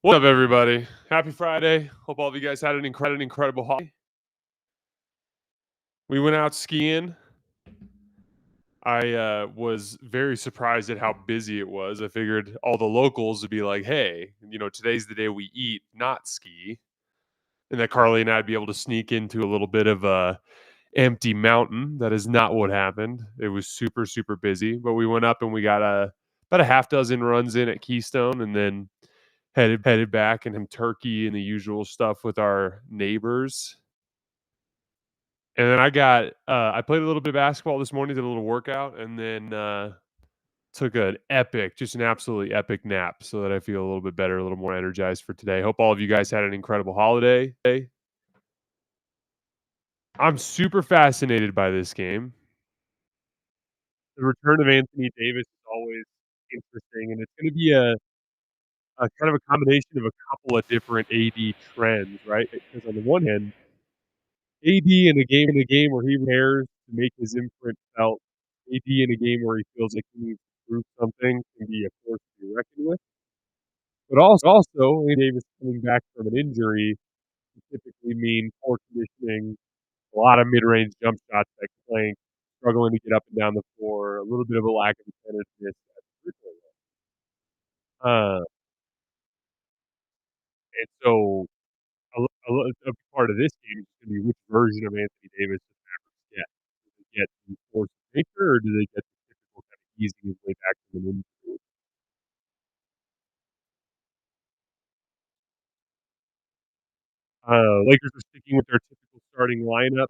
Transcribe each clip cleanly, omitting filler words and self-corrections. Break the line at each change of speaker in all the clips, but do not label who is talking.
What's up, everybody? Happy Friday. Hope all of you guys had an incredible holiday. We went out skiing. I was very surprised at how busy it was. I figured all the locals would be like, hey, today's the day we eat, not ski. And that Carly and I'd be able to sneak into a little bit of a empty mountain. That is not what happened. It was super busy. But we went up and we got about a half dozen runs in at Keystone, and then headed back and had turkey and the usual stuff with our neighbors. And then I played a little bit of basketball this morning, did a little workout, and then took an absolutely epic nap so that I feel a little bit better, a little more energized for today. Hope all of you guys had an incredible holiday. I'm super fascinated by this game. The return of Anthony Davis is always interesting, and it's going to be a kind of a combination of a couple of different AD trends, right? Because on the one hand, AD in a game where he prepares to make his imprint felt, AD in a game where he feels like he needs to prove something can be a force to be reckoned with. But also Anthony Davis coming back from an injury can typically mean poor conditioning, a lot of mid-range jump shots that playing, struggling to get up and down the floor, a little bit of a lack of attentiveness at the free throw line. And so a part of this game is going to be which version of Anthony Davis does the Mavericks get. Do they get the force of nature, or do they get the typical kind of easing his way back from an injury? Lakers are sticking with their typical starting lineup.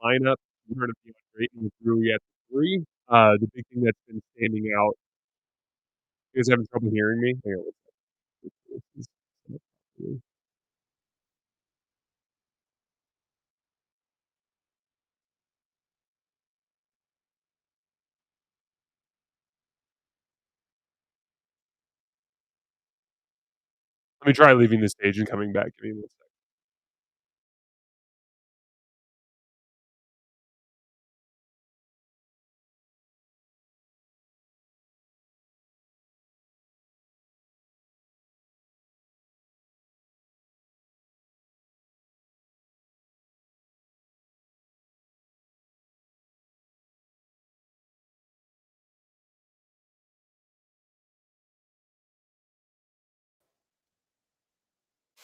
We heard of DeAndre Ayton with Rui at the three. The big thing that's been standing out. You guys having trouble hearing me? Hang on, let me try leaving the stage and coming back. Give me 1 second.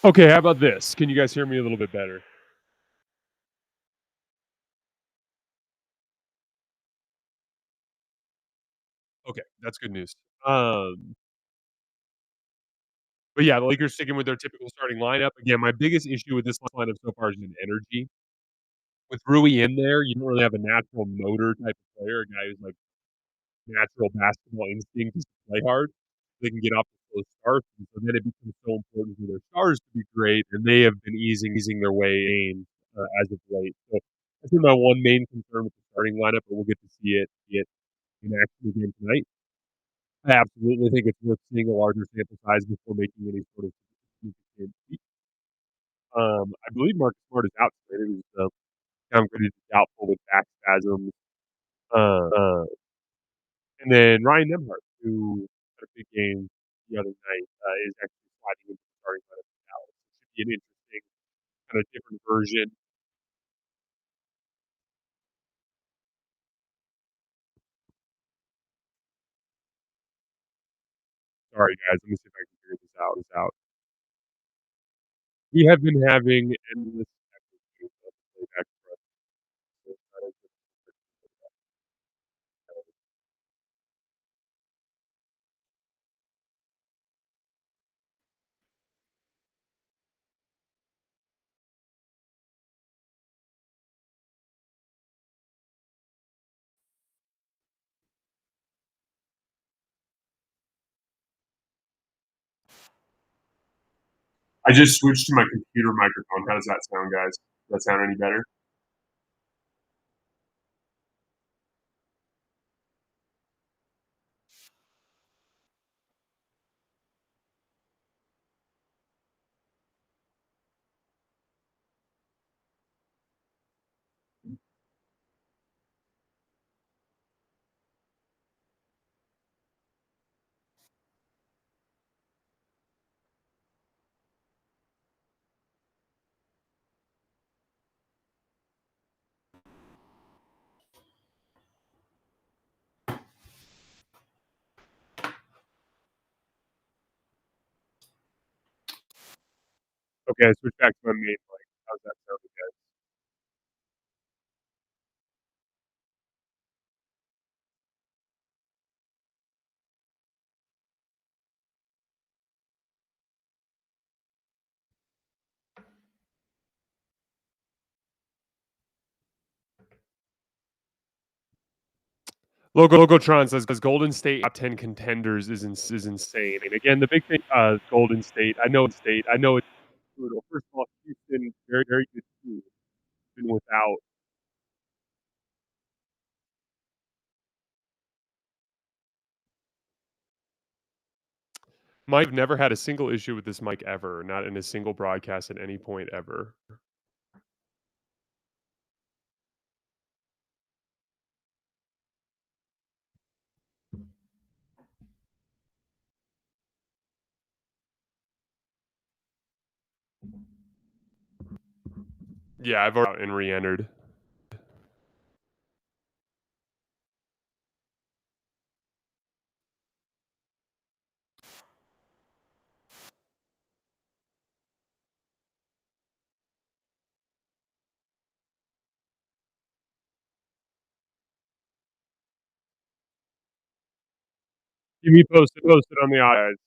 Okay, how about this? Can you guys hear me a little bit better? Okay, that's good news. Um, but yeah, the Lakers sticking with their typical starting lineup. Again, my biggest issue with this lineup so far is in energy. With Rui in there, you don't really have a natural motor type of player, a guy who's like natural basketball instinct is to play hard. They can get off to slow starts, and so then it becomes so important for their stars to be great, and they have been easing their way in as of late. So that's been my one main concern with the starting lineup, but we'll get to see it in action again tonight. I absolutely think it's worth seeing a larger sample size before making any sort of significant leap. I believe Marcus Smart is out today. He was downgraded to doubtful with back spasms. Uh, and then Ryan Nembhard, who had a big game the other night, is actually sliding into the starting lineup for Dallas. It should be an interesting kind of different version. Sorry, guys. Let me see if I can figure this out. We have been having endless episodes of playback for us. So I just switched to my computer microphone. How does that sound, guys? Does that sound any better? Okay, switch back to my main mic. How's that sounding, guys? Logotron says Golden State top 10 contenders is insane. And again, the big thing, Golden State. I know it's brutal. First of all, Houston, very very good team. Been without. Mike, I've never had a single issue with this mic ever. Not in a single broadcast at any point ever. Yeah, I've already out and re-entered. Keep me posted on the odds.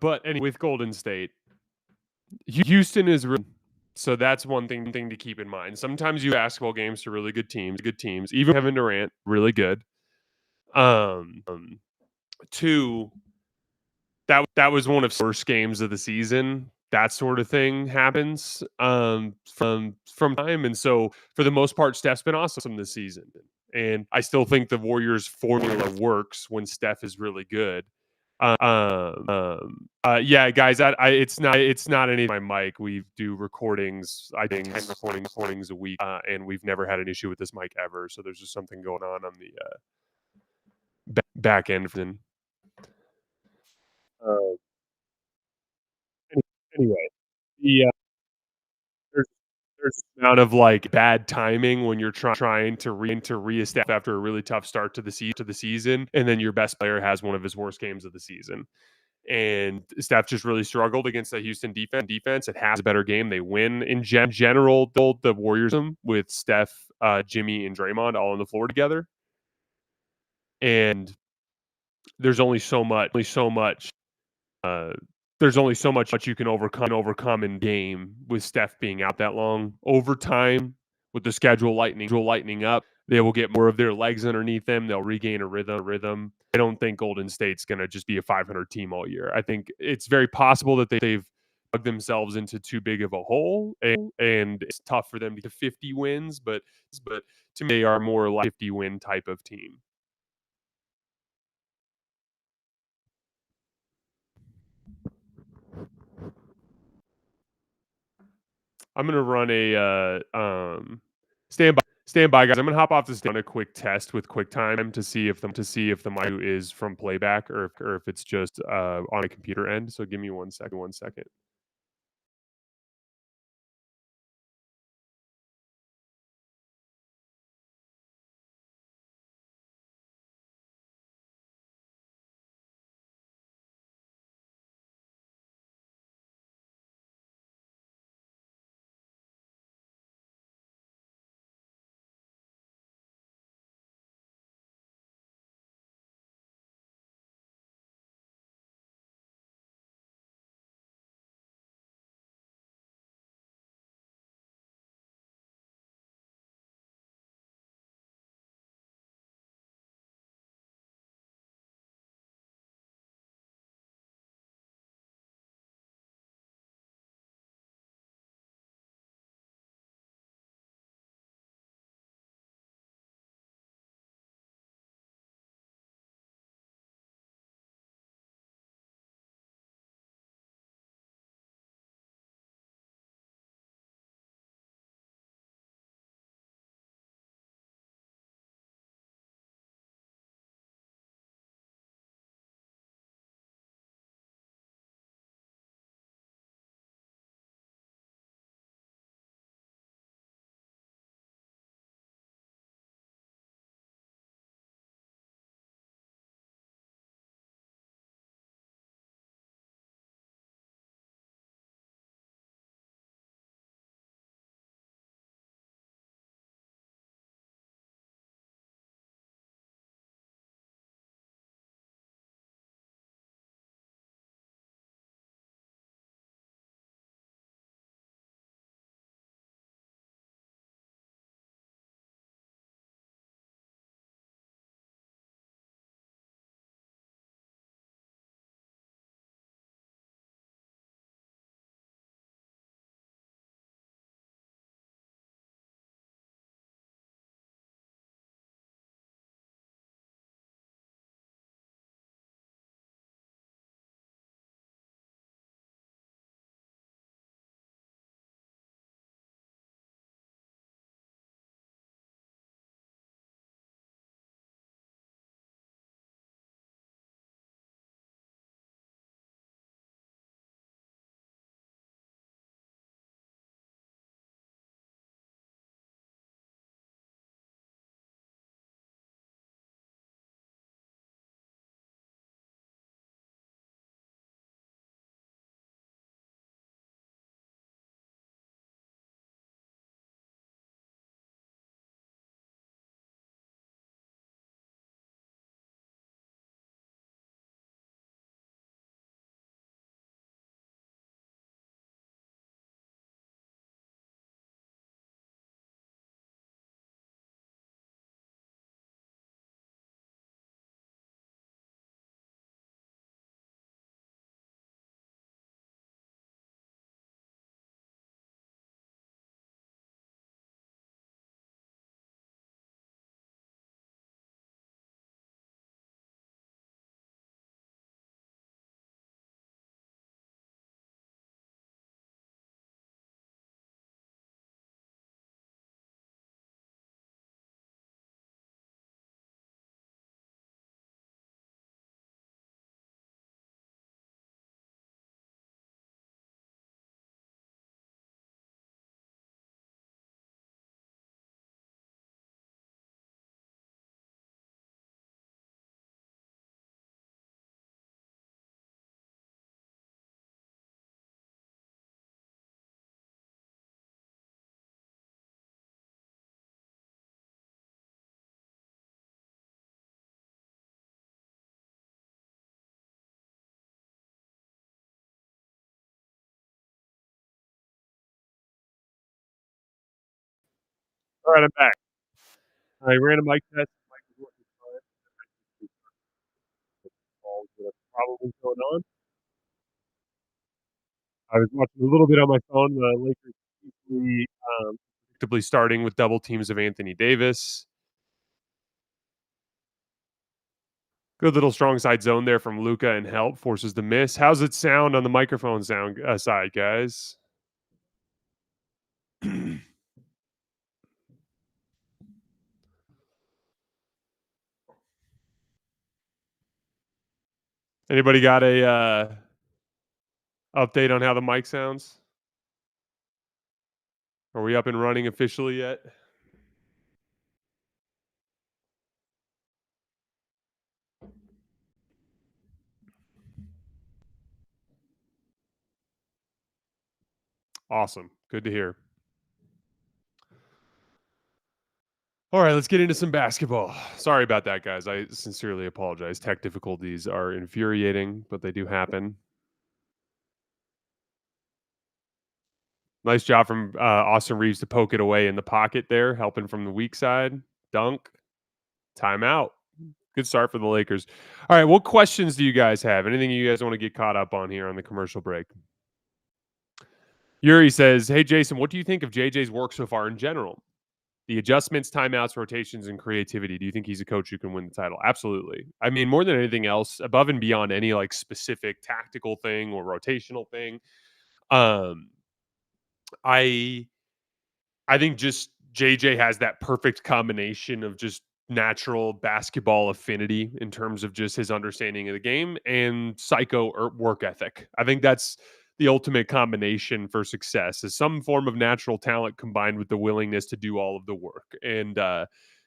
But anyway, with Golden State, Houston is so that's one thing to keep in mind. Sometimes you basketball games to really good teams. Even Kevin Durant, really good. Um, two, that was one of the worst games of the season. That sort of thing happens from time, and so for the most part, Steph's been awesome this season. And I still think the Warriors' formula works when Steph is really good. Yeah, guys, it's not any my mic. We do recordings. I think 10 recordings a week, and we've never had an issue with this mic ever. So there's just something going on the back end. Uh, anyway, the there's there's an amount of like bad timing when you're trying to reestablish after a really tough start to the season, and then your best player has one of his worst games of the season. And Steph just really struggled against the Houston defense. It has a better game. They win in general. The Warriors with Steph, Jimmy, and Draymond all on the floor together. And there's only so much. Uh, there's only so much you can overcome in game with Steph being out that long. Over time, with the schedule lightening up, they will get more of their legs underneath them. They'll regain a rhythm. I don't think Golden State's going to just be a 500 team all year. I think it's very possible that they've dug themselves into too big of a hole, and it's tough for them to get 50 wins. But to me, they are more like 50 win type of team. I'm gonna run a stand by, guys. I'm gonna hop off this on a quick test with QuickTime to see if the mic is from playback or if it's just on a computer end. So give me 1 second. 1 second. All right, I'm back. I ran a mic test. Mic was working fine. Calls that are probably going on. I was watching a little bit on my phone. The Lakers easily, predictably starting with double teams of Anthony Davis. Good little strong side zone there from Luka and help forces the miss. How's it sound on the microphone sound side, guys? Anybody got a update on how the mic sounds? Are we up and running officially yet? Awesome. Good to hear. All right, let's get into some basketball. Sorry about that, guys. I sincerely apologize. Tech difficulties are infuriating, but they do happen. Nice job from Austin Reeves to poke it away in the pocket there, helping from the weak side. Dunk. Timeout. Good start for the Lakers. All right, what questions do you guys have? Anything you guys want to get caught up on here on the commercial break? Yuri says, "Hey Jason, what do you think of JJ's work so far in general? The adjustments, timeouts, rotations, and creativity. Do you think he's a coach who can win the title?" Absolutely. I mean, more than anything else, above and beyond any like specific tactical thing or rotational thing, um, I I think just JJ has that perfect combination of just natural basketball affinity in terms of just his understanding of the game and psycho or work ethic. I think that's the ultimate combination for success is some form of natural talent combined with the willingness to do all of the work. And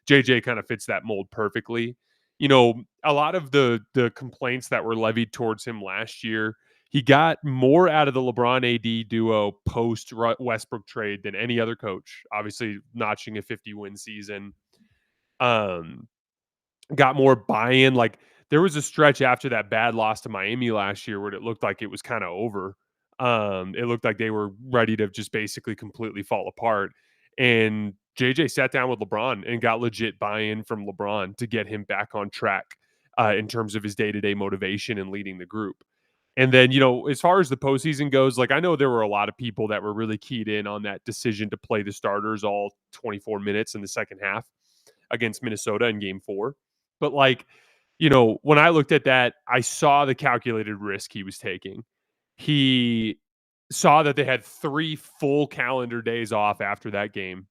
JJ kind of fits that mold perfectly. You know, a lot of the complaints that were levied towards him last year, he got more out of the LeBron AD duo post Westbrook trade than any other coach. Obviously, notching a 50-win season. Um, got more buy-in. Like there was a stretch after that bad loss to Miami last year where it looked like it was kind of over. It looked like they were ready to just basically completely fall apart. And JJ sat down with LeBron and got legit buy-in from LeBron to get him back on track in terms of his day-to-day motivation and leading the group. And then, you know, as far as the postseason goes, like I know there were a lot of people that were really keyed in on that decision to play the starters all 24 minutes in the second half against Minnesota in game 4. But like, you know, when I looked at that, I saw the calculated risk he was taking. He saw that they had 3 full calendar days off after that game.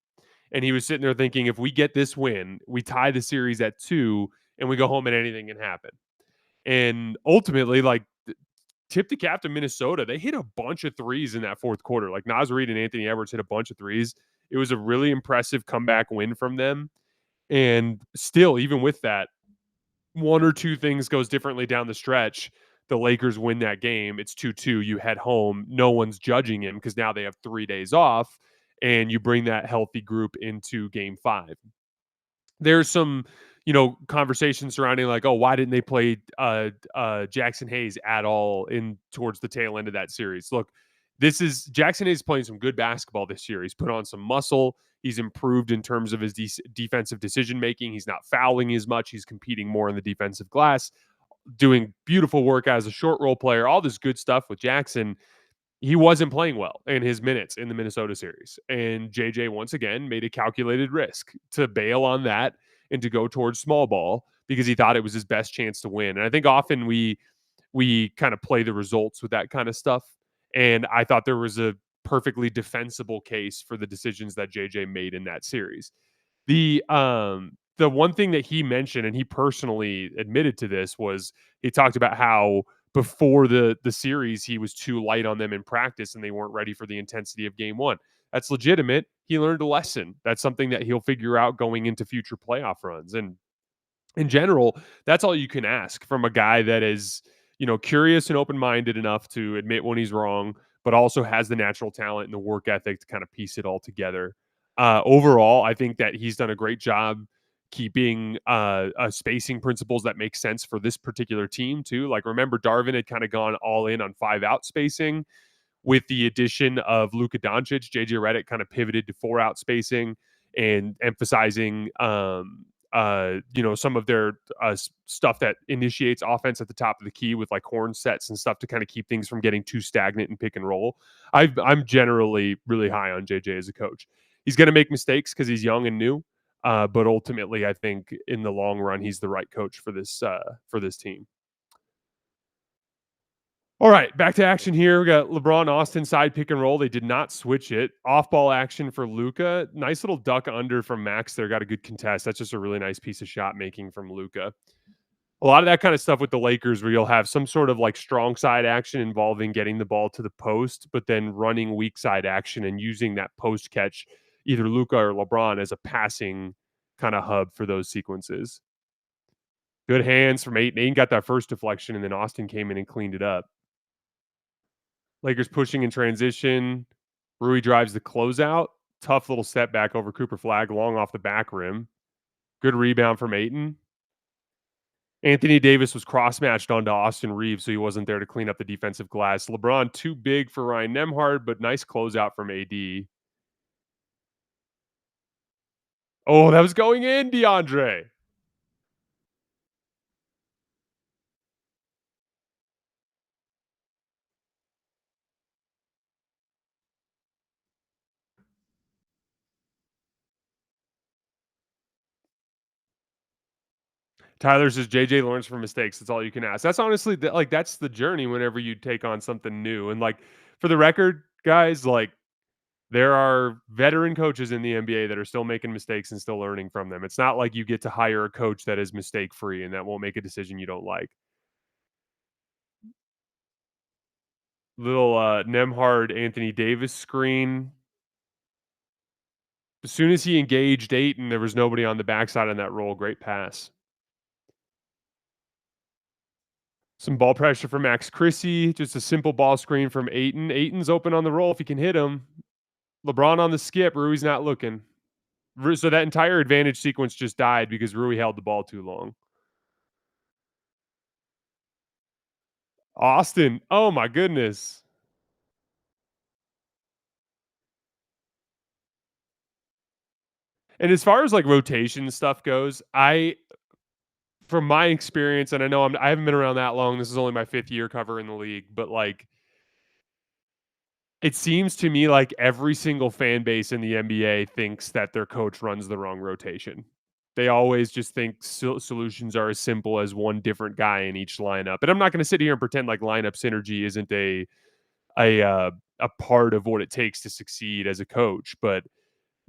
And he was sitting there thinking, if we get this win, we tie the series at 2 and we go home and anything can happen. And ultimately, like tip the cap to Minnesota. They hit a bunch of threes in that fourth quarter. Like Naz Reid and Anthony Edwards hit a bunch of threes. It was a really impressive comeback win from them. And still, even with that, 1 or 2 things goes differently down the stretch. The Lakers win that game. It's 2-2. You head home. No one's judging him because now they have 3 days off, and you bring that healthy group into game 5. There's some, you know, conversation surrounding like, oh, why didn't they play Jackson Hayes at all in towards the tail end of that series? Look, this is Jackson Hayes playing some good basketball this year. He's put on some muscle. He's improved in terms of his defensive decision making. He's not fouling as much. He's competing more in the defensive glass, doing beautiful work as a short role player. All this good stuff with Jackson. He wasn't playing well in his minutes in the Minnesota series. And JJ once again made a calculated risk to bail on that and to go towards small ball because he thought it was his best chance to win. And I think often we kind of play the results with that kind of stuff. And I thought there was a perfectly defensible case for the decisions that JJ made in that series. The one thing that he mentioned, and he personally admitted to this, was he talked about how before the series he was too light on them in practice and they weren't ready for the intensity of game 1. That's legitimate. He learned a lesson. That's something that he'll figure out going into future playoff runs. And in general, that's all you can ask from a guy that is, you know, curious and open-minded enough to admit when he's wrong, but also has the natural talent and the work ethic to kind of piece it all together. Overall, I think that he's done a great job keeping spacing principles that make sense for this particular team too. Like remember, Darvin had kind of gone all in on 5-out spacing. With the addition of Luka Doncic, JJ Redick kind of pivoted to 4-out spacing. and emphasizing some of their stuff that initiates offense at the top of the key with like horn sets and stuff to kind of keep things from getting too stagnant and pick and roll. I'm generally really high on JJ as a coach. He's going to make mistakes because he's young and new, but ultimately, I think in the long run, he's the right coach for this team. All right, back to action here. We got LeBron Austin side pick and roll. They did not switch it. Off ball action for Luka. Nice little duck under from Max there. Got a good contest. That's just a really nice piece of shot making from Luka. A lot of that kind of stuff with the Lakers where you'll have some sort of like strong side action involving getting the ball to the post, but then running weak side action and using that post catch, either Luka or LeBron, as a passing kind of hub for those sequences. Good hands from Ayton. Ayton got that first deflection, and then Austin came in and cleaned it up. Lakers pushing in transition. Rui drives the closeout. Tough little step back over Cooper Flagg, long off the back rim. Good rebound from Ayton. Anthony Davis was cross-matched onto Austin Reeves, so he wasn't there to clean up the defensive glass. LeBron too big for Ryan Nembhard, but nice closeout from AD. Oh, that was going in, DeAndre. Tyler says JJ learns from mistakes. That's all you can ask. That's honestly that's the journey whenever you take on something new. And like for the record, guys, like there are veteran coaches in the NBA that are still making mistakes and still learning from them. It's not like you get to hire a coach that is mistake free and that won't make a decision you don't like. Little Nemhard Anthony Davis screen. As soon as he engaged Ayton, there was nobody on the backside on that roll. Great pass. Some ball pressure from Max Chrissy. Just a simple ball screen from Ayton. Ayton's open on the roll if he can hit him. LeBron on the skip. Rui's not looking. So that entire advantage sequence just died because Rui held the ball too long. Austin. Oh, my goodness. And as far as like rotation stuff goes, from my experience, and I know I haven't been around that long. This is only my 5th year covering the league, but like it seems to me like every single fan base in the NBA thinks that their coach runs the wrong rotation. They always just think solutions are as simple as one different guy in each lineup. And I'm not going to sit here and pretend like lineup synergy isn't a part of what it takes to succeed as a coach, but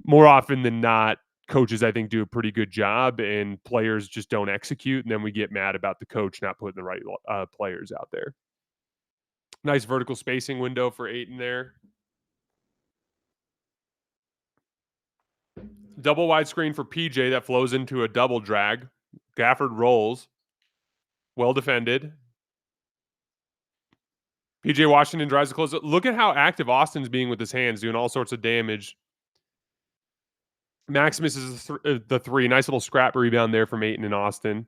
more often than not, coaches I think do a pretty good job, and players just don't execute, and then we get mad about the coach not putting the right players out there. Nice vertical spacing window for Ayton there. Double wide screen for PJ that flows into a double drag. Gafford rolls. Well defended. PJ Washington drives the close. Look at how active Austin's being with his hands, doing all sorts of damage. Max misses the three. Nice little scrap rebound there from Ayton and Austin.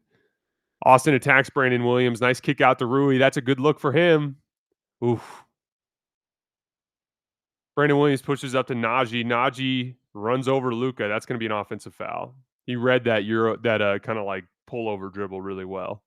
Austin attacks Brandon Williams. Nice kick out to Rui. That's a good look for him. Oof. Brandon Williams pushes up to Najee. Najee runs over Luka. That's going to be an offensive foul. He read that kind of like pullover dribble really well.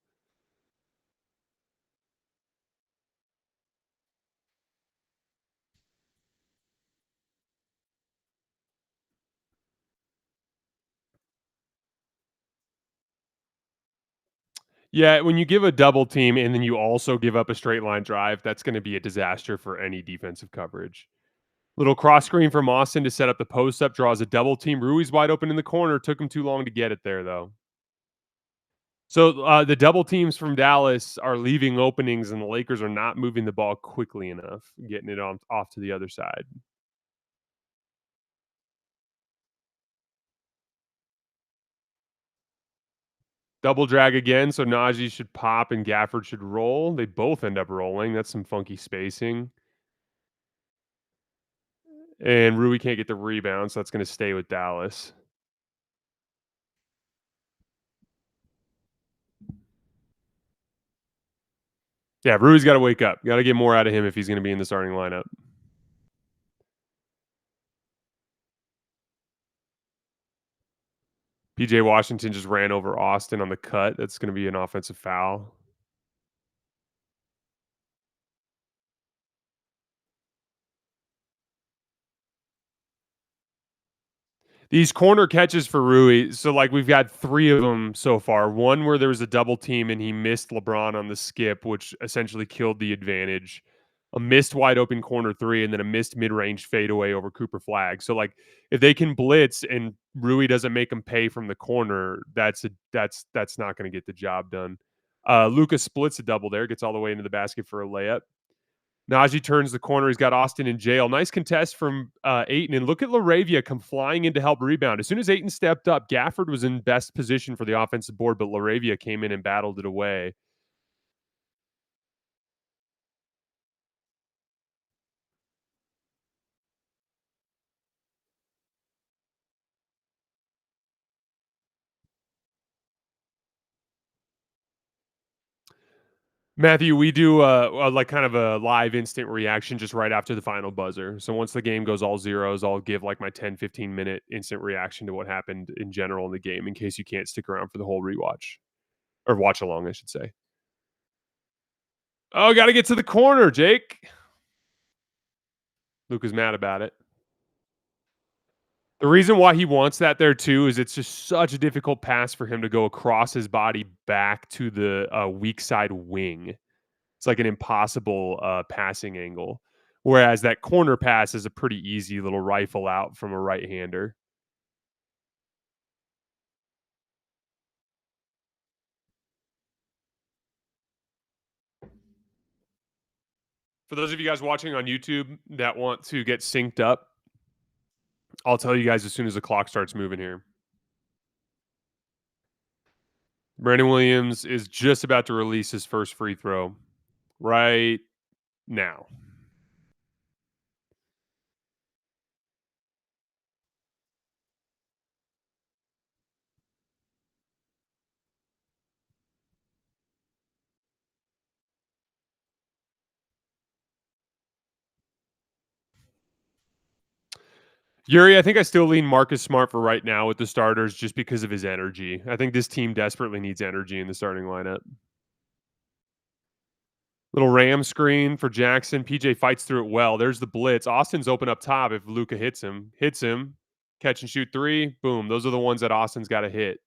Yeah, when you give a double team and then you also give up a straight line drive, that's going to be a disaster for any defensive coverage. Little cross screen from Austin to set up the post up, draws a double team. Rui's wide open in the corner. Took him too long to get it there, though. So the double teams from Dallas are leaving openings, and the Lakers are not moving the ball quickly enough, getting it off to the other side. Double drag again, so Najee should pop and Gafford should roll. They both end up rolling. That's some funky spacing. And Rui can't get the rebound, so that's going to stay with Dallas. Yeah, Rui's got to wake up. Got to get more out of him if he's going to be in the starting lineup. PJ Washington just ran over Austin on the cut. That's going to be an offensive foul. These corner catches for Rui, so, like, we've got 3 of them so far. One where there was a double team and he missed LeBron on the skip, which essentially killed the advantage. A missed wide open corner 3, and then a missed mid-range fadeaway over Cooper Flagg. So, like, if they can blitz and Rui doesn't make them pay from the corner, that's not gonna get the job done. Luka splits a double there, gets all the way into the basket for a layup. Najee turns the corner. He's got Austin in jail. Nice contest from Ayton. And look at Laravia come flying in to help rebound. As soon as Ayton stepped up, Gafford was in best position for the offensive board, but Laravia came in and battled it away. Matthew, we do like kind of a live instant reaction just right after the final buzzer. So once the game goes all zeros, I'll give like my 10, 15-minute instant reaction to what happened in general in the game in case you can't stick around for the whole rewatch or watch along, I should say. Oh, got to get to the corner, Jake. Luke is mad about it. The reason why he wants that there too is it's just such a difficult pass for him to go across his body back to the weak side wing. It's like an impossible passing angle. Whereas that corner pass is a pretty easy little rifle out from a right-hander. For those of you guys watching on YouTube that want to get synced up, I'll tell you guys as soon as the clock starts moving here. Brandon Williams is just about to release his first free throw right now. Yuri, I think I still lean Marcus Smart for right now with the starters just because of his energy. I think this team desperately needs energy in the starting lineup. Little ram screen for Jackson. PJ fights through it well. There's the blitz. Austin's open up top if Luka hits him. Catch and shoot 3. Boom. Those are the ones that Austin's got to hit.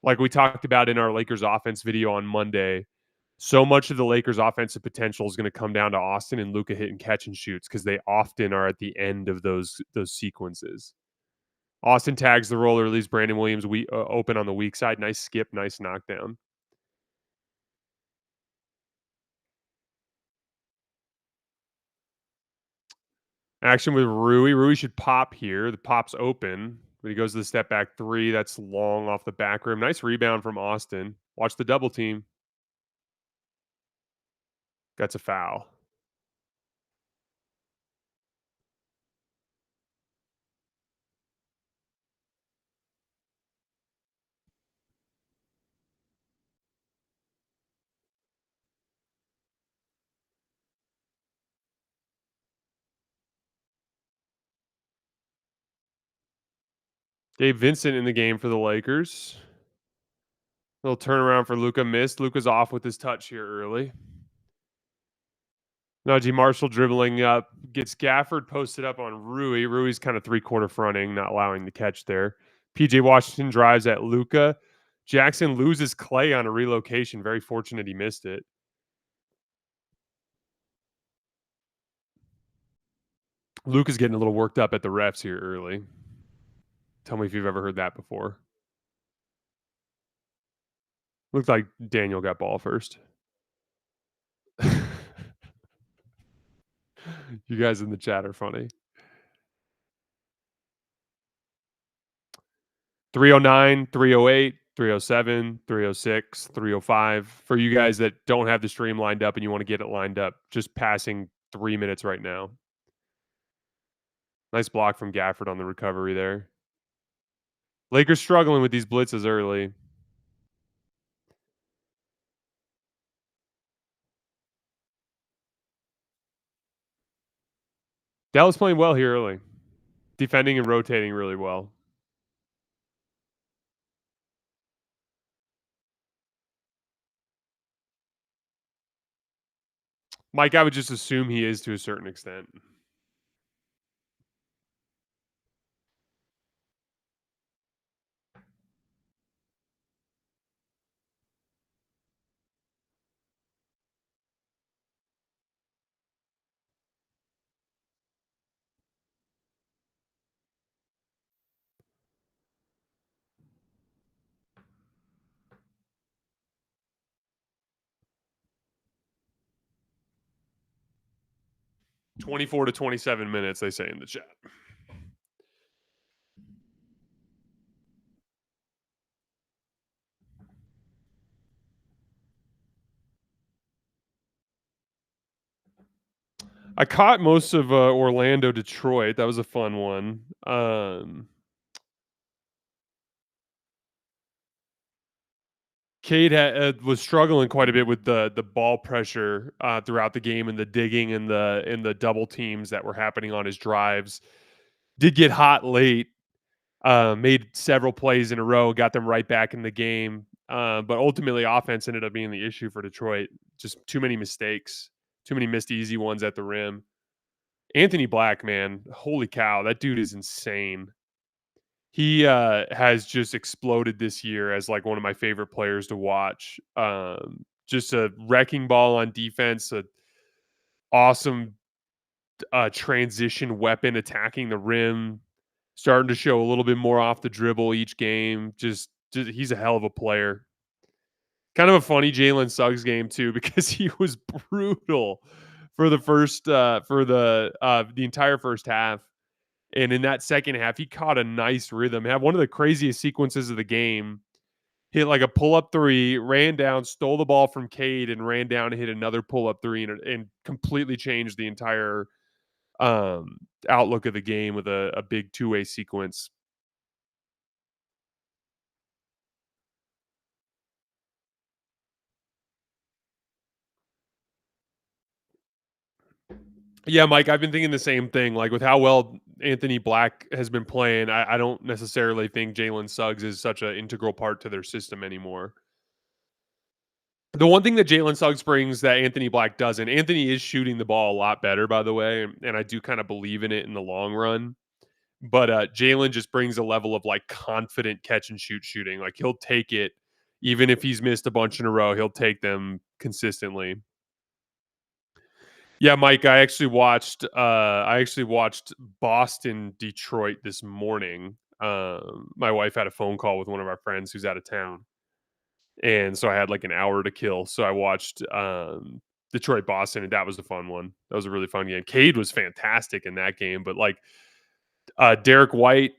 Like we talked about in our Lakers offense video on Monday, so much of the Lakers offensive potential is going to come down to Austin and Luka hitting catch and shoots because they often are at the end of those sequences. Austin tags the roller, leaves Brandon Williams open on the weak side. Nice skip, nice knockdown. Action with Rui. Rui should pop here. The pop's open, but he goes to the step back 3. That's long off the back rim. Nice rebound from Austin. Watch the double team. That's a foul. Gabe Vincent in the game for the Lakers. Little turnaround for Luka missed. Luka's off with his touch here early. Najee Marshall dribbling up, gets Gafford posted up on Rui. Rui's kind of 3-quarter fronting, not allowing the catch there. PJ Washington drives at Luka. Jackson loses Clay on a relocation. Very fortunate he missed it. Luka's getting a little worked up at the refs here early. Tell me if you've ever heard that before. Looked like Daniel got ball first. You guys in the chat are funny. 309, 308, 307, 306, 305. For you guys that don't have the stream lined up and you want to get it lined up, just passing 3 minutes right now. Nice block from Gafford on the recovery there. Lakers struggling with these blitzes early. Dallas playing well here early. Defending and rotating really well. Mike, I would just assume he is to a certain extent. 24 to 27 minutes, they say in the chat. I caught most of Orlando, Detroit. That was a fun one. Cade was struggling quite a bit with the ball pressure throughout the game and the digging and the double teams that were happening on his drives. Did get hot late. Made several plays in a row, got them right back in the game. But ultimately, offense ended up being the issue for Detroit. Just too many mistakes, too many missed easy ones at the rim. Anthony Black, man, holy cow, that dude is insane. He has just exploded this year as like one of my favorite players to watch. Just a wrecking ball on defense, a awesome transition weapon attacking the rim, starting to show a little bit more off the dribble each game. Just he's a hell of a player. Kind of a funny Jalen Suggs game too because he was brutal for the entire first half. And in that second half, he caught a nice rhythm. Had one of the craziest sequences of the game. Hit like a pull-up three, ran down, stole the ball from Cade, and ran down and hit another pull-up three, and completely changed the entire outlook of the game with a big two-way sequence. Yeah, Mike, I've been thinking the same thing. Like with how well Anthony Black has been playing, I don't necessarily think Jalen Suggs is such an integral part to their system anymore. The one thing that Jalen Suggs brings that Anthony Black doesn't, Anthony is shooting the ball a lot better, by the way, and I do kind of believe in it in the long run. But Jalen just brings a level of like confident catch and shoot shooting. Like he'll take it, even if he's missed a bunch in a row, he'll take them consistently. Yeah, Mike, I actually watched Boston Detroit this morning. My wife had a phone call with one of our friends who's out of town. And so I had like an hour to kill. So I watched Detroit Boston, and that was a fun one. That was a really fun game. Cade was fantastic in that game, but like Derek White,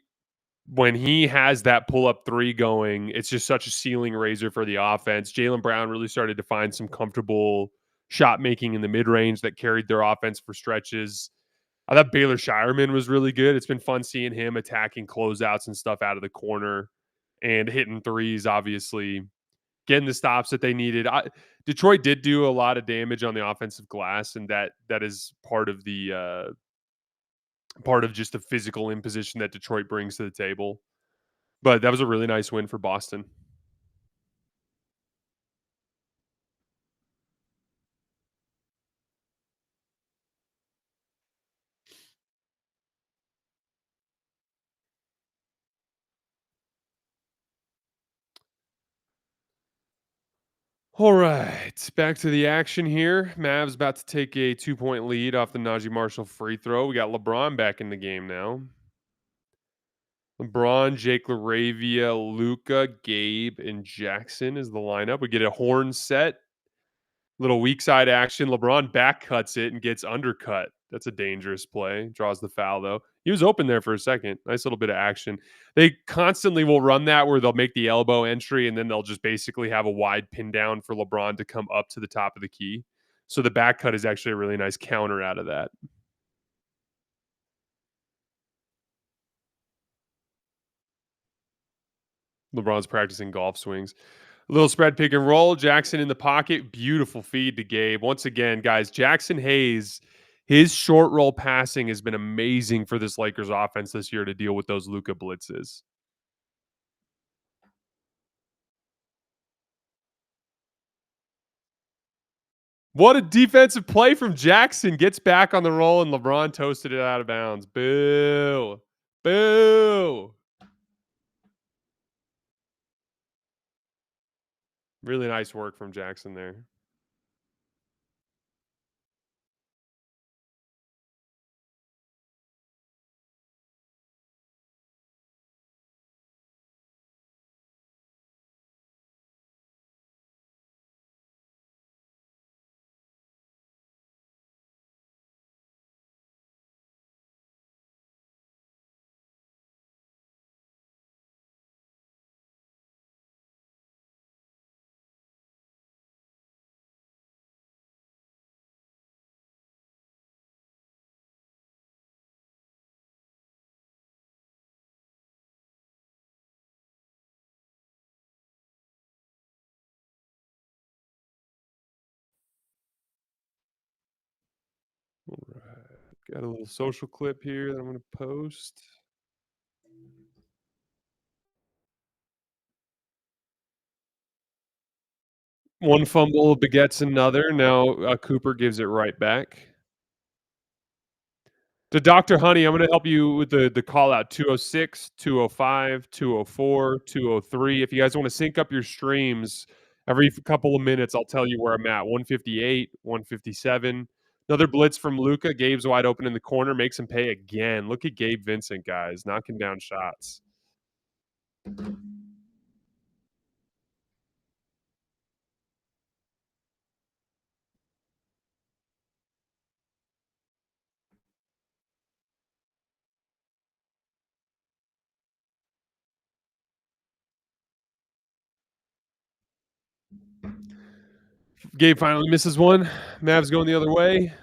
when he has that pull up three going, it's just such a ceiling raiser for the offense. Jaylen Brown really started to find some comfortable shot making in the mid range that carried their offense for stretches. I thought Baylor Shireman was really good. It's been fun seeing him attacking closeouts and stuff out of the corner and hitting threes, obviously getting the stops that they needed. Detroit did do a lot of damage on the offensive glass, and that is part of just the physical imposition that Detroit brings to the table. But that was a really nice win for Boston. All right, back to the action here. Mavs about to take a 2-point lead off the Najee Marshall free throw. We got LeBron back in the game now. LeBron, Jake LaRavia, Luka, Gabe, and Jackson is the lineup. We get a horn set. Little weak side action. LeBron back cuts it and gets undercut. That's a dangerous play. Draws the foul, though. He was open there for a second. Nice little bit of action. They constantly will run that where they'll make the elbow entry and then they'll just basically have a wide pin down for LeBron to come up to the top of the key. So the back cut is actually a really nice counter out of that. LeBron's practicing golf swings. A little spread pick and roll. Jackson in the pocket. Beautiful feed to Gabe. Once again, guys, Jackson Hayes, his short roll passing has been amazing for this Lakers offense this year to deal with those Luka blitzes. What a defensive play from Jackson. Gets back on the roll, and LeBron toasted it out of bounds. Boo. Boo. Really nice work from Jackson there. All right. Got a little social clip here that I'm going to post. One fumble begets another. Now Cooper gives it right back. To Dr. Honey, I'm going to help you with the call out 206, 205, 204, 203. If you guys want to sync up your streams every couple of minutes, I'll tell you where I'm at. 158, 157. Another blitz from Luka. Gabe's wide open in the corner, makes him pay again. Look at Gabe Vincent, guys, knocking down shots. Gabe finally misses one. Mavs going the other way.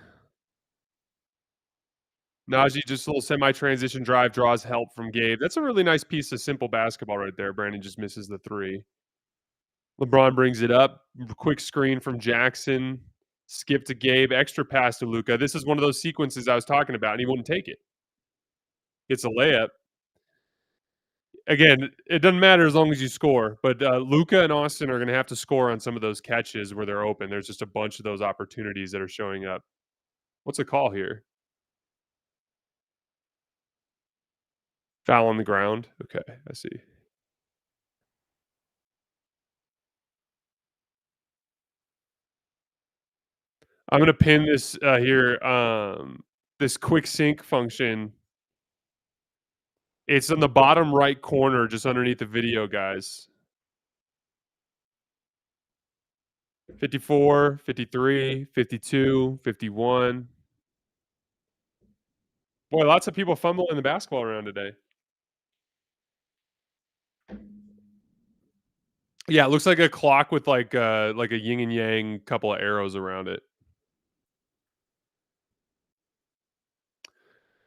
Najee just a little semi-transition drive draws help from Gabe. That's a really nice piece of simple basketball right there. Brandon just misses the three. LeBron brings it up. Quick screen from Jackson. Skip to Gabe. Extra pass to Luka. This is one of those sequences I was talking about, and he wouldn't take it. It's a layup. Again, it doesn't matter as long as you score. But Luka and Austin are going to have to score on some of those catches where they're open. There's just a bunch of those opportunities that are showing up. What's the call here? Foul on the ground. Okay, I see. I'm gonna pin this here. This quick sync function. It's in the bottom right corner, just underneath the video, guys. 54, 53, 52, 51. Boy, lots of people fumbling the basketball around today. Yeah, it looks like a clock with like a yin and yang couple of arrows around it.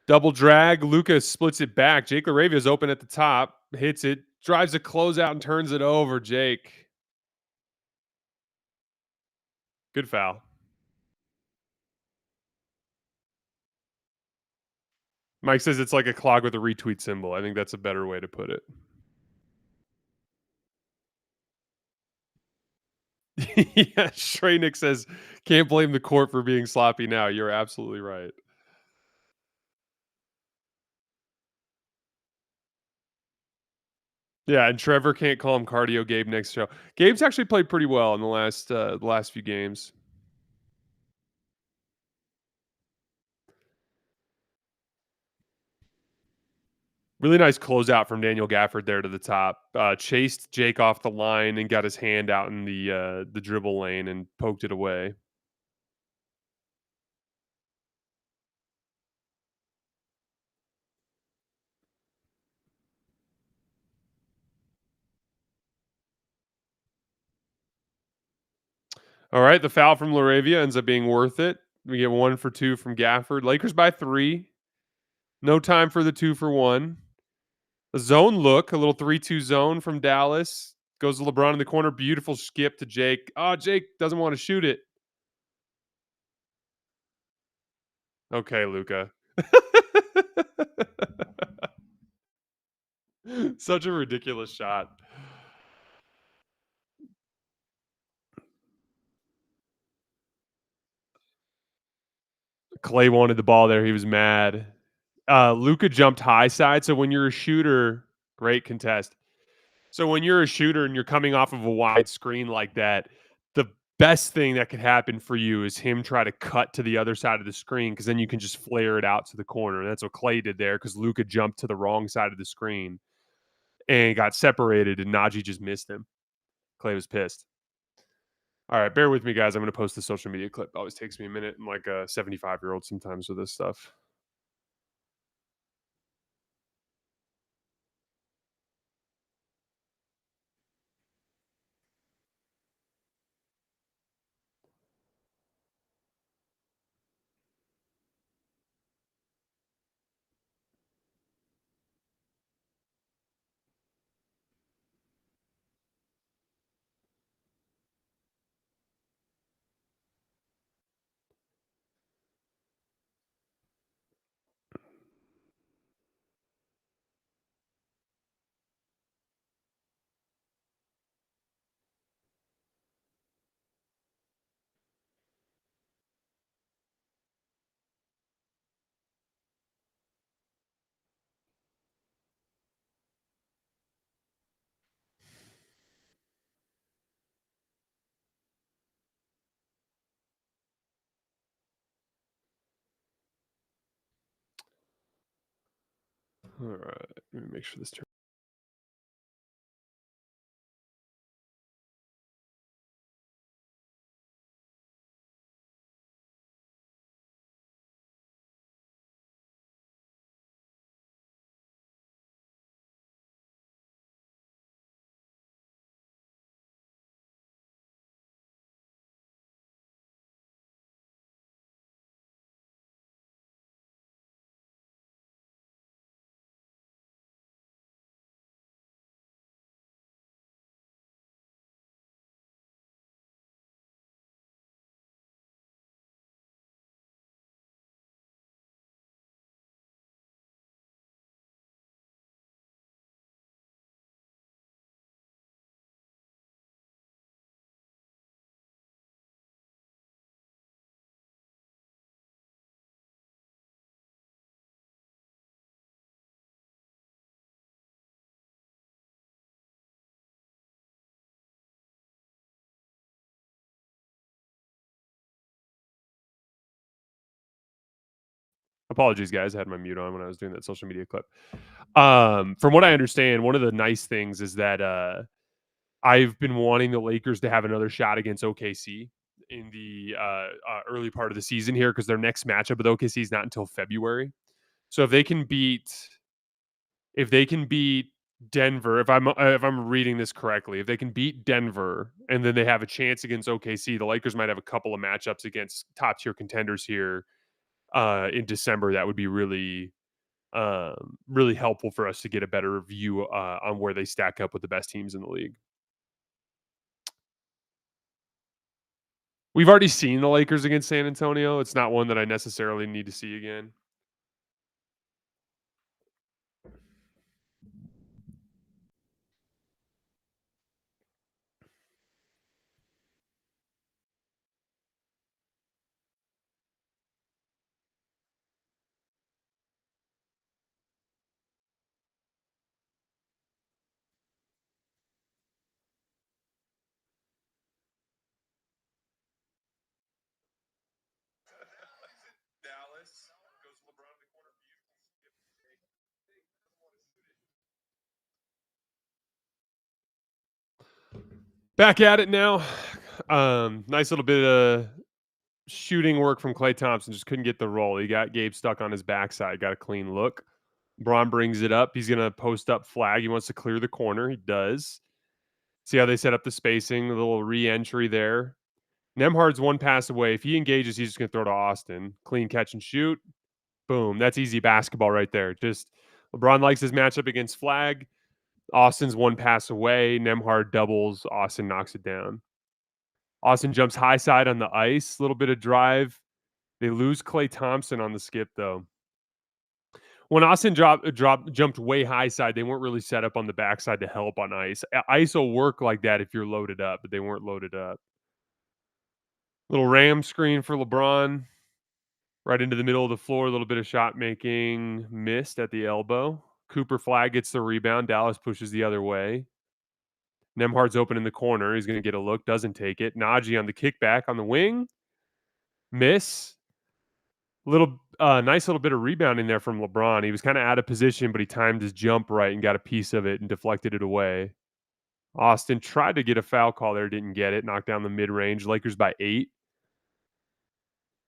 Double drag. Lucas splits it back. Jake Laravia's open at the top. Hits it. Drives a closeout and turns it over. Jake. Good foul. Mike says it's like a clock with a retweet symbol. I think that's a better way to put it. Yeah, Shreynick says, can't blame the court for being sloppy now. You're absolutely right. Yeah, and Trevor can't call him cardio Gabe next show. Gabe's actually played pretty well in the last few games. Really nice closeout from Daniel Gafford there to the top. Chased Jake off the line and got his hand out in the dribble lane and poked it away. All right, the foul from Laravia ends up being worth it. We get 1 for 2 from Gafford. Lakers by 3. No time for the 2 for 1. A zone look, a little 3-2 zone from Dallas. Goes to LeBron in the corner. Beautiful skip to Jake. Oh, Jake doesn't want to shoot it. Okay, Luka. Such a ridiculous shot. Clay wanted the ball there. He was mad. Luka jumped high side. So when you're a shooter, great contest. So when you're a shooter and you're coming off of a wide screen like that, the best thing that could happen for you is him try to cut to the other side of the screen because then you can just flare it out to the corner. That's what Clay did there because Luka jumped to the wrong side of the screen and got separated, and Najee just missed him. Clay was pissed. All right, bear with me, guys. I'm going to post the social media clip. It always takes me a minute. I'm like a 75-year-old sometimes with this stuff. All right, let me make sure this turns. Apologies, guys. I had my mute on when I was doing that social media clip. From what I understand, one of the nice things is that I've been wanting the Lakers to have another shot against OKC in the early part of the season here because their next matchup with OKC is not until February. So if they can beat Denver, if I'm reading this correctly, if they can beat Denver and then they have a chance against OKC, the Lakers might have a couple of matchups against top tier contenders here in December. That would be really helpful for us to get a better view on where they stack up with the best teams in the league. We've already seen the Lakers against San Antonio. It's not one that I necessarily need to see again. Dallas goes LeBron in the corner. Back at it now. Nice little bit of shooting work from Klay Thompson. Just couldn't get the roll. He got Gabe stuck on his backside. Got a clean look. Braun brings it up. He's going to post up Flag. He wants to clear the corner. He does. See how they set up the spacing, a little re-entry there. Nemhard's one pass away. If he engages, he's just going to throw to Austin. Clean catch and shoot. Boom. That's easy basketball right there. Just LeBron likes his matchup against Flag. Austin's one pass away. Nemhard doubles. Austin knocks it down. Austin jumps high side on the ice. Little bit of drive. They lose Klay Thompson on the skip, though. When Austin jumped way high side, they weren't really set up on the backside to help on ice. Ice will work like that if you're loaded up, but they weren't loaded up. Little ram screen for LeBron. Right into the middle of the floor, a little bit of shot making, missed at the elbow. Cooper Flagg gets the rebound. Dallas pushes the other way. Nemhard's open in the corner. He's going to get a look, doesn't take it. Najee on the kickback on the wing. Miss. Nice little bit of rebounding there from LeBron. He was kind of out of position, but he timed his jump right and got a piece of it and deflected it away. Austin tried to get a foul call there, didn't get it. Knocked down the mid-range. Lakers by 8.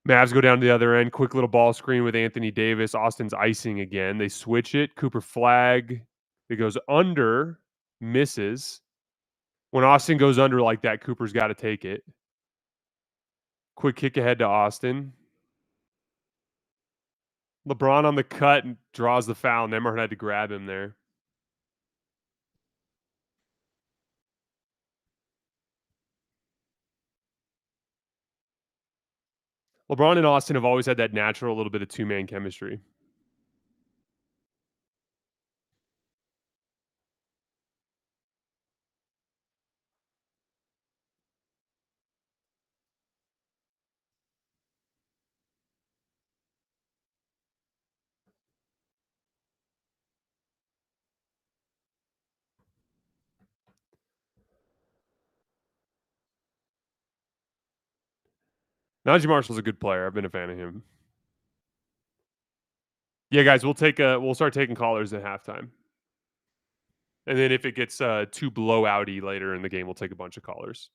Mavs go down to the other end. Quick little ball screen with Anthony Davis. Austin's icing again. They switch it. Cooper Flagg. It goes under. Misses. When Austin goes under like that, Cooper's got to take it. Quick kick ahead to Austin. LeBron on the cut and draws the foul. Nemhard had to grab him there. LeBron and Austin have always had that natural little bit of two-man chemistry. Najee Marshall's a good player. I've been a fan of him. Yeah, guys, we'll start taking callers at halftime. And then if it gets too blowouty later in the game, we'll take a bunch of callers.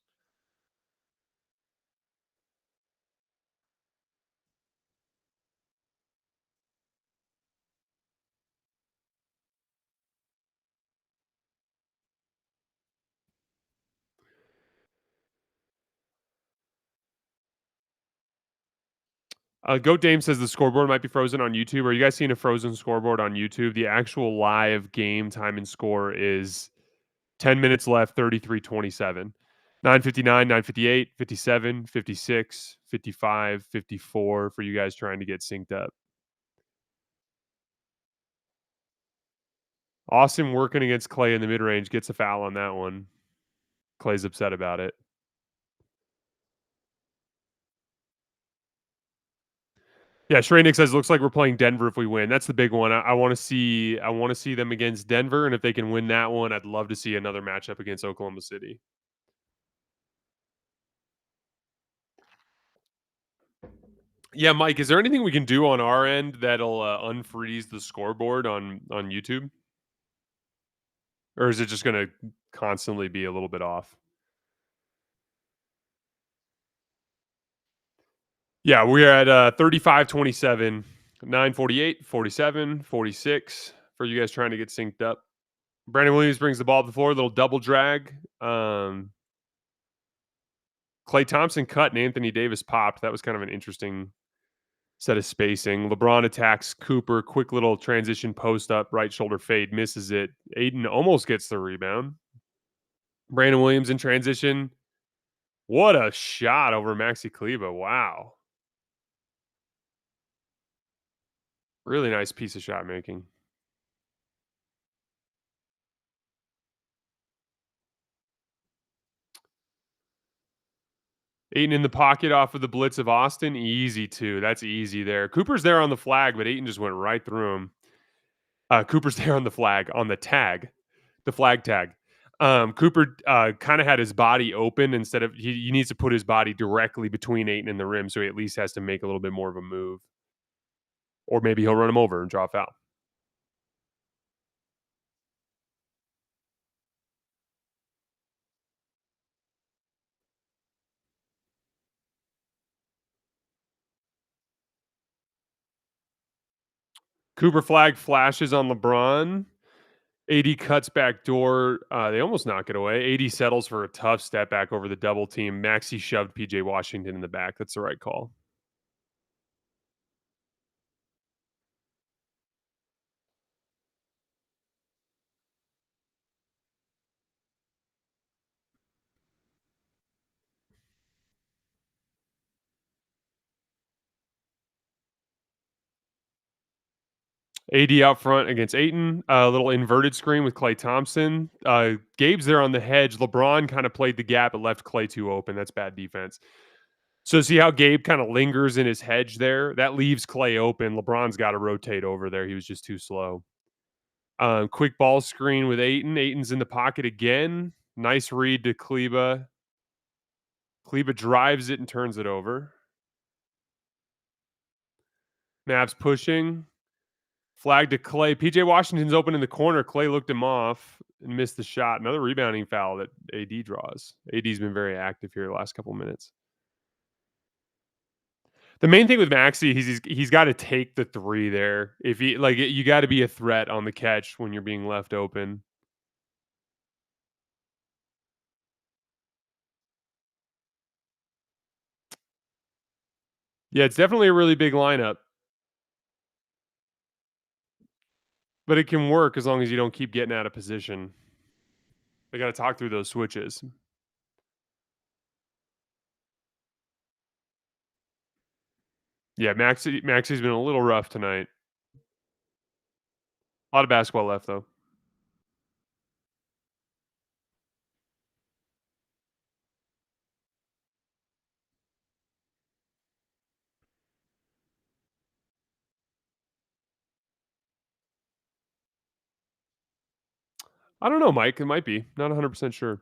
Goat Dame says the scoreboard might be frozen on YouTube. Are you guys seeing a frozen scoreboard on YouTube? The actual live game time and score is 10 minutes left, 33-27. 9:59, 9:58, 57, 56, 55, 54 for you guys trying to get synced up. Austin working against Clay in the mid-range, gets a foul on that one. Clay's upset about it. Yeah, Shreynick says looks like we're playing Denver if we win. That's the big one. I want to see them against Denver, and if they can win that one, I'd love to see another matchup against Oklahoma City. Yeah, Mike, is there anything we can do on our end that'll unfreeze the scoreboard on YouTube? Or is it just going to constantly be a little bit off? Yeah, we're at 35-27, 9:48, 47, 46 for you guys trying to get synced up. Brandon Williams brings the ball to the floor, little double drag. Klay Thompson cut and Anthony Davis popped. That was kind of an interesting set of spacing. LeBron attacks Cooper. Quick little transition post up, right shoulder fade, misses it. Ayton almost gets the rebound. Brandon Williams in transition. What a shot over Maxi Kleber. Wow. Really nice piece of shot making. Ayton in the pocket off of the blitz of Austin. Easy too. That's easy there. Cooper's there on the flag, but Ayton just went right through him. Cooper's there on the flag, on the tag, the flag tag. Cooper kind of had his body open instead of he needs to put his body directly between Ayton and the rim, so he at least has to make a little bit more of a move. Or maybe he'll run him over and draw a foul. Cooper Flagg flashes on LeBron. AD cuts back door. They almost knock it away. AD settles for a tough step back over the double team. Maxey shoved PJ Washington in the back. That's the right call. AD out front against Ayton. A little inverted screen with Klay Thompson. Gabe's there on the hedge. LeBron kind of played the gap and left Klay too open. That's bad defense. So see how Gabe kind of lingers in his hedge there? That leaves Clay open. LeBron's got to rotate over there. He was just too slow. Quick ball screen with Ayton. Ayton's in the pocket again. Nice read to Kleba. Kleba drives it and turns it over. Mavs pushing. Flag to Clay. PJ Washington's open in the corner. Clay looked him off and missed the shot. Another rebounding foul that AD draws. AD's been very active here the last couple minutes. The main thing with Maxey, he's got to take the three there. If he like, you got to be a threat on the catch when you're being left open. Yeah, it's definitely a really big lineup, but it can work as long as you don't keep getting out of position. They got to talk through those switches. Yeah, Maxey's been a little rough tonight. A lot of basketball left though. I don't know, Mike. It might be. Not 100% sure.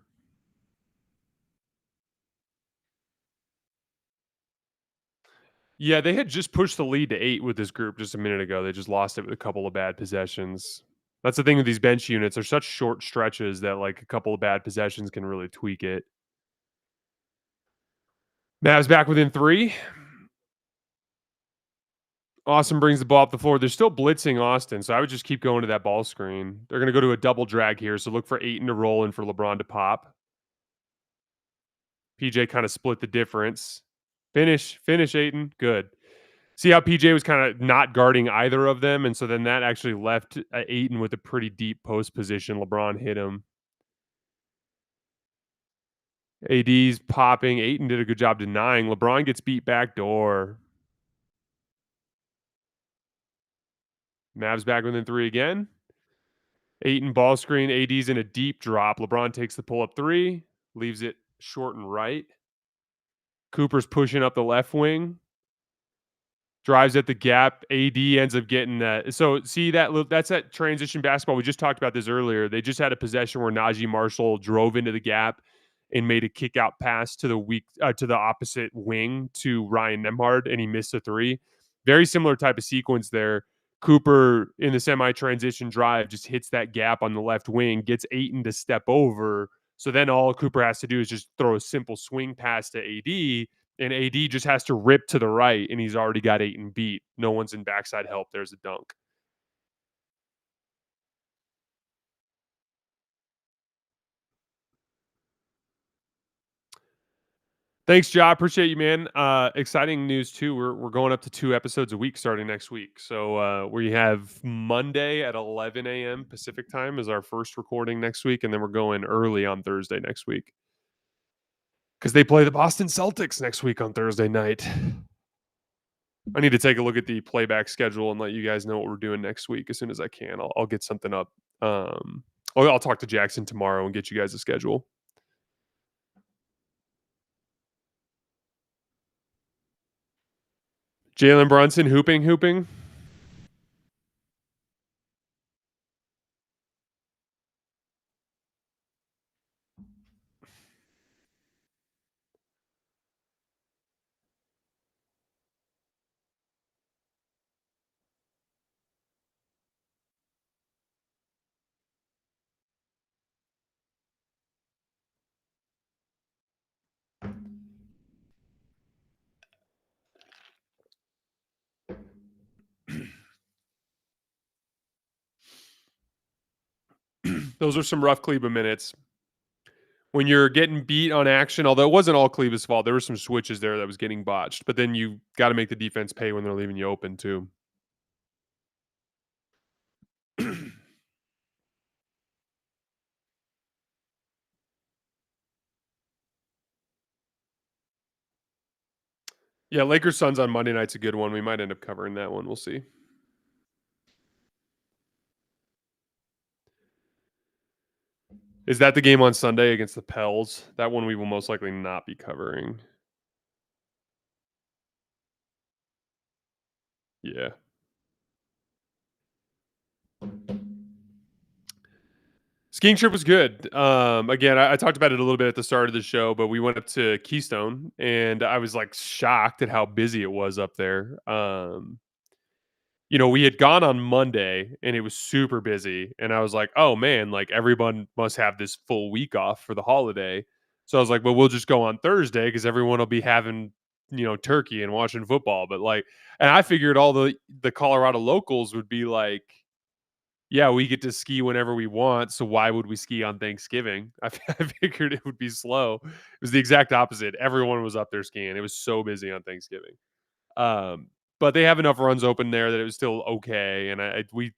Yeah, they had just pushed the lead to 8 with this group just a minute ago. They just lost it with a couple of bad possessions. That's the thing with these bench units. They're such short stretches that like a couple of bad possessions can really tweak it. Mavs back within 3. Austin brings the ball up the floor. They're still blitzing Austin, so I would just keep going to that ball screen. They're going to go to a double drag here, so look for Ayton to roll and for LeBron to pop. PJ kind of split the difference. Finish, Ayton. Good. See how PJ was kind of not guarding either of them, and so then that actually left Ayton with a pretty deep post position. LeBron hit him. AD's popping. Ayton did a good job denying. LeBron gets beat back door. Mavs back within 3 again. Ayton ball screen. AD's in a deep drop. LeBron takes the pull up 3, leaves it short and right. Cooper's pushing up the left wing. Drives at the gap. AD ends up getting that. So see that's that transition basketball. We just talked about this earlier. They just had a possession where Najee Marshall drove into the gap and made a kick out pass to the opposite wing to Ryan Nembhard, and he missed a 3. Very similar type of sequence there. Cooper in the semi-transition drive just hits that gap on the left wing, gets Ayton to step over. So then all Cooper has to do is just throw a simple swing pass to AD, and AD just has to rip to the right, and he's already got Ayton beat. No one's in backside help. There's a dunk. Thanks, Ja. Appreciate you, man. Exciting news too. We're going up to 2 episodes a week starting next week. So we have Monday at 11 a.m. Pacific time is our first recording next week, and then we're going early on Thursday next week because they play the Boston Celtics next week on Thursday night. I need to take a look at the playback schedule and let you guys know what we're doing next week as soon as I can. I'll get something up. I'll talk to Jackson tomorrow and get you guys a schedule. Jalen Brunson hooping. Those are some rough Kleba minutes. When you're getting beat on action, although it wasn't all Kleba's fault, there were some switches there that was getting botched. But then you got to make the defense pay when they're leaving you open too. Yeah, Lakers Suns on Monday night's a good one. We might end up covering that one. We'll see. Is that the game on Sunday against the Pels? That one we will most likely not be covering. Yeah. Skiing trip was good. Again, I talked about it a little bit at the start of the show, but we went up to Keystone, and I was like shocked at how busy it was up there. We had gone on Monday and it was super busy. And I was like, oh man, like everyone must have this full week off for the holiday. So I was like, well, we'll just go on Thursday because everyone will be having, turkey and watching football. But like, and I figured all the Colorado locals would be like, yeah, we get to ski whenever we want. So why would we ski on Thanksgiving? I figured it would be slow. It was the exact opposite. Everyone was up there skiing. It was so busy on Thanksgiving. Um, but they have enough runs open there that it was still okay, and we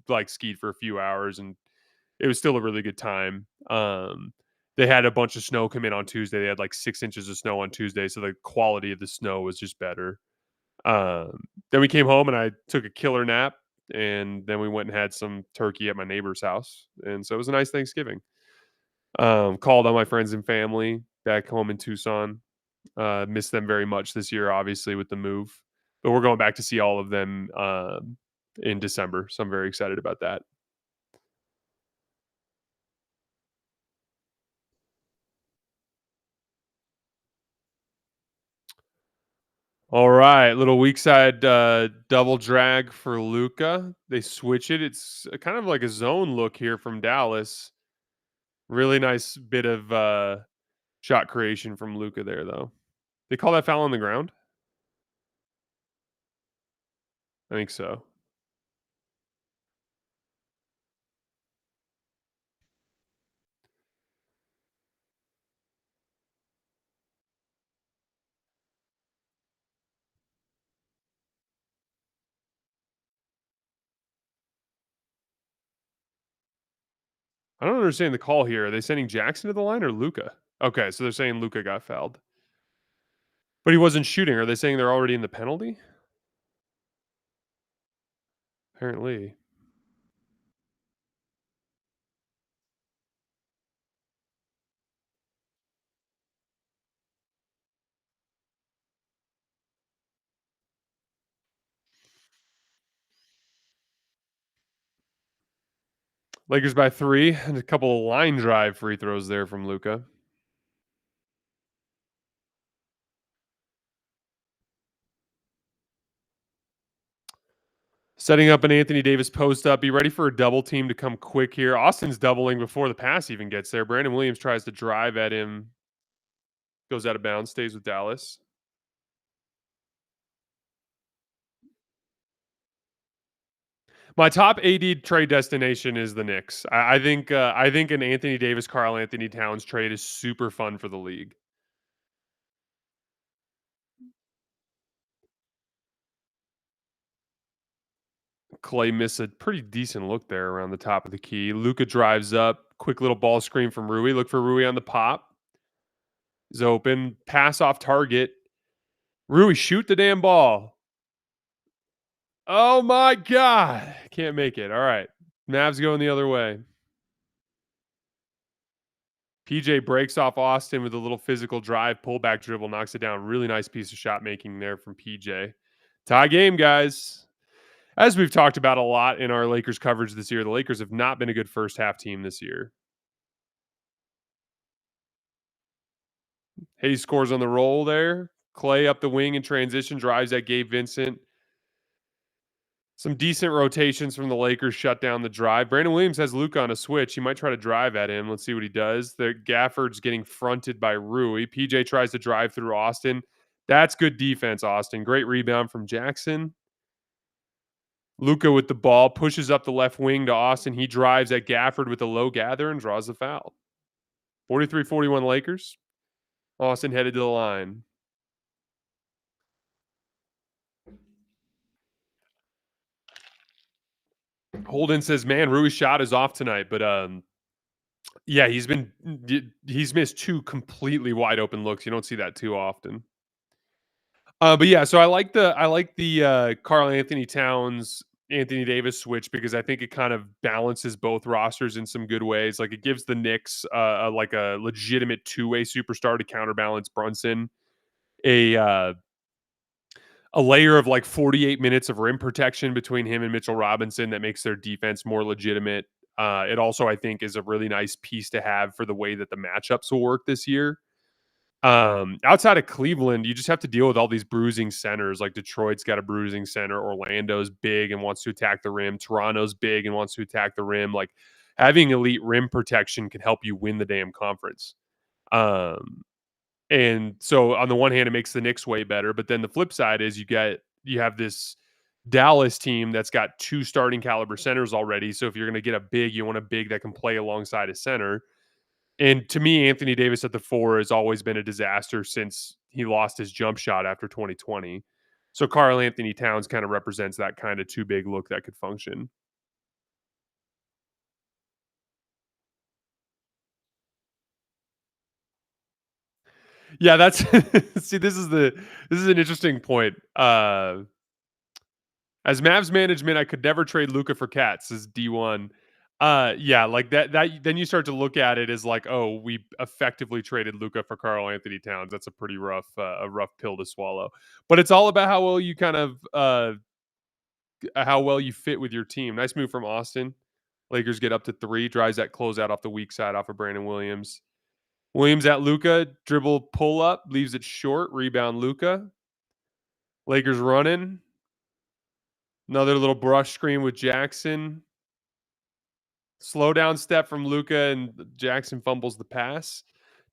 like skied for a few hours, and it was still a really good time. They had a bunch of snow come in on Tuesday. They had like 6 inches of snow on Tuesday, so the quality of the snow was just better. Um, then we came home and I took a killer nap, and then we went and had some turkey at my neighbor's house, and so it was a nice Thanksgiving. Called on my friends and family back home in Tucson. Miss them very much this year, obviously, with the move. But we're going back to see all of them in December. So I'm very excited about that. All right. Little weak side double drag for Luka. They switch it. It's kind of like a zone look here from Dallas. Really nice bit of shot creation from Luka there, though. They call that foul on the ground? I think so. I don't understand the call here. Are they sending Jackson to the line or Luka? Okay, so they're saying Luka got fouled. But he wasn't shooting. Are they saying they're already in the penalty? Apparently. Lakers by 3, and a couple of line drive free throws there from Luka. Setting up an Anthony Davis post up. Be ready for a double team to come quick here. Austin's doubling before the pass even gets there. Brandon Williams tries to drive at him. Goes out of bounds. Stays with Dallas. My top AD trade destination is the Knicks. I think an Anthony Davis, Carl Anthony Towns trade is super fun for the league. Clay missed a pretty decent look there around the top of the key. Luka drives up. Quick little ball screen from Rui. Look for Rui on the pop. Is open. Pass off target. Rui, shoot the damn ball. Oh my God. Can't make it. All right. Mavs going the other way. PJ breaks off Austin with a little physical drive, pullback dribble, knocks it down. Really nice piece of shot making there from PJ. Tie game, guys. As we've talked about a lot in our Lakers coverage this year, the Lakers have not been a good first half team this year. Hayes scores on the roll there. Clay up the wing in transition, drives at Gabe Vincent. Some decent rotations from the Lakers shut down the drive. Brandon Williams has Luka on a switch. He might try to drive at him. Let's see what he does. The Gafford's getting fronted by Rui. PJ tries to drive through Austin. That's good defense, Austin. Great rebound from Jackson. Luka with the ball pushes up the left wing to Austin. He drives at Gafford with a low gather and draws the foul. 43-41 Lakers. Austin headed to the line. Holden says, "Man, Rui's shot is off tonight, but yeah, he's missed 2 completely wide open looks. You don't see that too often." But yeah, so I like the Karl Anthony Towns Anthony Davis switch because I think it kind of balances both rosters in some good ways. Like it gives the Knicks like a legitimate two-way superstar to counterbalance Brunson, a a layer of like 48 minutes of rim protection between him and Mitchell Robinson that makes their defense more legitimate. It also, I think, is a really nice piece to have for the way that the matchups will work this year. Outside of Cleveland, you just have to deal with all these bruising centers. Like Detroit's got a bruising center, Orlando's big and wants to attack the rim, Toronto's big and wants to attack the rim. Like having elite rim protection can help you win the damn conference. Um, and so on the one hand, it makes the Knicks way better, but then the flip side is you have this Dallas team that's got two starting caliber centers already. So if you're going to get a big, you want a big that can play alongside a center. And to me, Anthony Davis at the 4 has always been a disaster since he lost his jump shot after 2020. So Karl Anthony Towns kind of represents that kind of too big look that could function. Yeah, that's see, this is an interesting point. As Mavs management, I could never trade Luka for cats as D1. Yeah, like that then you start to look at it as like, oh, we effectively traded Luka for Karl Anthony Towns. That's a pretty rough a rough pill to swallow. But it's all about how well you kind of how well you fit with your team. Nice move from Austin. Lakers get up to 3, drives that closeout off the weak side off of Brandon Williams. Williams at Luka, dribble pull up, leaves it short, rebound Luka. Lakers running. Another little brush screen with Jackson. Slow down step from Luka and Jackson fumbles the pass.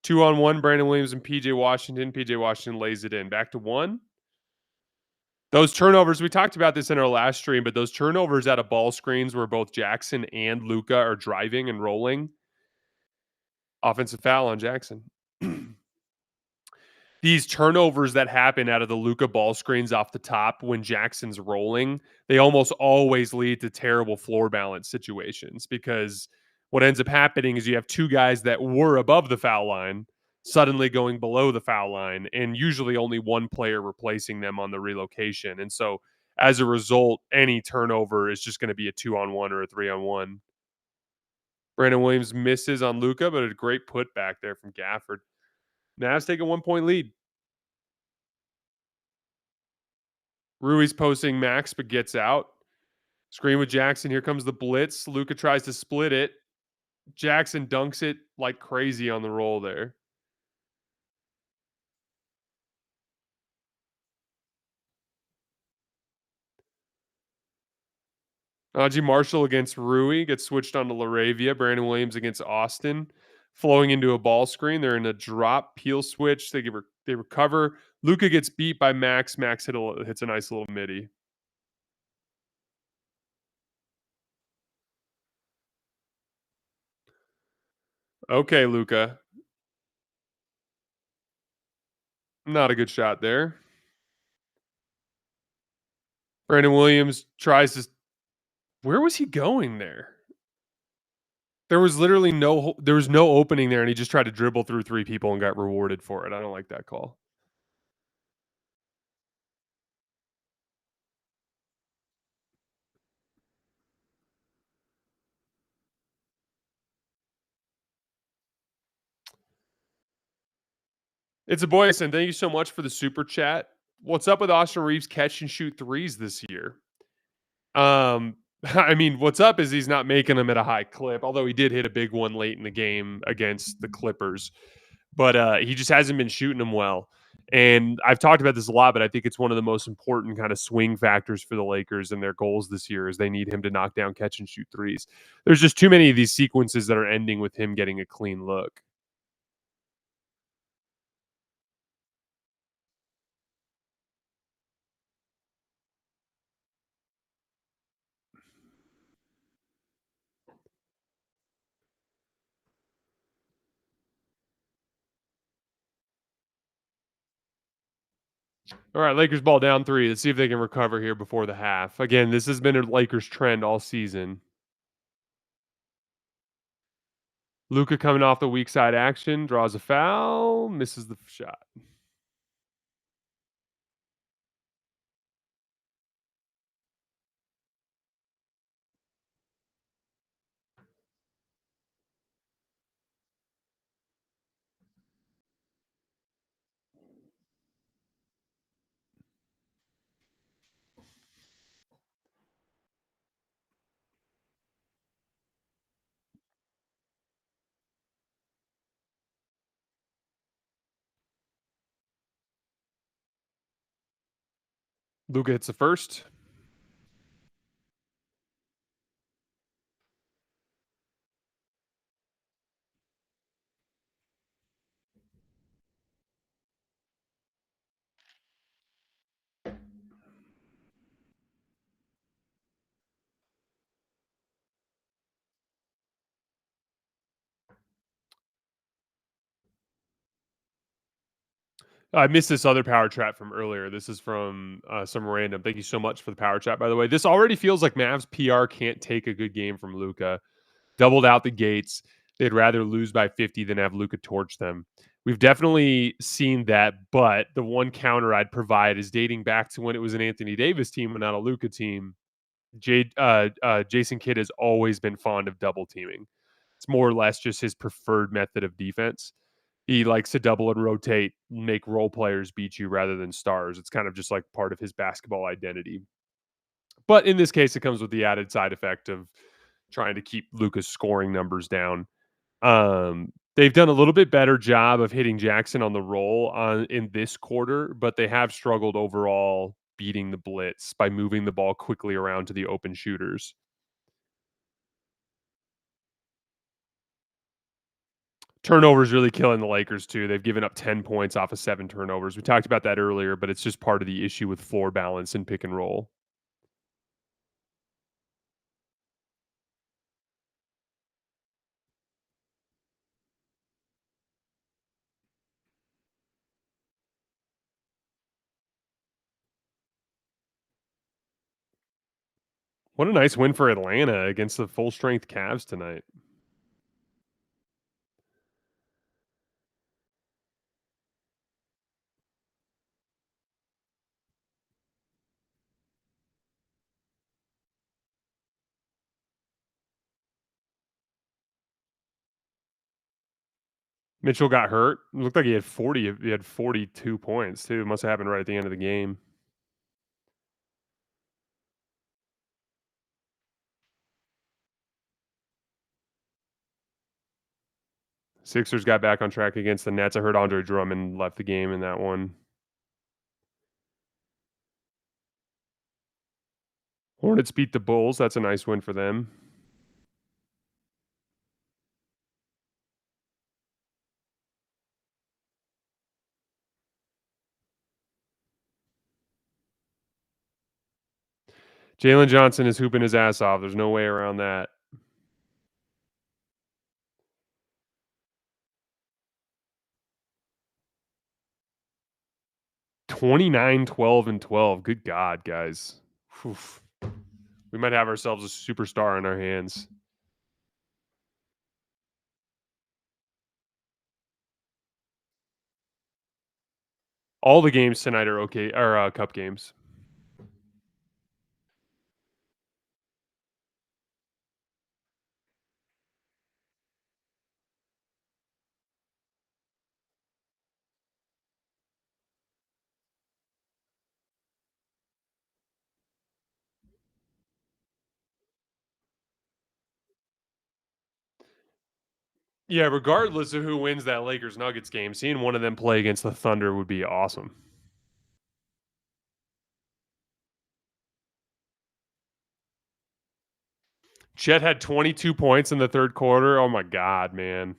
2-on-1, Brandon Williams and PJ Washington. PJ Washington lays it in. Back to 1. Those turnovers, we talked about this in our last stream, but those turnovers out of ball screens where both Jackson and Luka are driving and rolling. Offensive foul on Jackson. These turnovers that happen out of the Luka ball screens off the top when Jackson's rolling, they almost always lead to terrible floor balance situations because what ends up happening is you have two guys that were above the foul line suddenly going below the foul line and usually only one player replacing them on the relocation. And so as a result, any turnover is just going to be a 2-on-1 or a 3-on-1. Brandon Williams misses on Luka, but a great put back there from Gafford. Navs take a 1-point lead. Rui's posting Max, but gets out. Screen with Jackson. Here comes the blitz. Luka tries to split it. Jackson dunks it like crazy on the roll there. Najee Marshall against Rui gets switched on to Laravia. Brandon Williams against Austin. Flowing into a ball screen. They're in a drop, peel switch. They recover. Luka gets beat by Max. Max hits a nice little midi. Okay, Luka. Not a good shot there. Brandon Williams tries to. Where was he going there? There was no opening there, and he just tried to dribble through 3 people and got rewarded for it. I don't like that call. It's a boys, and thank you so much for the super chat. What's up with Austin Reeves catch and shoot threes this year? I mean, what's up is he's not making them at a high clip, although he did hit a big one late in the game against the Clippers. But he just hasn't been shooting them well. And I've talked about this a lot, but I think it's one of the most important kind of swing factors for the Lakers and their goals this year is they need him to knock down catch and shoot threes. There's just too many of these sequences that are ending with him getting a clean look. All right, Lakers ball down 3. Let's see if they can recover here before the half. Again, this has been a Lakers trend all season. Luka coming off the weak side action, draws a foul, misses the shot. Luka hits the first. I missed this other power chat from earlier. This is from some random. Thank you so much for the power chat, by the way. This already feels like Mavs PR can't take a good game from Luka. Doubled out the gates. They'd rather lose by 50 than have Luka torch them. We've definitely seen that, but the one counter I'd provide is dating back to when it was an Anthony Davis team and not a Luka team. Jason Kidd has always been fond of double teaming. It's more or less just his preferred method of defense. He likes to double and rotate, make role players beat you rather than stars. It's kind of just like part of his basketball identity. But in this case, it comes with the added side effect of trying to keep Luka's scoring numbers down. They've done a little bit better job of hitting Jackson on the roll in this quarter, but they have struggled overall beating the blitz by moving the ball quickly around to the open shooters. Turnovers really killing the Lakers too. They've given up 10 points off of 7 turnovers. We talked about that earlier, but it's just part of the issue with floor balance and pick and roll. What a nice win for Atlanta against the full strength Cavs tonight. Mitchell got hurt. It looked like he had 40. He had 42 points too. It must have happened right at the end of the game. Sixers got back on track against the Nets. I heard Andre Drummond left the game in that one. Hornets beat the Bulls. That's a nice win for them. Jalen Johnson is hooping his ass off. There's no way around that. $29, 12, and 12. Good God, guys. Oof. We might have ourselves a superstar in our hands. All the games tonight are okay, are cup games. Yeah, regardless of who wins that Lakers Nuggets game, seeing one of them play against the Thunder would be awesome. Chet had 22 points in the third quarter. Oh my God, man.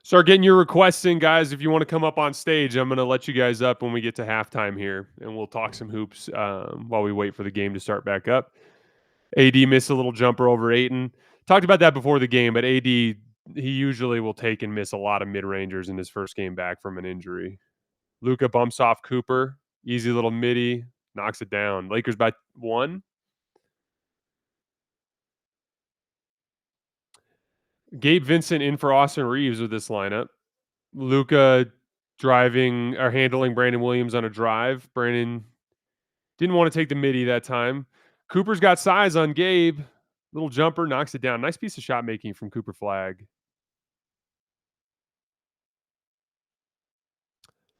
Start getting your requests in, guys. If you want to come up on stage, I'm going to let you guys up when we get to halftime here, and we'll talk some hoops while we wait for the game to start back up. AD missed a little jumper over Ayton. Talked about that before the game, but AD, he usually will take and miss a lot of mid-rangers in his first game back from an injury. Luka bumps off Cooper. Easy little midi. Knocks it down. Lakers by 1. Gabe Vincent in for Austin Reeves with this lineup. Luka driving or handling Brandon Williams on a drive. Brandon didn't want to take the midi that time. Cooper's got size on Gabe. Little jumper, knocks it down. Nice piece of shot making from Cooper Flagg.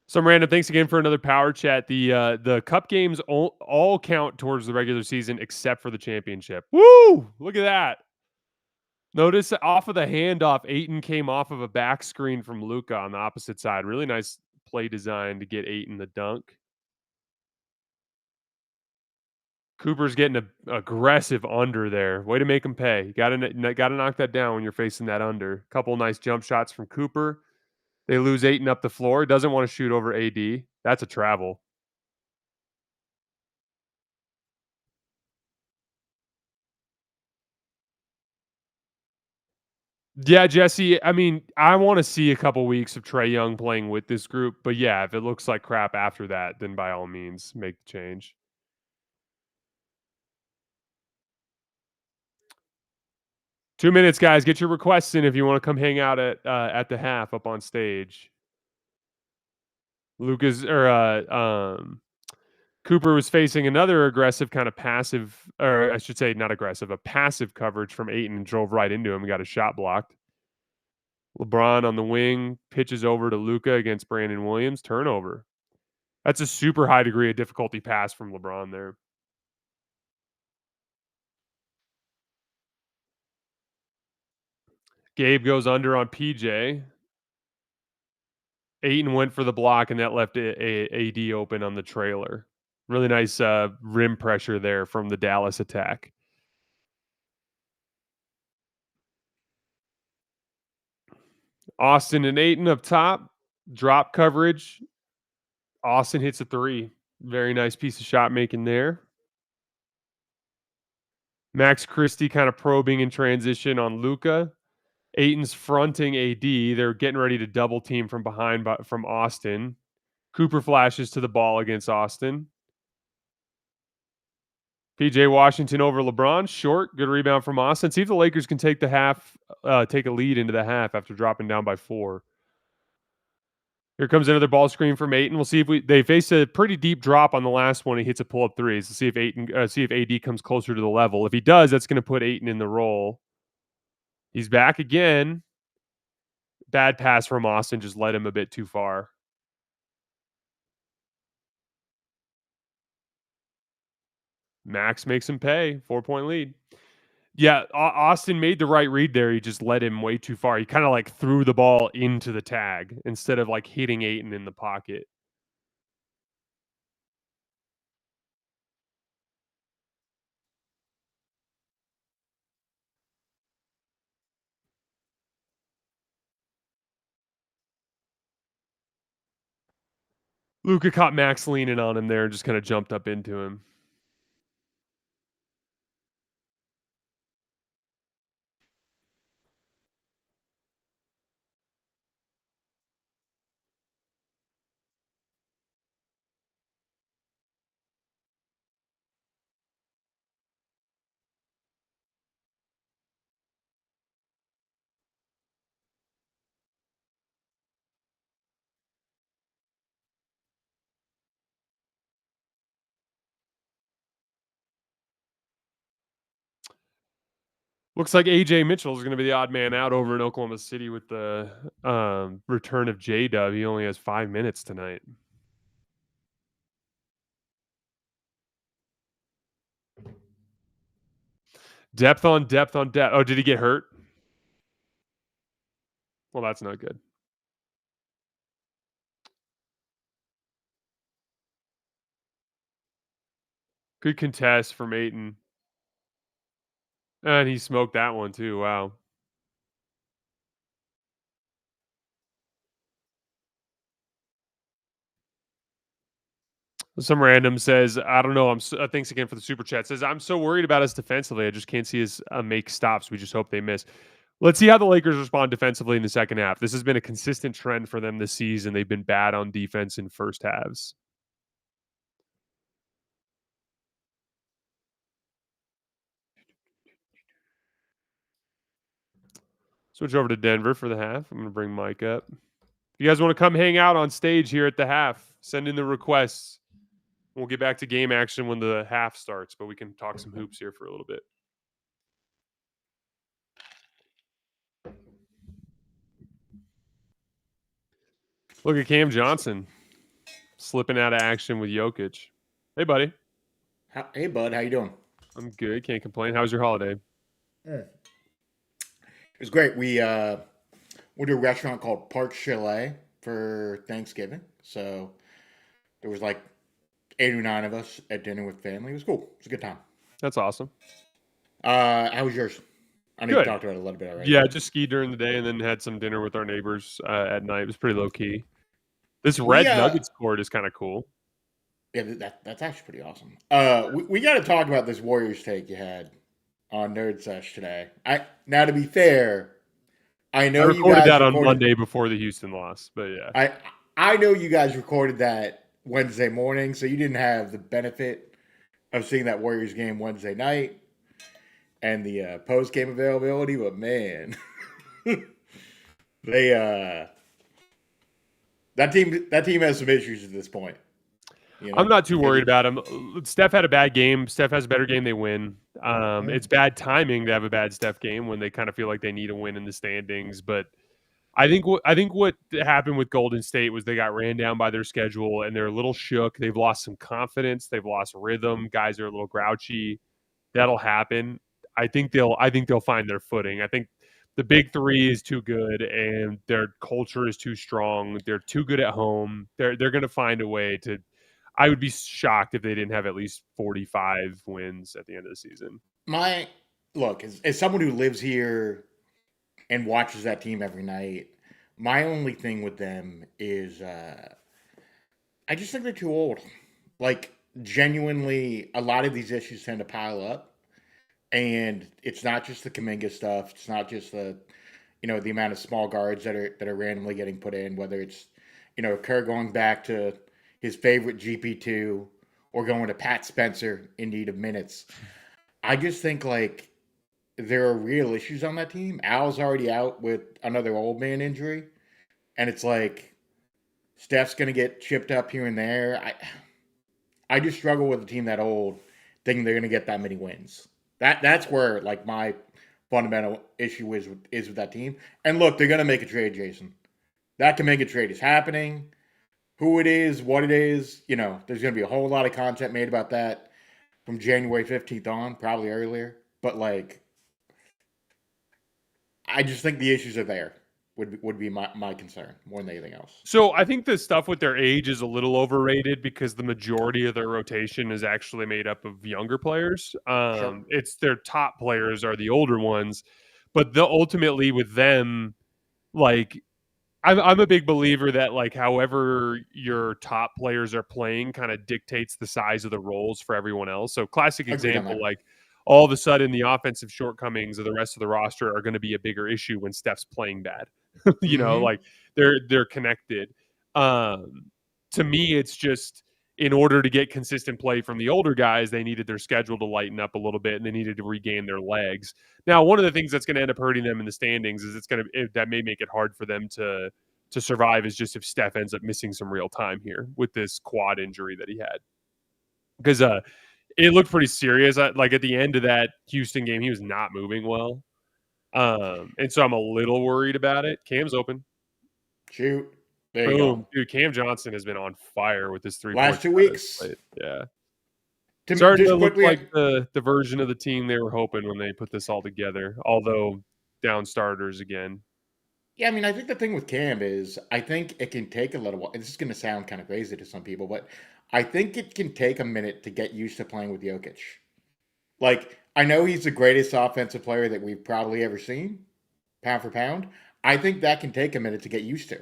Some random. Thanks again for another power chat. The cup games all count towards the regular season except for the championship. Woo! Look at that. Notice off of the handoff, Ayton came off of a back screen from Luka on the opposite side. Really nice play design to get Ayton the dunk. Cooper's getting a aggressive under there. Way to make him pay. You gotta knock that down when you're facing that under. Couple nice jump shots from Cooper. They lose Ayton up the floor. Doesn't want to shoot over AD. That's a travel. Yeah, Jesse. I mean, I want to see a couple weeks of Trae Young playing with this group. But yeah, if it looks like crap after that, then by all means, make the change. 2 minutes, guys. Get your requests in if you want to come hang out at the half up on stage. Cooper was facing another aggressive kind of passive, or I should say not aggressive, a passive coverage from Ayton and drove right into him and got a shot blocked. LeBron on the wing pitches over to Luka against Brandon Williams. Turnover. That's a super high degree of difficulty pass from LeBron there. Gabe goes under on PJ. Ayton went for the block, and that left AD open on the trailer. Really nice rim pressure there from the Dallas attack. Austin and Ayton up top. Drop coverage. Austin hits a three. Very nice piece of shot making there. Max Christie kind of probing in transition on Luka. Ayton's fronting AD. They're getting ready to double team from behind from Austin. Cooper flashes to the ball against Austin. PJ Washington over LeBron. Short. Good rebound from Austin. See if the Lakers can take take a lead into the half after dropping down by 4. Here comes another ball screen from Ayton. We'll see if they face a pretty deep drop on the last one. He hits a pull-up three. So see if AD comes closer to the level. If he does, that's going to put Ayton in the roll. He's back again. Bad pass from Austin. Just led him a bit too far. Max makes him pay. 4-point lead. Yeah, Austin made the right read there. He just led him way too far. He kind of like threw the ball into the tag instead of like hitting Ayton in the pocket. Luka caught Max leaning on him there and just kind of jumped up into him. Looks like AJ Mitchell is going to be the odd man out over in Oklahoma City with the return of J-Dub. He only has 5 minutes tonight. Depth on depth on depth. Oh, did he get hurt? Well, that's not good. Good contest from Ayton. And he smoked that one too. Wow. Some random says, I don't know. Thanks again for the super chat. Says, I'm so worried about us defensively. I just can't see us make stops. We just hope they miss. Let's see how the Lakers respond defensively in the second half. This has been a consistent trend for them this season. They've been bad on defense in first halves. Switch over to Denver for the half. I'm going to bring Mike up. If you guys want to come hang out on stage here at the half, send in the requests. We'll get back to game action when the half starts, but we can talk some hoops here for a little bit. Look at Cam Johnson slipping out of action with Jokic. Hey, buddy.
Hey, bud. How you doing?
I'm good. Can't complain. How was your holiday?
It was great. We went to a restaurant called Park Chalet for Thanksgiving. So there was like 8 or 9 of us at dinner with family. It was cool. It was a good time.
That's awesome.
How was yours? I know you
Good.
talked about it a little bit already,
Yeah,
but
just skied during the day and then had some dinner with our neighbors at night. It was pretty low key. This
we
red Nuggets court is kind of cool.
yeah, that's actually pretty awesome. We got to talk about this Warriors take you had on Nerd Sesh today. Now to be fair, I
I
know you
recorded
guys
that on
recorded.
Monday before the Houston loss, but yeah.
I know you guys recorded that Wednesday morning, so you didn't have the benefit of seeing that Warriors game Wednesday night and the post game availability. But man, they that team has some issues at this point. You
I'm
know,
not too
because
worried about him. Steph had a bad game. Steph has a better game, they win. It's bad timing to have a bad Steph game when they kind of feel like they need a win in the standings. But I think what happened with Golden State was they got ran down by their schedule and they're a little shook. They've lost some confidence. They've lost rhythm. Guys are a little grouchy. That'll happen. I think they'll find their footing. I think the big three is too good and their culture is too strong. They're too good at home. They're going to find a way to. I would be shocked if they didn't have at least 45 wins at the end of the season.
my look as someone who lives here and watches that team every night. My only thing with them is I just think they're too old. Like genuinely, a lot of these issues tend to pile up, and it's not just the Kaminga stuff. It's not just the amount of small guards that are randomly getting put in. Whether it's Kerr going back to his favorite GP2 or going to Pat Spencer in need of minutes. I just think like there are real issues on that team. Al's already out with another old man injury, and it's like Steph's gonna get chipped up here and there. I just struggle with a team that old, thinking they're gonna get that many wins. That's where like my fundamental issue is with that team. And look, they're gonna make a trade, Jason. That can make a trade is happening. Who it is, what it is, there's gonna be a whole lot of content made about that from January 15th on, probably earlier. But like, I just think the issues are there. Would be my concern more than anything else.
So I think the stuff with their age is a little overrated because the majority of their rotation is actually made up of younger players.
Sure.
It's their top players are the older ones, but ultimately with them, like I'm a big believer that like however your top players are playing kind of dictates the size of the roles for everyone else. So classic
Agreed on
example,
that.
like all of a sudden the offensive shortcomings of the rest of the roster are going to be a bigger issue when Steph's playing bad.
Mm-hmm.
Like they're connected. Um, to me, it's just in order to get consistent play from the older guys, they needed their schedule to lighten up a little bit and they needed to regain their legs. Now, one of the things that's going to end up hurting them in the standings is that may make it hard for them to survive is just if Steph ends up missing some real time here with this quad injury that he had. Because it looked pretty serious. Like at the end of that Houston game, he was not moving well. And so I'm a little worried about it. Cam's open.
Shoot. There you go.
Boom. Dude, Cam Johnson has been on fire with this three-point
Last two
shot.
weeks.
Yeah.
To
Starting to
just
look
quickly,
like the version of the team they were hoping when they put this all together, although down starters again.
yeah, I mean, I think the thing with Cam is I think it can take a little while. This is going to sound kind of crazy to some people, but I think it can take a minute to get used to playing with Jokic. Like, I know he's the greatest offensive player that we've probably ever seen, pound for pound. I think that can take a minute to get used to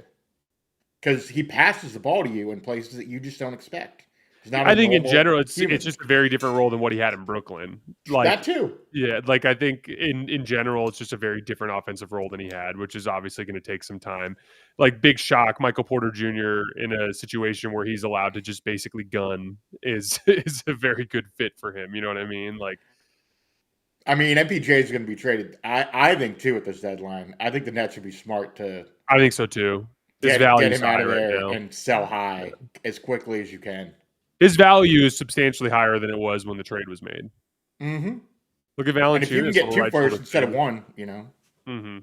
because he passes the ball to you in places that you just don't expect. He's not
I
a
think in
normal
general it's
human.
just a very different role than what he had in Brooklyn.
That
Like
too.
yeah, like I think in general it's just a very different offensive role than he had, which is obviously going to take some time. Like big shock, Michael Porter Jr. in a situation where he's allowed to just basically gun is is a very good fit for him. You know what I mean? Like
I mean, MPJ is going to be traded. I think too at this deadline. I think the Nets would be smart to
I think so too. His
get
value's
him out
high
of
right
there
now.
and sell high as quickly as you can.
His value is substantially higher than it was when the trade was made.
Mm-hmm.
Look at
And if you can
Valanciunas,
get
little
two
right shoulder
first instead of
thing.
one.
Mm-hmm.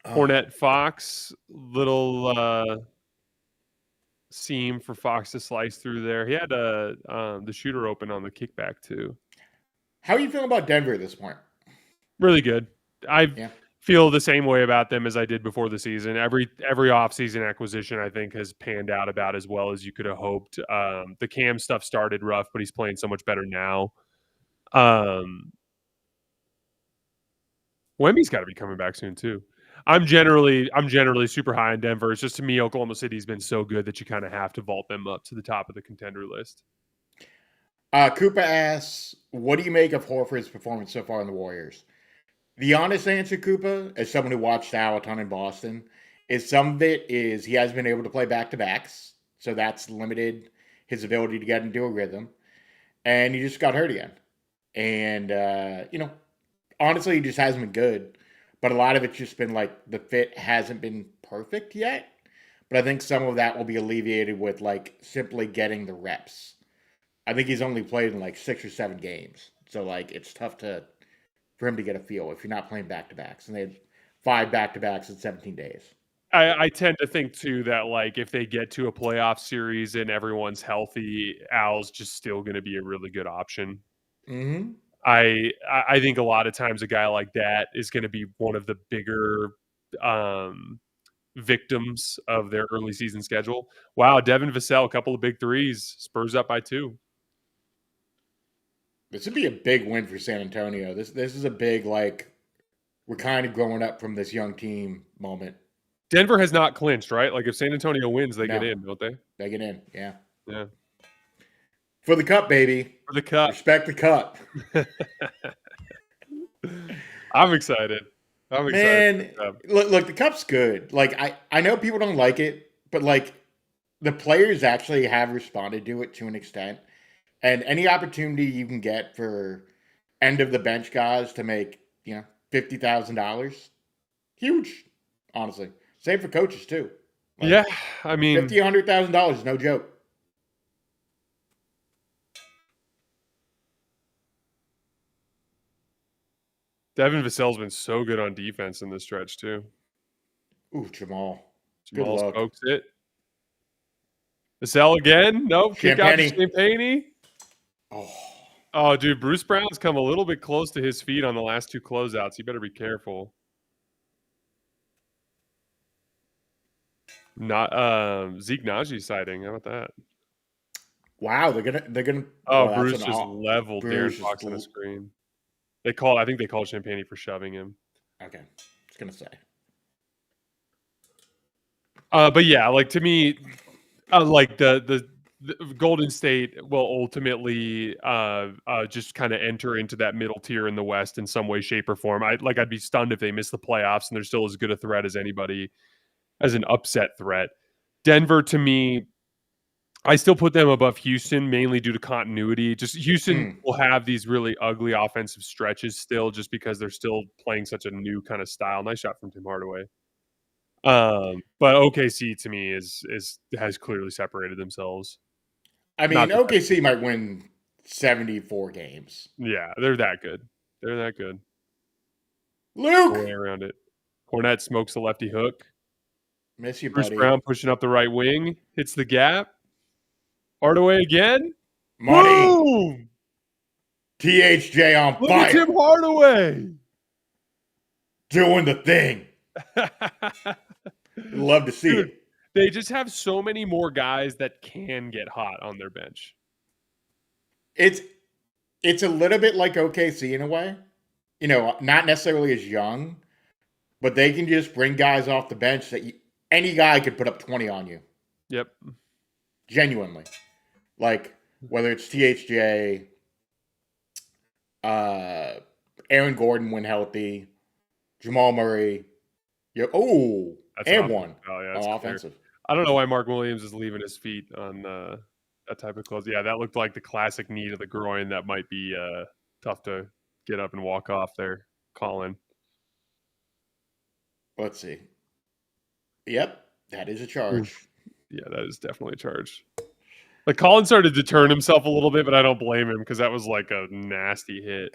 Oh,
Fournette Fox, little seam for Fox to slice through there. He had the shooter open on the kickback too.
How are you feeling about Denver at this point?
Really good. I
Yeah.
feel the same way about them as I did before the season. Every offseason acquisition, I think, has panned out about as well as you could have hoped. The Cam stuff started rough, but he's playing so much better now. Wemby's got to be coming back soon too. I'm generally super high on Denver. It's just, to me, Oklahoma City's been so good that you kind of have to vault them up to the top of the contender list.
Cooper asks, what do you make of Horford's performance so far in the Warriors? The honest answer, Cooper, as someone who watched Al a ton in Boston, is some of it is he has been able to play back-to-backs, so that's limited his ability to get into a rhythm, and he just got hurt again. And, honestly, he just hasn't been good, but a lot of it's just been like the fit hasn't been perfect yet, but I think some of that will be alleviated with like simply getting the reps. I think he's only played in like 6 or 7 games. So like it's tough for him to get a feel if you're not playing back-to-backs. And they had 5 back-to-backs in 17 days.
I tend to think too that like if they get to a playoff series and everyone's healthy, Al's just still going to be a really good option.
Mm-hmm.
I think a lot of times a guy like that is going to be one of the bigger victims of their early season schedule. Wow, Devin Vassell, a couple of big threes, Spurs up by 2.
This would be a big win for San Antonio. This is a big, like, we're kind of growing up from this young team moment.
Denver has not clinched, right? Like if San Antonio wins, they get in, don't they?
They get in, yeah.
Yeah.
For the cup, baby.
For the cup.
Respect the cup.
I'm excited.
Man, look, the cup's good. Like, I know people don't like it, but, like, the players actually have responded to it to an extent. And any opportunity you can get for end-of-the-bench guys to make, $50,000, huge, honestly. Same for coaches, too.
Like, yeah, I mean...
$50,000, $100,000 is no joke.
Devin Vassell's been so good on defense in this stretch, too.
Ooh, Jamal.
Jamal spokes it. Vassell again? Nope. Kick out to Champagne. Oh, dude, Bruce Brown's come a little bit close to his feet on the last 2 closeouts. You better be careful. Not Zeke Naji sighting. How about that?
Wow, they're gonna.
Oh, Bruce just leveled Darren Fox on the screen. I think they called Champagne for shoving him.
Okay, I was gonna say.
But yeah, like to me, like the Golden State will ultimately just kind of enter into that middle tier in the West in some way, shape, or form. I'd be stunned if they miss the playoffs and they're still as good a threat as anybody, as an upset threat. Denver, to me, I still put them above Houston, mainly due to continuity. Just Houston will have these really ugly offensive stretches still, just because they're still playing such a new kind of style. Nice shot from Tim Hardaway. But OKC to me has clearly separated themselves.
I mean, OKC might win 74 games.
Yeah, they're that good.
Luke!
Way around it. Cornette smokes the lefty hook.
Miss you,
Bruce
buddy.
Brown pushing up the right wing. Hits the gap. Hardaway again.
Money.
Boom!
THJ on
Look
fire.
At Tim Hardaway.
Doing the thing. Love to see it.
They just have so many more guys that can get hot on their bench.
It's a little bit like OKC in a way. Not necessarily as young, but they can just bring guys off the bench that any guy could put up 20 on you.
Yep.
Genuinely. Like, whether it's THJ, Aaron Gordon when healthy, Jamal Murray. And one.
Oh, yeah, that's
offensive.
Clear. I don't know why Mark Williams is leaving his feet on that type of close. Yeah, that looked like the classic knee to the groin that might be tough to get up and walk off there, Colin.
Let's see. Yep, that is a charge.
Yeah, that is definitely a charge. Like, Colin started to turn himself a little bit, but I don't blame him because that was like a nasty hit.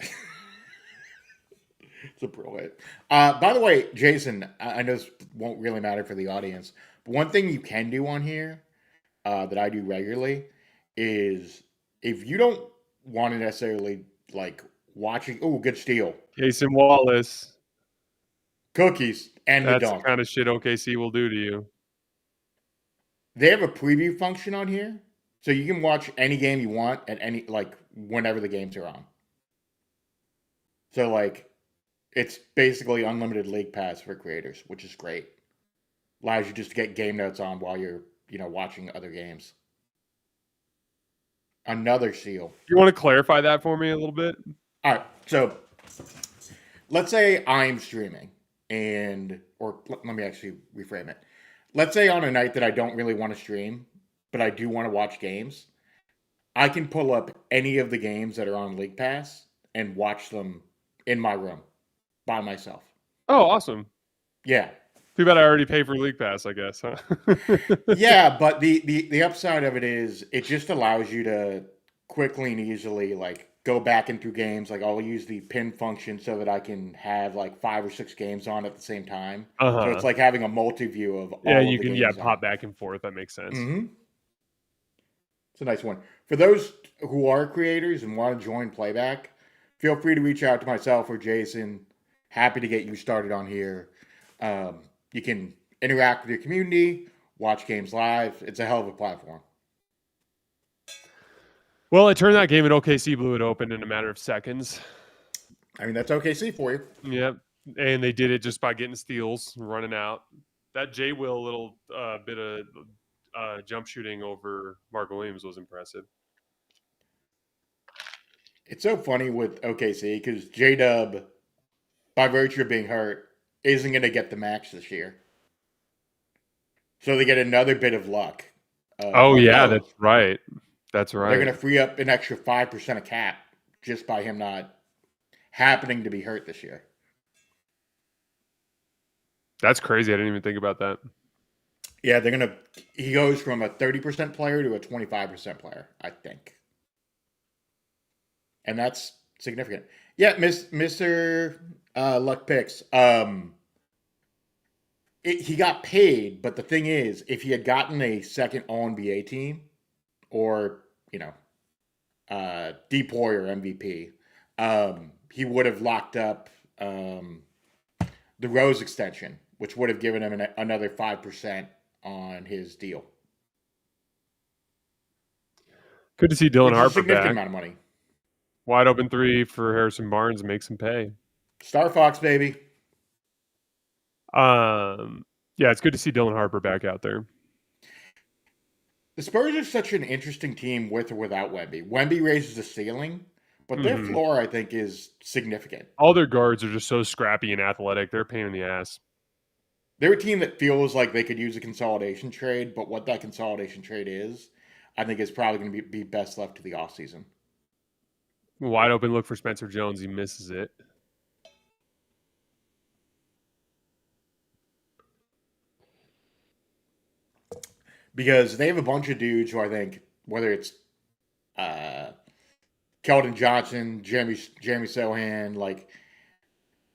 It's a pro hit. By the way, Jason, I know this won't really matter for the audience, but one thing you can do on here that I do regularly is if you don't want to necessarily like watching. Oh, good steal.
Jason Wallace.
Cookies and the
That's the
dunk.
kind of shit OKC will do to you.
They have a preview function on here, so you can watch any game you want at any whenever the games are on. So it's basically unlimited league pass for creators, which is great. Allows you just to get game notes on while you're watching other games. Another seal.
You want to clarify that for me a little bit?
All right, so let's say I'm streaming, or let me actually reframe it. Let's say on a night that I don't really want to stream, but I do want to watch games, I can pull up any of the games that are on League Pass and watch them in my room by myself.
Oh, awesome.
Yeah.
Too bad I already pay for League Pass, I guess, huh?
Yeah, but the upside of it is it just allows you to quickly and easily go back into games. I'll use the pin function so that I can have 5 or 6 games on at the same time.
Uh-huh.
So it's like having a multi-view of all
you
of
can
the games
pop
on.
back and forth. That makes sense.
Mm-hmm. It's a nice one. For those who are creators and want to join playback, feel free to reach out to myself or Jason. Happy to get you started on here. You can interact with your community, watch games live. It's a hell of a platform.
Well, I turned that game and OKC blew it open in a matter of seconds.
I mean, that's OKC for you.
Yep. And they did it just by getting steals, running out. That J. Will little bit of jump shooting over Mark Williams was impressive.
It's so funny with OKC because J-Dub, by virtue of being hurt, isn't going to get the max this year. So they get another bit of luck.
That's right. That's right.
They're going to free up an extra 5% of cap just by him not happening to be hurt this year.
That's crazy. I didn't even think about that.
Yeah, he goes from a 30% player to a 25% player, I think. And that's significant. Yeah, Mr. Luck Picks. He got paid, but the thing is, if he had gotten a second All-NBA team, or, Depoy or MVP, he would have locked up the Rose extension, which would have given him another 5% on his deal.
Good to see Dylan Harper
a significant
back.
Amount of money.
Wide open 3 for Harrison Barnes makes him pay.
Star Fox, baby.
It's good to see Dylan Harper back out there.
The Spurs are such an interesting team with or without Wemby. Wemby raises the ceiling, but their floor, I think, is significant.
All their guards are just so scrappy and athletic. They're a pain in the ass.
They're a team that feels like they could use a consolidation trade, but what that consolidation trade is, I think is probably going to be best left to the offseason.
Wide open look for Spencer Jones. He misses it.
Because they have a bunch of dudes who I think, whether it's Keldon Johnson, Jeremy Sohan,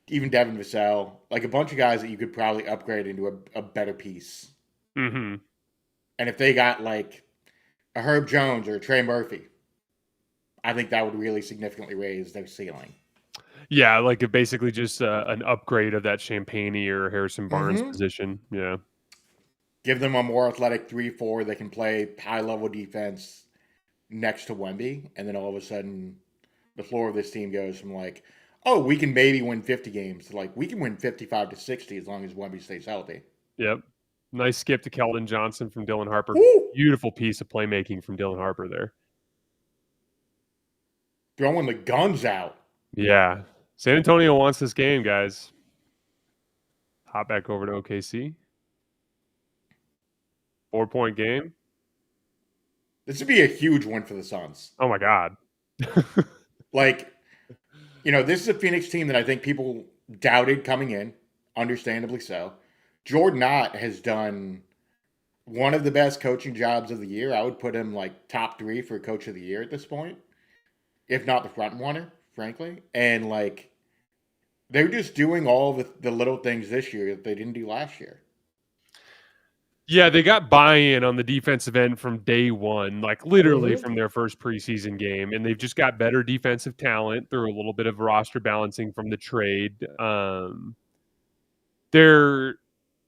even Devin Vassell, a bunch of guys that you could probably upgrade into a better piece.
Mm-hmm.
And if they got a Herb Jones or a Trey Murphy, I think that would really significantly raise their ceiling.
Yeah, basically just an upgrade of that Champagne or Harrison Barnes position. Yeah.
Give them a more athletic 3-4 that can play high-level defense next to Wemby, and then all of a sudden the floor of this team goes from we can maybe win 50 games to we can win 55 to 60 as long as Wemby stays healthy.
Yep. Nice skip to Keldon Johnson from Dylan Harper.
Woo!
Beautiful piece of playmaking from Dylan Harper there.
Throwing the guns out.
Yeah. San Antonio wants this game, guys. Hop back over to OKC. 4-point game.
This would be a huge win for the Suns.
Oh, my God.
This is a Phoenix team that I think people doubted coming in, understandably so. Jordan Knott has done one of the best coaching jobs of the year. I would put him top 3 for coach of the year at this point, if not the front runner, frankly. And they're just doing all the little things this year that they didn't do last year.
Yeah, they got buy-in on the defensive end from day one, like literally
Mhm.
from their first preseason game, and they've just got better defensive talent through a little bit of roster balancing from the trade. Their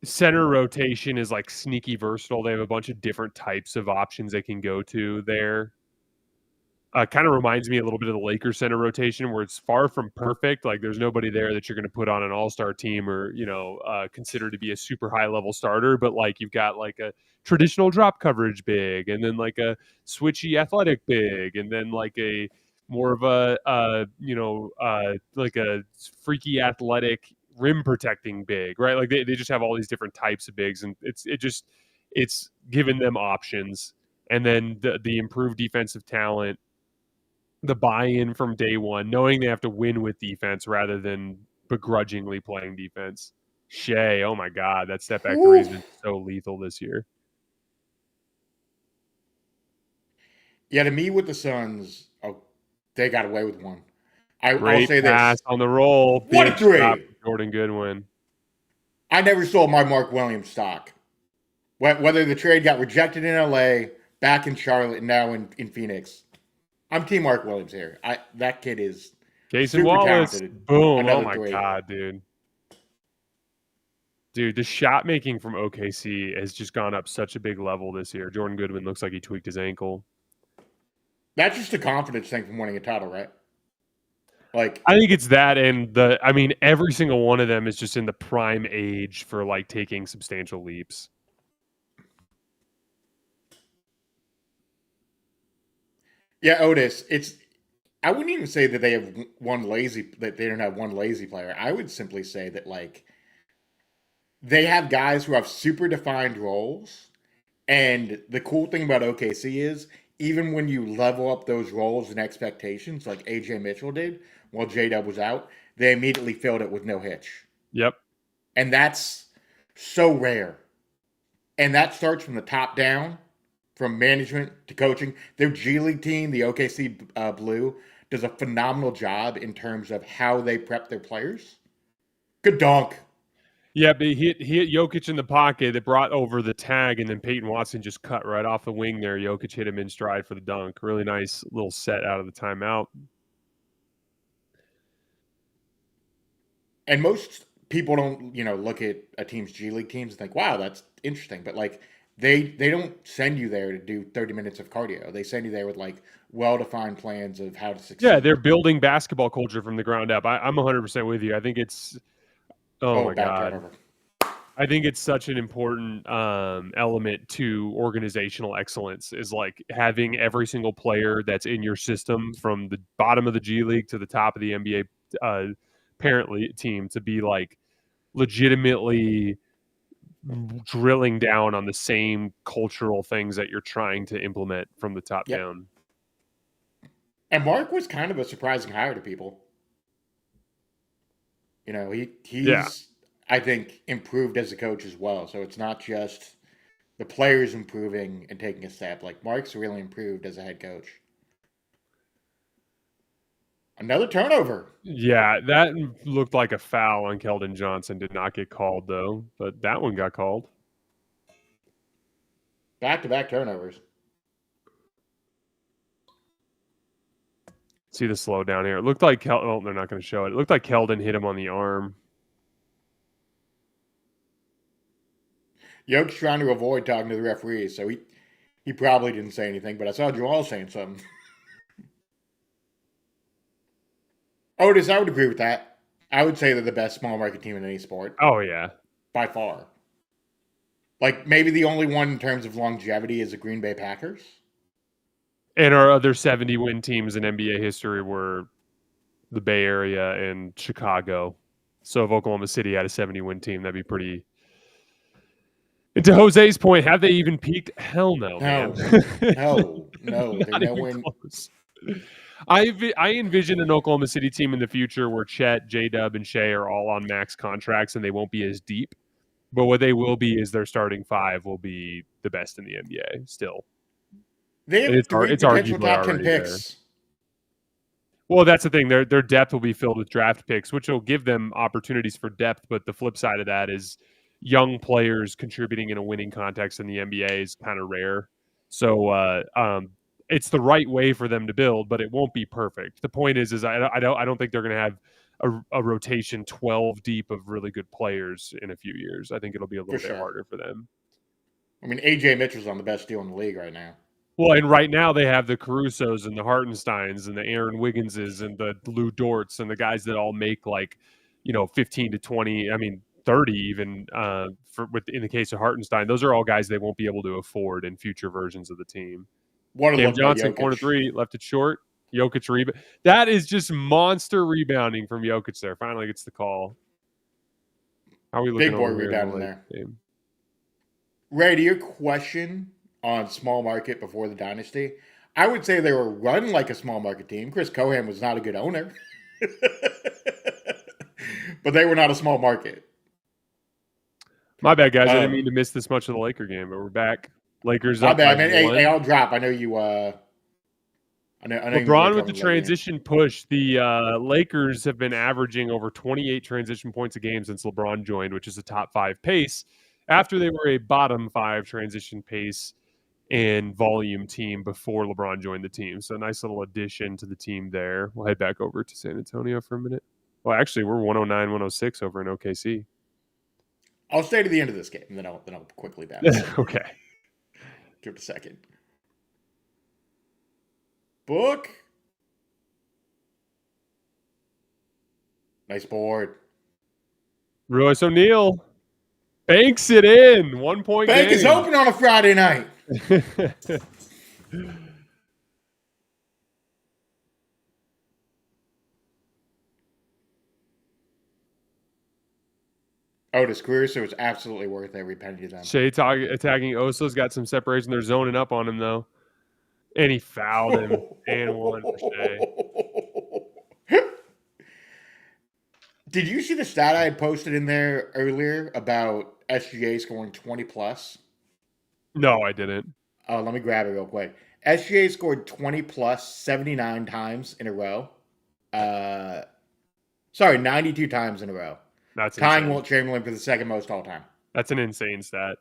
center rotation is like sneaky versatile. They have a bunch of different types of options they can go to there. Kind of reminds me a little bit of the Lakers center rotation, where it's far from perfect. Like there's nobody there that you're going to put on an all-star team or consider to be a super high-level starter. But like you've got like a traditional drop coverage big, and then like a switchy athletic big, and then like a more of a like a freaky athletic rim protecting big, right? Like they just have all these different types of bigs, and it's given them options. And then the improved defensive talent, the buy-in from day one, knowing they have to win with defense rather than begrudgingly playing defense. Shea, oh my God, that step back three has been so lethal this year.
Yeah, to me with the Suns, they got away with one. I'll
Great
say
pass
this.
on the roll.
What a
Big shot
three!
from Jordan Goodwin.
I never sold my Mark Williams stock. Whether the trade got rejected in LA, back in Charlotte, and now in Phoenix. I'm Team Mark Williams here. That kid is
Jason
super
Wallace.
talented.
Boom. Oh
Another
my
three.
God, dude. Dude, the shot making from OKC has just gone up such a big level this year. Jordan Goodwin looks like he tweaked his ankle.
That's just a confidence thing from winning a title, right? Like,
I think it's that, and every single one of them is just in the prime age for like taking substantial leaps.
yeah, Otis. I wouldn't even say that they have that they don't have one lazy player. I would simply say that like they have guys who have super defined roles. And the cool thing about OKC is even when you level up those roles and expectations, like AJ Mitchell did while J Dub was out, they immediately filled it with no hitch.
Yep.
And that's so rare. And that starts from the top down, from management to coaching. Their G League team, the OKC Blue, does a phenomenal job in terms of how they prep their players. Good dunk.
Yeah, but he hit Jokic in the pocket that brought over the tag, and then Peyton Watson just cut right off the wing there. Jokic hit him in stride for the dunk. Really nice little set out of the timeout.
And most people don't, look at a team's G League teams and think, wow, that's interesting. But like they don't send you there to do 30 minutes of cardio. They send you there with like well-defined plans of how to succeed.
Yeah, they're building basketball culture from the ground up. I'm 100% with you. I think it's my
bad
God.
turnover.
I think it's such an important element to organizational excellence is like having every single player that's in your system from the bottom of the G League to the top of the NBA parent team to be like legitimately drilling down on the same cultural things that you're trying to implement from the top down.
And Mark was kind of a surprising hire to people. He's I think improved as a coach as well. So it's not just the players improving and taking a step. Like Mark's really improved as a head coach. Another turnover.
Yeah, that looked like a foul on Keldon Johnson. Did not get called, though. But that one got called.
Back-to-back turnovers.
See the slow down here. It looked like they're not going to show it. It looked like Keldon hit him on the arm.
Yoke's trying to avoid talking to the referees, so he probably didn't say anything, but I saw Joel saying something. Otis, I would agree with that. I would say they're the best small market team in any sport.
Oh, yeah.
By far. Like, maybe the only one in terms of longevity is the Green Bay Packers.
And our other 70-win teams in NBA history were the Bay Area and Chicago. So if Oklahoma City had a 70-win team, that'd be pretty... And to Jose's point, have they even peaked? Hell no, man.
No. They're nowhere
close. I envision an Oklahoma City team in the future where Chet, J-Dub, and Shea are all on max contracts and they won't be as deep. But what they will be is their starting five will be the best in the NBA still.
They have
it's
potential
arguably
top 10
already
picks.
There. Well, that's the thing. Their depth will be filled with draft picks, which will give them opportunities for depth. But the flip side of that is young players contributing in a winning context in the NBA is kind of rare. So it's the right way for them to build, but it won't be perfect. The point is I don't think they're going to have a rotation 12 deep of really good players in a few years. I think it'll be a little bit harder for them.
I mean, AJ Mitchell's on the best deal in the league right now.
Well, and right now they have the Carusos and the Hartensteins and the Aaron Wigginses and the Lou Dorts and the guys that all make 15 to 20. I mean, 30 even in the case of Hartenstein. Those are all guys they won't be able to afford in future versions of the team. Cam Johnson, corner three, left it short. Jokic rebound. That is just monster rebounding from Jokic there. Finally gets the call. How are we looking
Big boy
over
rebounding
here
there.
game?
Ray, to your question on small market before the dynasty, I would say they were run like a small market team. Chris Cohan was not a good owner, but they were not a small market.
My bad, guys. I didn't mean to miss this much of the Laker game, but we're back. Lakers up.
My bad, man. Hey, I'll drop. I know you. I know
LeBron with the transition push. The Lakers have been averaging over 28 transition points a game since LeBron joined, which is a top 5 pace. After they were a bottom 5 transition pace and volume team before LeBron joined the team. So nice little addition to the team there. We'll head back over to San Antonio for a minute. Well, actually, we're 109, 106 over in OKC.
I'll stay to the end of this game, and then I'll quickly bounce.
Okay.
Give it a second. Book. Nice board.
Royce O'Neal banks it in. 1 point
Bank
game.
is open on a Friday night. Otis Caruso was absolutely worth every penny to them.
Shea attacking Oso's got some separation. They're zoning up on him, though. And he fouled him. And one for Shea.
Did you see the stat I had posted in there earlier about SGA scoring 20 plus?
No, I didn't.
Let me grab it real quick. SGA scored 20 plus 79 times in a row. 92 times in a row.
That's
tying
insane.
Wilt Chamberlain for the second most all time.
That's an insane stat.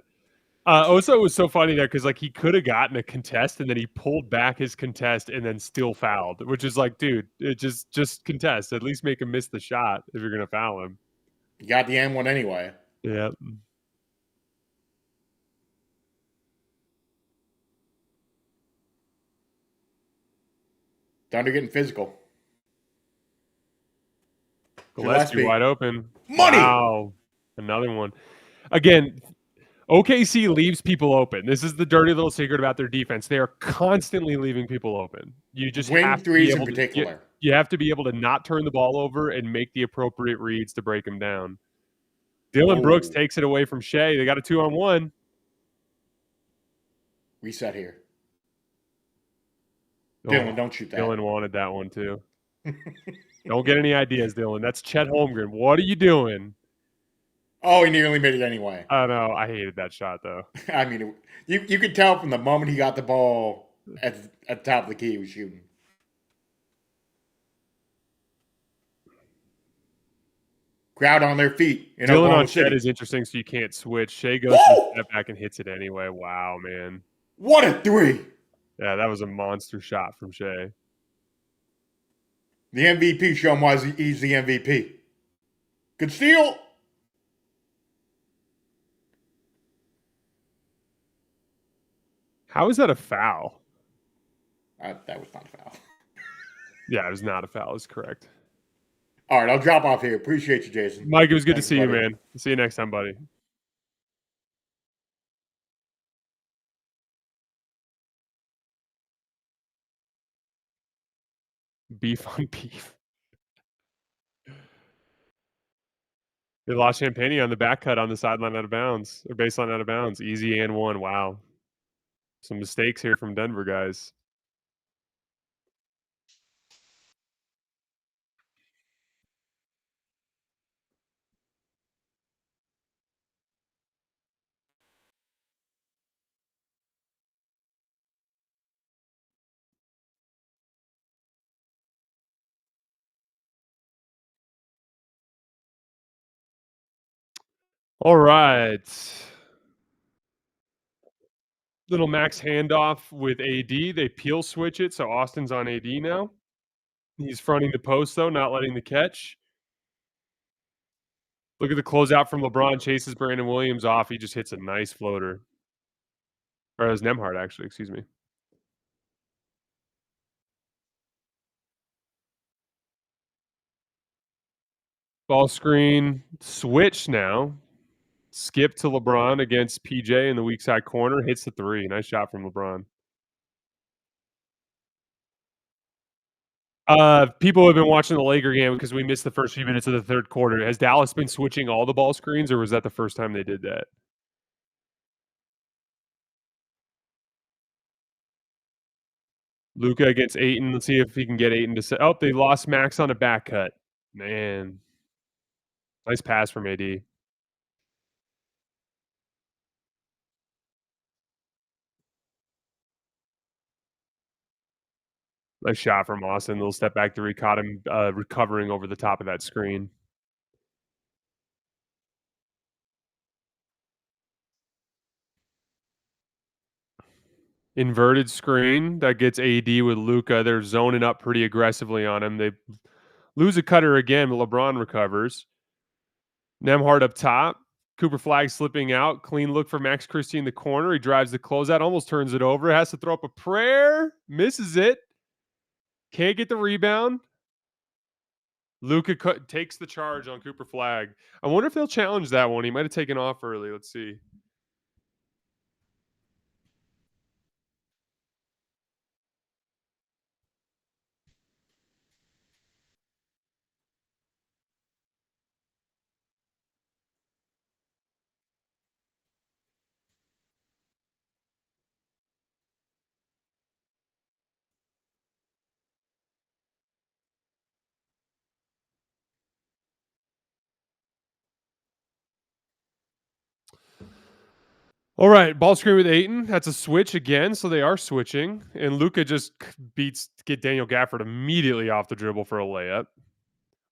Oso was so funny there because he could have gotten a contest and then he pulled back his contest and then still fouled, which is dude, it just contest. At least make him miss the shot if you're gonna foul him.
You got the M1 anyway.
Yeah.
Thunder getting physical.
Gillespie wide open.
Money.
Wow. Another one. Again, OKC leaves people open. This is the dirty little secret about their defense. They are constantly leaving people open. You just have to be able to, you have to be able to not turn the ball over and make the appropriate reads to break them down. Dylan Brooks takes it away from Shea. They got a 2-on-1.
Reset here. Dylan, don't shoot that.
Dylan wanted that one too. Don't get any ideas, Dylan. That's Chet Holmgren. What are you doing?
Oh, he nearly made it anyway.
I know. I hated that shot, though.
I mean, you could tell from the moment he got the ball at the top of the key, he was shooting. Crowd on their feet.
Dylan on Chet is interesting, so you can't switch. Shea goes to step back and hits it anyway. Wow, man.
What a three.
Yeah, that was a monster shot from Shea.
The MVP, show him why he's the MVP. Good steal.
How is that a foul?
That was not a foul.
Yeah, it was not a foul. It's correct.
All right, I'll drop off here. Appreciate you, Jason.
Mike, it was good to see you, man. See you next time, buddy. Beef on beef. They lost Champagne on the back cut on the sideline out of bounds, or baseline out of bounds. Easy and one. Wow. Some mistakes here from Denver, guys. All right. Little max handoff with AD. They peel switch it, so Austin's on AD now. He's fronting the post, though, not letting the catch. Look at the closeout from LeBron. Chases Brandon Williams off. He just hits a nice floater. Or it was Nemhard, actually. Excuse me. Ball screen. Switch now. Skip to LeBron against PJ in the weak side corner. Hits the three. Nice shot from LeBron. People have been watching the Laker game because we missed the first few minutes of the third quarter. Has Dallas been switching all the ball screens, or was that the first time they did that? Luka against Ayton. Let's see if he can get Ayton to say. Oh, they lost Max on a back cut. Man, nice pass from AD. Nice shot from Austin. Little step back three. Caught him recovering over the top of that screen. Inverted screen that gets AD with Luka. They're zoning up pretty aggressively on him. They lose a cutter again, but LeBron recovers. Nemhard up top. Cooper Flagg slipping out. Clean look for Max Christie in the corner. He drives the closeout, almost turns it over. Has to throw up a prayer. Misses it. Can't get the rebound. Luka takes the charge on Cooper Flagg. I wonder if they'll challenge that one. He might have taken off early. Let's see. All right, ball screen with Ayton. That's a switch again, so they are switching. And Luka just get Daniel Gafford immediately off the dribble for a layup.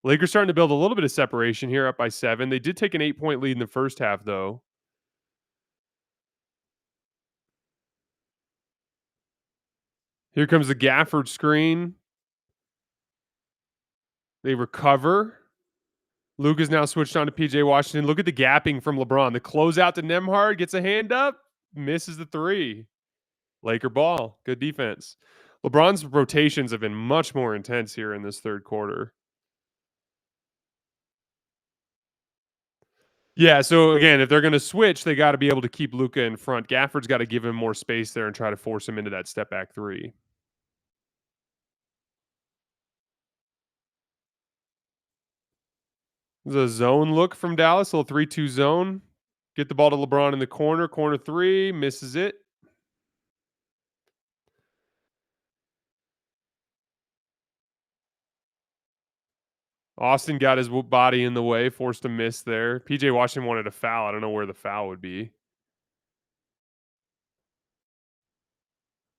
Lakers starting to build a little bit of separation here, up by 7. They did take an 8-point lead in the first half, though. Here comes the Gafford screen. They recover. Luka's now switched on to PJ Washington. Look at the gapping from LeBron. The closeout to Nemhard, gets a hand up, misses the three. Laker ball. Good defense. LeBron's rotations have been much more intense here in this third quarter. Yeah, so again, if they're going to switch, they got to be able to keep Luka in front. Gafford's got to give him more space there and try to force him into that step back three. There's a zone look from Dallas, a little 3-2 zone. Get the ball to LeBron in the corner. Corner three, misses it. Austin got his body in the way, forced a miss there. PJ Washington wanted a foul. I don't know where the foul would be.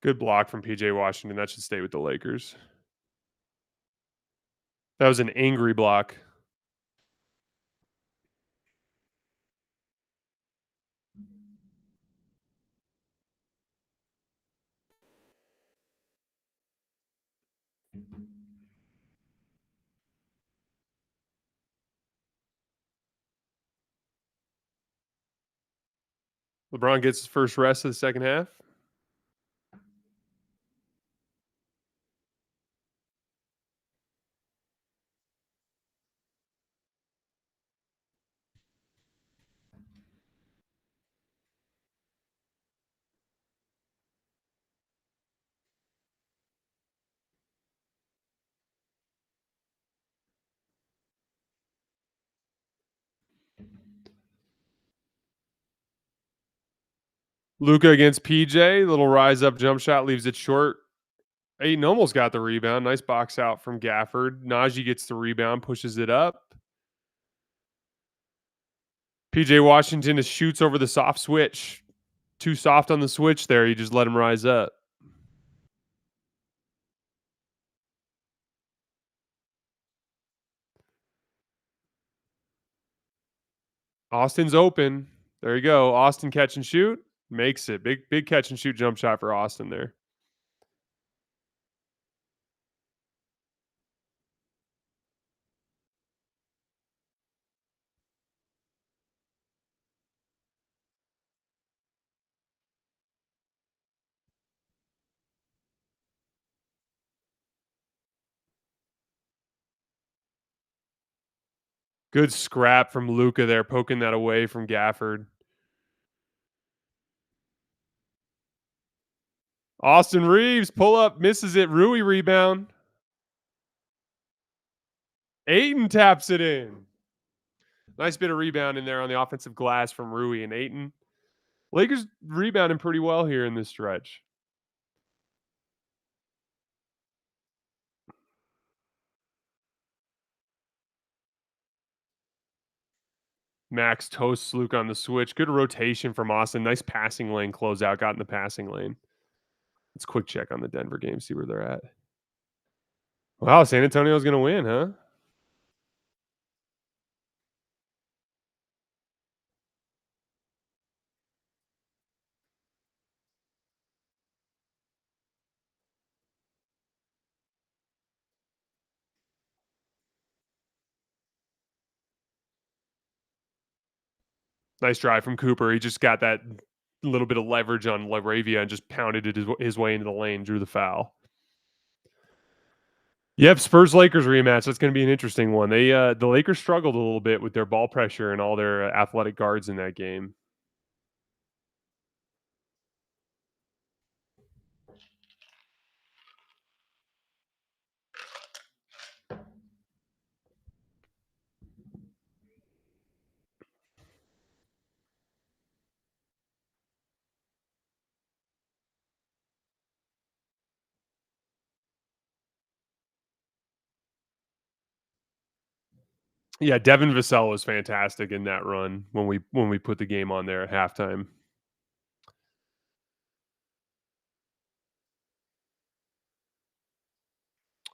Good block from PJ Washington. That should stay with the Lakers. That was an angry block. LeBron gets his first rest of the second half. Luka against PJ. Little rise up jump shot, leaves it short. Ayton almost got the rebound. Nice box out from Gafford. Najee gets the rebound, pushes it up. PJ Washington shoots over the soft switch. Too soft on the switch there. You just let him rise up. Austin's open. There you go. Austin catch and shoot. Makes it. Big catch and shoot jump shot for Austin there. Good scrap from Luka there, poking that away from Gafford. Austin Reeves, pull up, misses it. Rui rebound. Ayton taps it in. Nice bit of rebound in there on the offensive glass from Rui and Ayton. Lakers rebounding pretty well here in this stretch. Max toasts Luke on the switch. Good rotation from Austin. Nice passing lane closeout. Got in the passing lane. Let's quick check on the Denver game, see where they're at. Wow, San Antonio's going to win, huh? Nice drive from Cooper. He just got that little bit of leverage on Laravia and just pounded it his way into the lane, drew the foul. Yep, Spurs-Lakers rematch. That's going to be an interesting one. The Lakers struggled a little bit with their ball pressure and all their athletic guards in that game. Yeah, Devin Vassell was fantastic in that run when we put the game on there at halftime.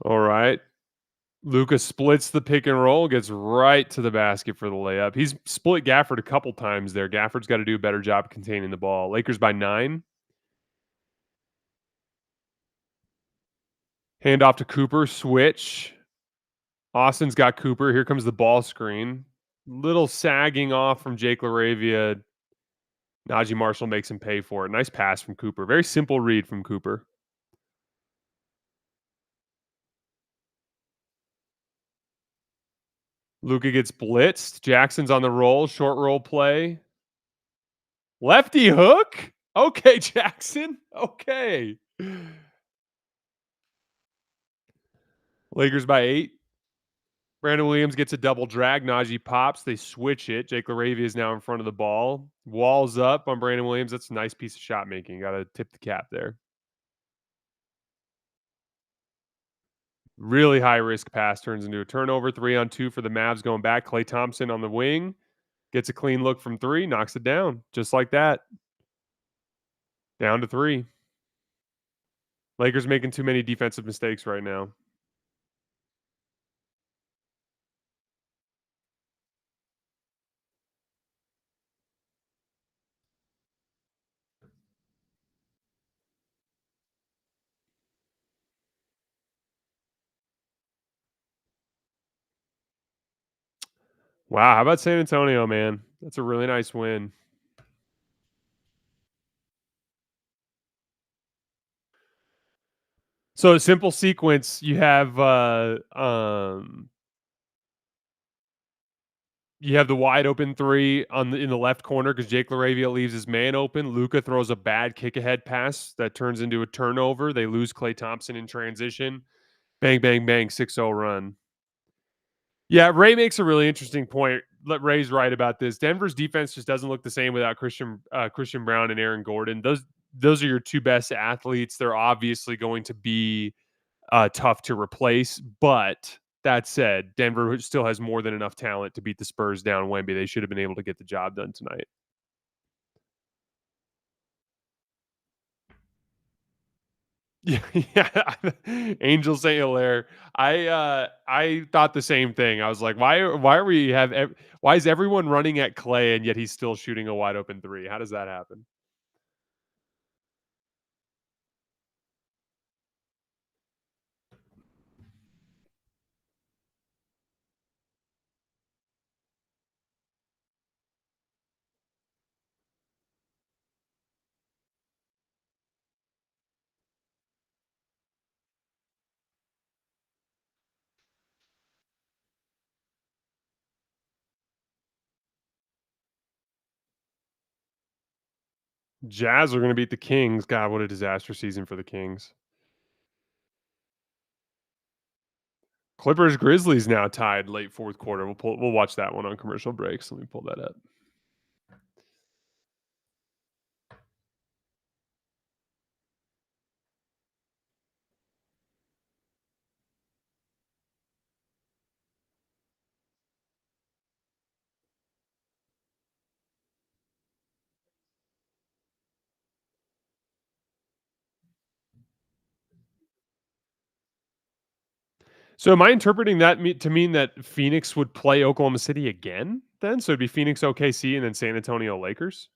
All right. Luka splits the pick and roll, gets right to the basket for the layup. He's split Gafford a couple times there. Gafford's got to do a better job containing the ball. Lakers by 9. Hand off to Cooper, switch. Austin's got Cooper. Here comes the ball screen. Little sagging off from Jake LaRavia. Najee Marshall makes him pay for it. Nice pass from Cooper. Very simple read from Cooper. Luka gets blitzed. Jackson's on the roll. Short roll play. Lefty hook? Okay, Jackson. Okay. Lakers by 8. Brandon Williams gets a double drag. Najee pops. They switch it. Jake LaRavia is now in front of the ball. Walls up on Brandon Williams. That's a nice piece of shot making. Got to tip the cap there. Really high risk pass turns into a turnover. 3-on-2 for the Mavs going back. Klay Thompson on the wing. Gets a clean look from 3. Knocks it down. Just like that. Down to 3. Lakers making too many defensive mistakes right now. Wow, how about San Antonio, man? That's a really nice win. So a simple sequence, you have the wide open 3 in the left corner because Jake LaRavia leaves his man open. Luka throws a bad kick ahead pass that turns into a turnover. They lose Klay Thompson in transition. Bang, bang, bang, 6-0 run. Yeah, Ray makes a really interesting point. Ray's right about this. Denver's defense just doesn't look the same without Christian Brown and Aaron Gordon. Those are your two best athletes. They're obviously going to be tough to replace. But that said, Denver still has more than enough talent to beat the Spurs down Wemby. They should have been able to get the job done tonight. Yeah, yeah. Angel St. Hilaire. I thought the same thing. I was like, why are we have why is everyone running at Clay and yet he's still shooting a wide open three? How does that happen? Jazz are going to beat the Kings. God, what a disaster season for the Kings. Clippers Grizzlies now tied late fourth quarter. We'll watch that one on commercial breaks. Let me pull that up. So am I interpreting that to mean that Phoenix would play Oklahoma City again then? So it'd be Phoenix OKC and then San Antonio Lakers?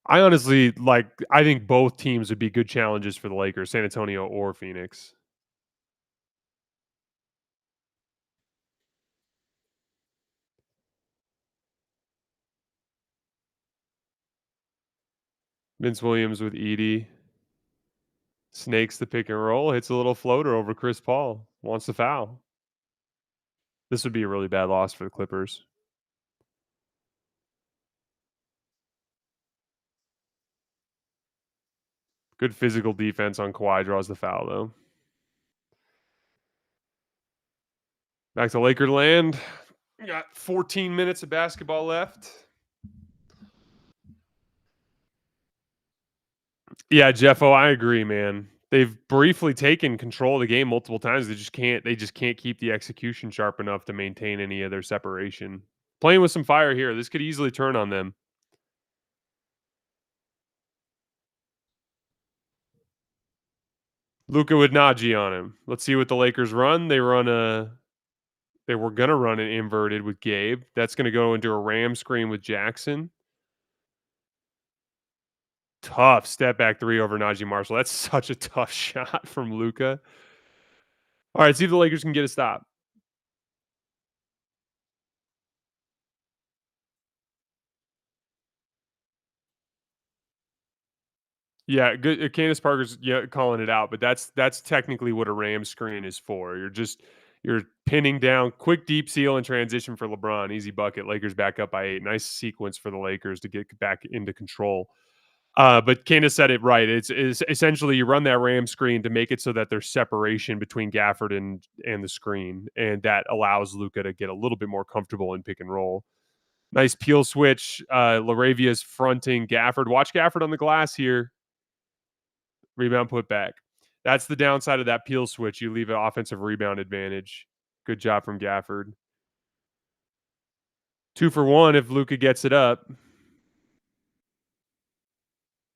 I honestly I think both teams would be good challenges for the Lakers, San Antonio or Phoenix. Vince Williams with Edie snakes the pick and roll, hits a little floater over Chris Paul, wants the foul. This would be a really bad loss for the Clippers. Good physical defense on Kawhi draws the foul though. Back to Laker land. We got 14 minutes of basketball left. Yeah, Jeffo, I agree, man. They've briefly taken control of the game multiple times. They just can't keep the execution sharp enough to maintain any of their separation. Playing with some fire here. This could easily turn on them. Luka with Najee on him. Let's see what the Lakers run. They were gonna run an inverted with Gabe. That's gonna go into a ram screen with Jackson. Tough step back three over Najee Marshall. That's such a tough shot from Luka. All right, see if the Lakers can get a stop. Yeah, good. Candace Parker's calling it out, but that's technically what a ram screen is for. You're pinning down quick deep seal and transition for LeBron, easy bucket. Lakers back up by 8. Nice sequence for the Lakers to get back into control. But Candace said it right. It's essentially you run that ram screen to make it so that there's separation between Gafford and the screen, and that allows Luka to get a little bit more comfortable in pick and roll. Nice peel switch. Laravia's fronting Gafford. Watch Gafford on the glass here. Rebound put back. That's the downside of that peel switch. You leave an offensive rebound advantage. Good job from Gafford. 2 for 1 if Luka gets it up.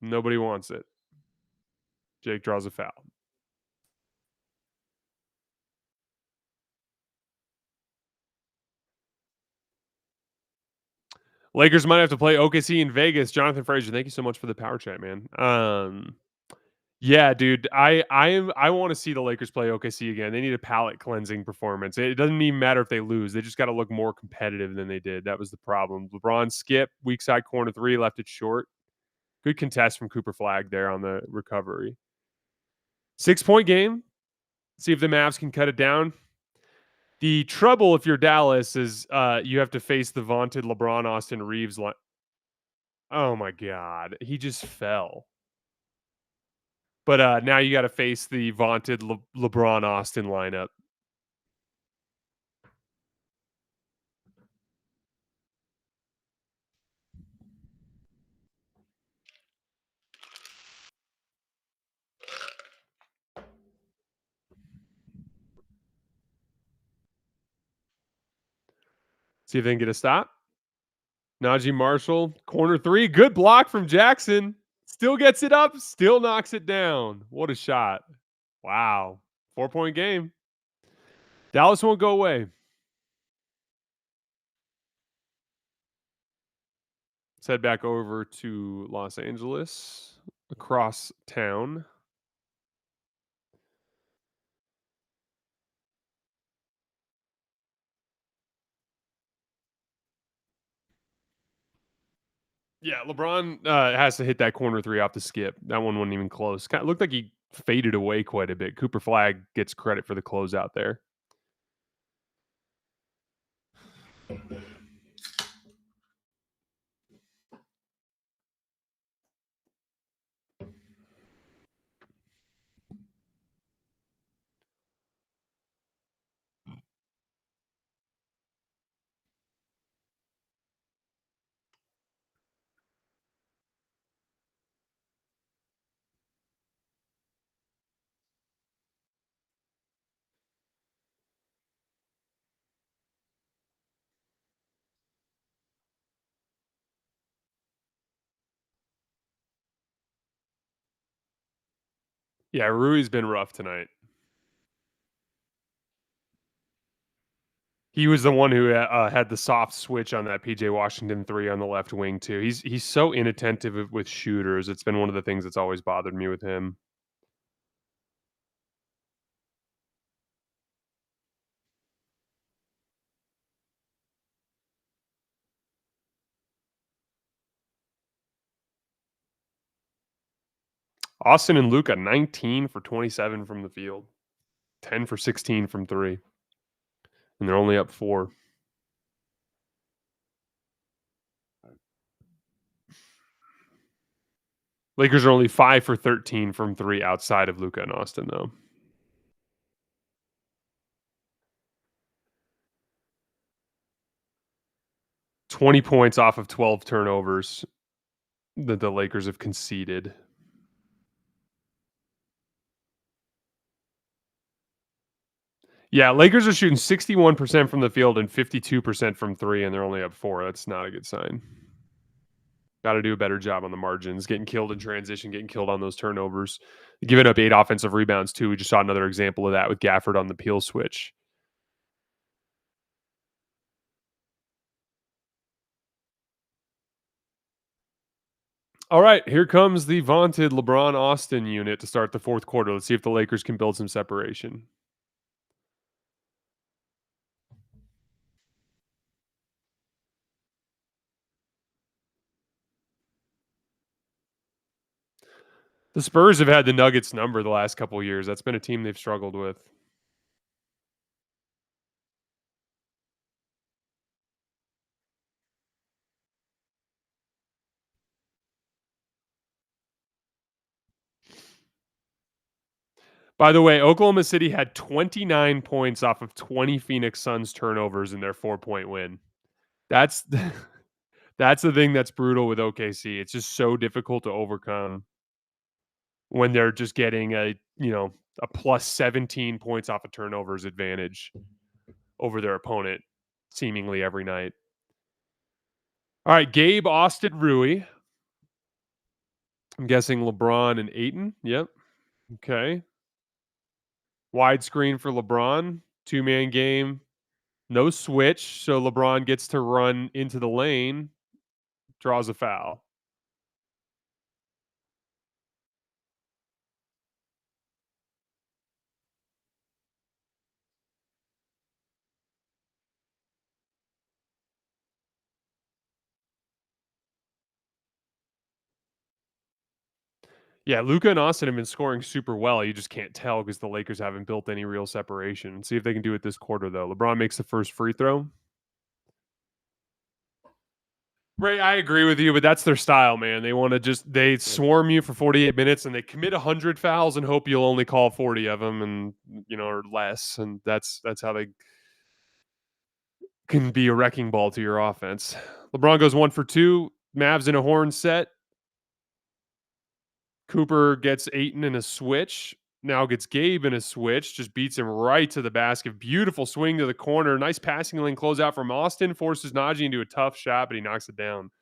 Nobody wants it. Jake draws a foul. Lakers might have to play OKC in Vegas. Jonathan Frazier, thank you so much for the power chat, man. Yeah, dude, I want to see the Lakers play OKC again. They need a palate cleansing performance. It doesn't even matter if they lose; they just got to look more competitive than they did. That was the problem. LeBron skip weak side corner three, left it short. Good contest from Cooper Flagg there on the recovery. 6-point game. See if the Mavs can cut it down. The trouble if you're Dallas is you have to face the vaunted LeBron Austin Reeves. Oh my God, he just fell. But now you got to face the vaunted LeBron Austin lineup. See if they can get a stop. Najee Marshall, corner three. Good block from Jackson. Still gets it up, still knocks it down. What a shot. Wow. 4-point game. Dallas won't go away. Let's head back over to Los Angeles, across town. Yeah, LeBron has to hit that corner three off the skip. That one wasn't even close. Kind of looked like he faded away quite a bit. Cooper Flagg gets credit for the closeout there. Yeah, Rui's been rough tonight. He was the one who had the soft switch on that PJ Washington three on the left wing too. He's so inattentive with shooters. It's been one of the things that's always bothered me with him. Austin and Luka, 19 for 27 from the field, 10 for 16 from three, and they're only up 4. Lakers are only 5 for 13 from three outside of Luka and Austin, though. $20 points off of 12 turnovers that the Lakers have conceded. Yeah, Lakers are shooting 61% from the field and 52% from three, and they're only up 4. That's not a good sign. Got to do a better job on the margins, getting killed in transition, getting killed on those turnovers, giving up 8 offensive rebounds too. We just saw another example of that with Gafford on the peel switch. All right, here comes the vaunted LeBron Austin unit to start the fourth quarter. Let's see if the Lakers can build some separation. The Spurs have had the Nuggets number the last couple of years. That's been a team they've struggled with. By the way, Oklahoma City had 29 points off of 20 Phoenix Suns turnovers in their 4-point win. That's that's the thing that's brutal with OKC. It's just so difficult to overcome when they're just getting a plus 17 points off of turnovers advantage over their opponent seemingly every night. All right, Gabe, Austin, Rui. I'm guessing LeBron and Ayton. Yep. Okay. Widescreen for LeBron. 2-man game. No switch. So LeBron gets to run into the lane. Draws a foul. Yeah, Luka and Austin have been scoring super well. You just can't tell because the Lakers haven't built any real separation. See if they can do it this quarter, though. LeBron makes the first free throw. Right, I agree with you, but that's their style, man. They want to they swarm you for 48 minutes and they commit 100 fouls and hope you'll only call 40 of them and or less, and that's how they can be a wrecking ball to your offense. LeBron goes 1 for 2. Mavs in a horn set. Cooper gets Ayton in a switch. Now gets Gabe in a switch. Just beats him right to the basket. Beautiful swing to the corner. Nice passing lane closeout from Austin. Forces Najee into a tough shot, but he knocks it down.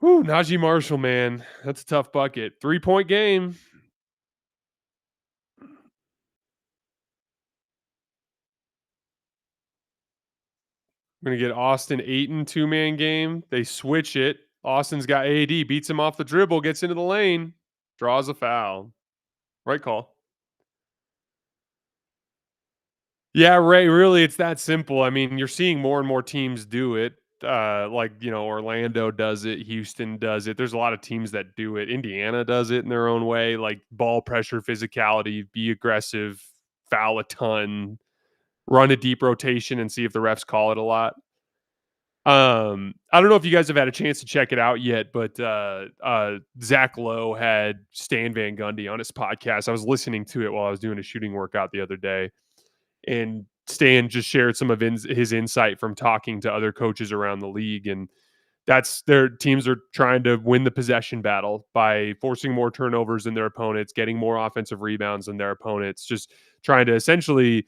Whew, Najee Marshall, man. That's a tough bucket. 3-point game. We're going to get Austin Ayton 2-man game. They switch it. Austin's got AD, beats him off the dribble, gets into the lane, draws a foul. Right call. Yeah, Ray, really, it's that simple. I mean, you're seeing more and more teams do it. Orlando does it, Houston does it. There's a lot of teams that do it. Indiana does it in their own way, like ball pressure, physicality, be aggressive, foul a ton, run a deep rotation and see if the refs call it a lot. I don't know if you guys have had a chance to check it out yet, but Zach Lowe had Stan Van Gundy on his podcast. I was listening to it while I was doing a shooting workout the other day, and Stan just shared some of his insight from talking to other coaches around the league, and that's their teams are trying to win the possession battle by forcing more turnovers than their opponents, getting more offensive rebounds than their opponents, just trying to essentially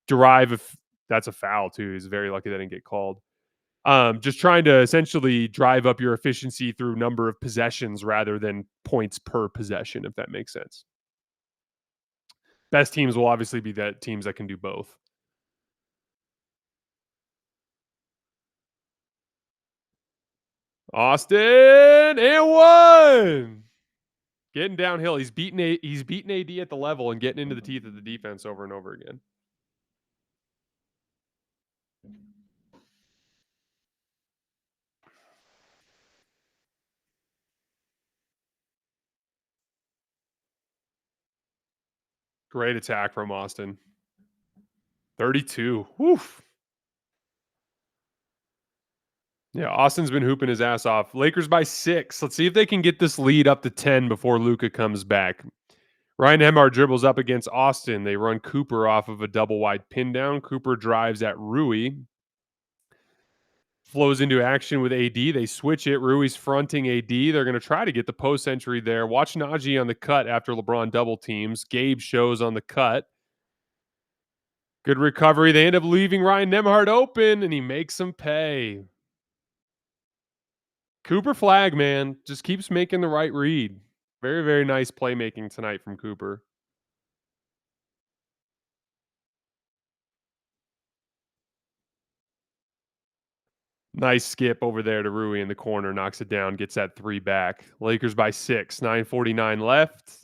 derive. That's a foul too. He's very lucky that didn't get called. Just trying to essentially drive up your efficiency through number of possessions rather than points per possession, if that makes sense. Best teams will obviously be the teams that can do both. Austin and one. Getting downhill. He's beating AD at the level and getting into the teeth of the defense over and over again. Great attack from Austin. 32. Woof. Yeah, Austin's been hooping his ass off. Lakers by 6. Let's see if they can get this lead up to 10 before Luka comes back. Ryan Nembhard dribbles up against Austin. They run Cooper off of a double wide pin down. Cooper drives at Rui. Flows into action with AD. They switch it. Rui's fronting AD. They're going to try to get the post entry there. Watch Najee on the cut after LeBron double teams. Gabe shows on the cut. Good recovery. They end up leaving Ryan Nembhard open, and he makes them pay. Cooper Flagg, man, just keeps making the right read. Very, very nice playmaking tonight from Cooper. Nice skip over there to Rui in the corner. Knocks it down, gets that 3 back. Lakers by 6. 9:49 left.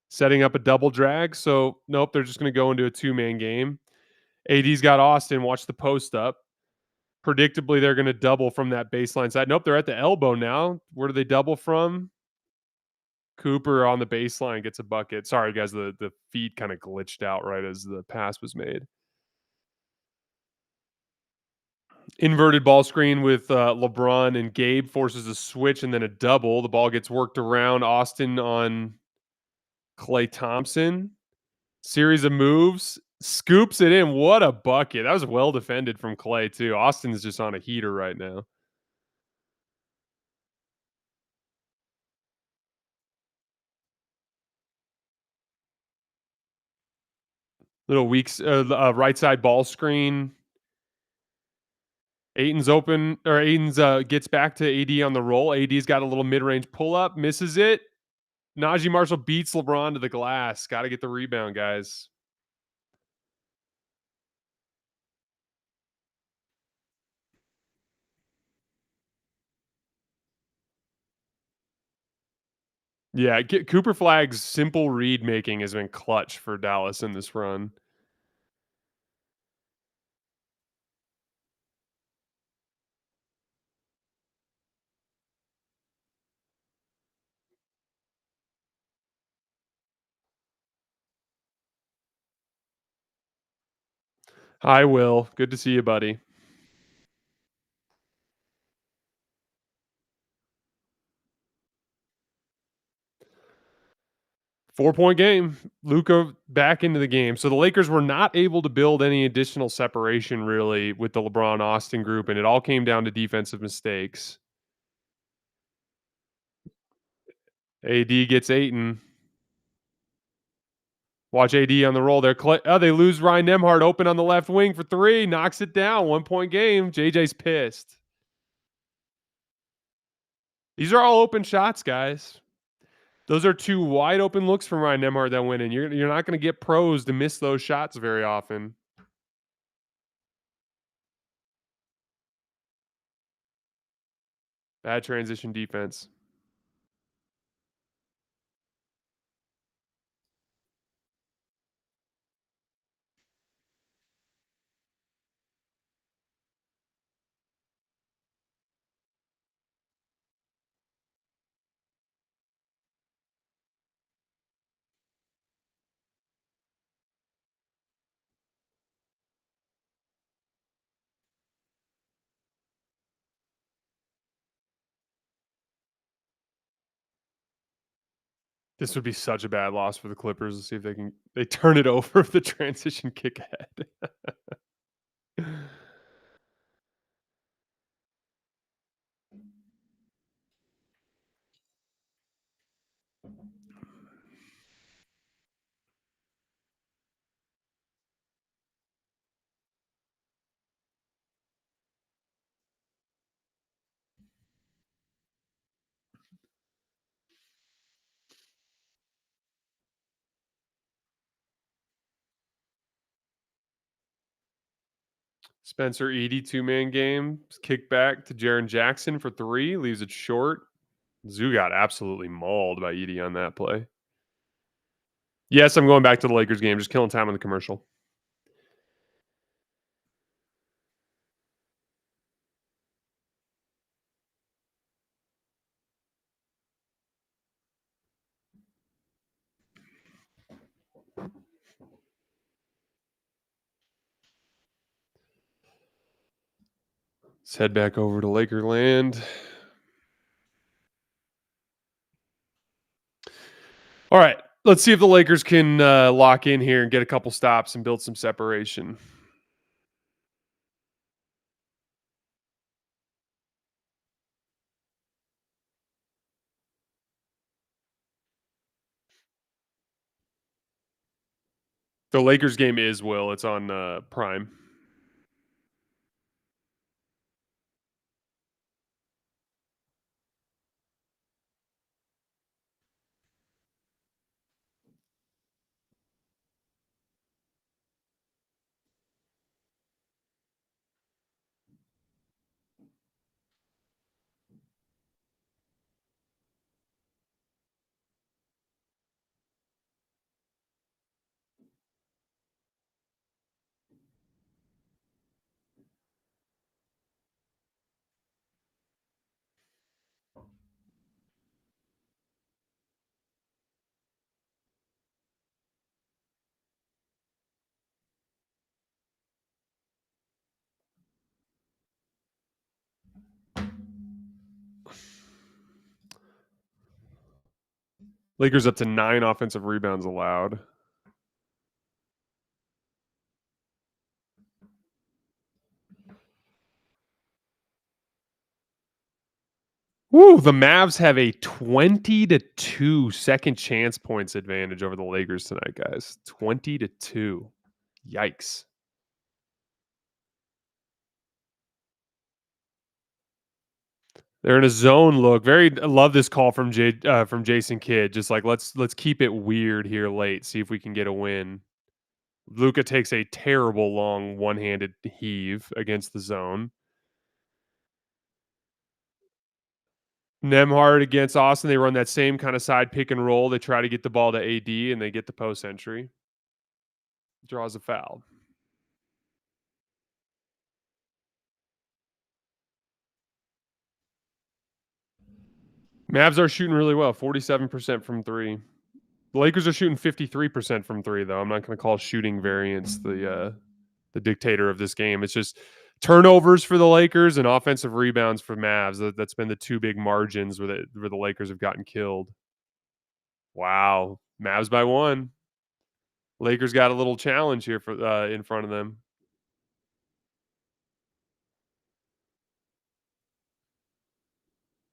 Setting up a double drag. So, nope, they're just going to go into a 2-man game. AD's got Austin. Watch the post up. Predictably, they're going to double from that baseline side. Nope, they're at the elbow now. Where do they double from? Cooper on the baseline gets a bucket. Sorry, guys, the feed kind of glitched out right as the pass was made. Inverted ball screen with LeBron and Gabe forces a switch and then a double. The ball gets worked around. Austin on Klay Thompson. Series of moves. Scoops it in. What a bucket. That was well defended from Klay, too. Austin's just on a heater right now. Little weaks, right side ball screen. Ayton's open, or Ayton's gets back to AD on the roll. AD's got a little mid-range pull-up, misses it. Najee Marshall beats LeBron to the glass. Got to get the rebound, guys. Yeah, Cooper Flagg's simple read making has been clutch for Dallas in this run. Hi, Will. Good to see you, buddy. Four-point game. Luka back into the game. So the Lakers were not able to build any additional separation really with the LeBron Austin group, and it all came down to defensive mistakes. AD gets Ayton. Watch AD on the roll there. They lose Ryan Nembhard open on the left wing for 3. Knocks it down. 1-point game. JJ's pissed. These are all open shots, guys. Those are 2 wide open looks from Ryan Nembhard that went in. You're not gonna get pros to miss those shots very often. Bad transition defense. This would be such a bad loss for the Clippers. Let's see if they turn it over if the transition kick ahead. Spencer Edey 2-man game. Kick back to Jaren Jackson for 3. Leaves it short. Zoo got absolutely mauled by Edey on that play. Yes, I'm going back to the Lakers game. Just killing time on the commercial. Let's head back over to Lakerland. All right. Let's see if the Lakers can lock in here and get a couple stops and build some separation. The Lakers game is, Will. It's on Prime. Lakers up to 9 offensive rebounds allowed. Woo, the Mavs have a 20-2 second chance points advantage over the Lakers tonight, guys. 20-2. Yikes. They're in a zone look. I love this call from Jason Kidd. Just like let's keep it weird here late. See if we can get a win. Luka takes a terrible long one-handed heave against the zone. Nembhard against Austin. They run that same kind of side pick and roll. They try to get the ball to AD and they get the post entry. Draws a foul. Mavs are shooting really well, 47% from 3. The Lakers are shooting 53% from 3, though. I'm not going to call shooting variance the dictator of this game. It's just turnovers for the Lakers and offensive rebounds for Mavs. That's been the 2 big margins where the Lakers have gotten killed. Wow, Mavs by 1. Lakers got a little challenge here for in front of them.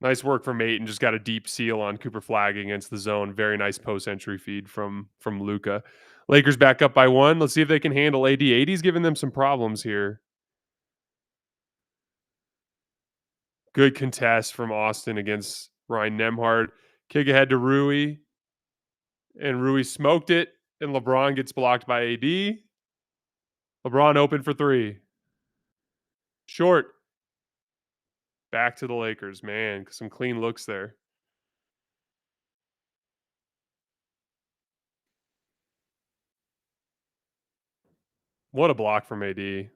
Nice work from Ayton. Just got a deep seal on Cooper Flagg against the zone. Very nice post entry feed from Luka. Lakers back up by 1. Let's see if they can handle AD. AD's giving them some problems here. Good contest from Austin against Ryan Nembhard, kick ahead to Rui, and Rui smoked it, and LeBron gets blocked by AD. LeBron open for three. Short. Back to the Lakers, man. Some clean looks there. What a block from AD.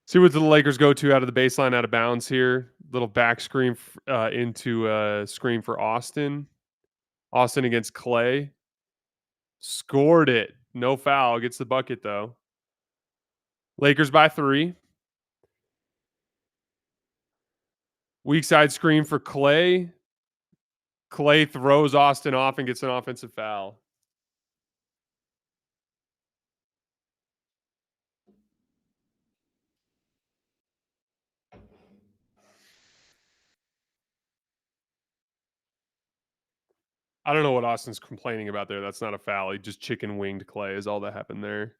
See what the Lakers go to out of the baseline, out of bounds here. Little back screen into a screen for Austin. Austin against Clay. Scored it. No foul. Gets the bucket, though. Lakers by 3. Weak side screen for Clay. Clay throws Austin off and gets an offensive foul. I don't know what Austin's complaining about there. That's not a foul. He just chicken winged Clay is all that happened there.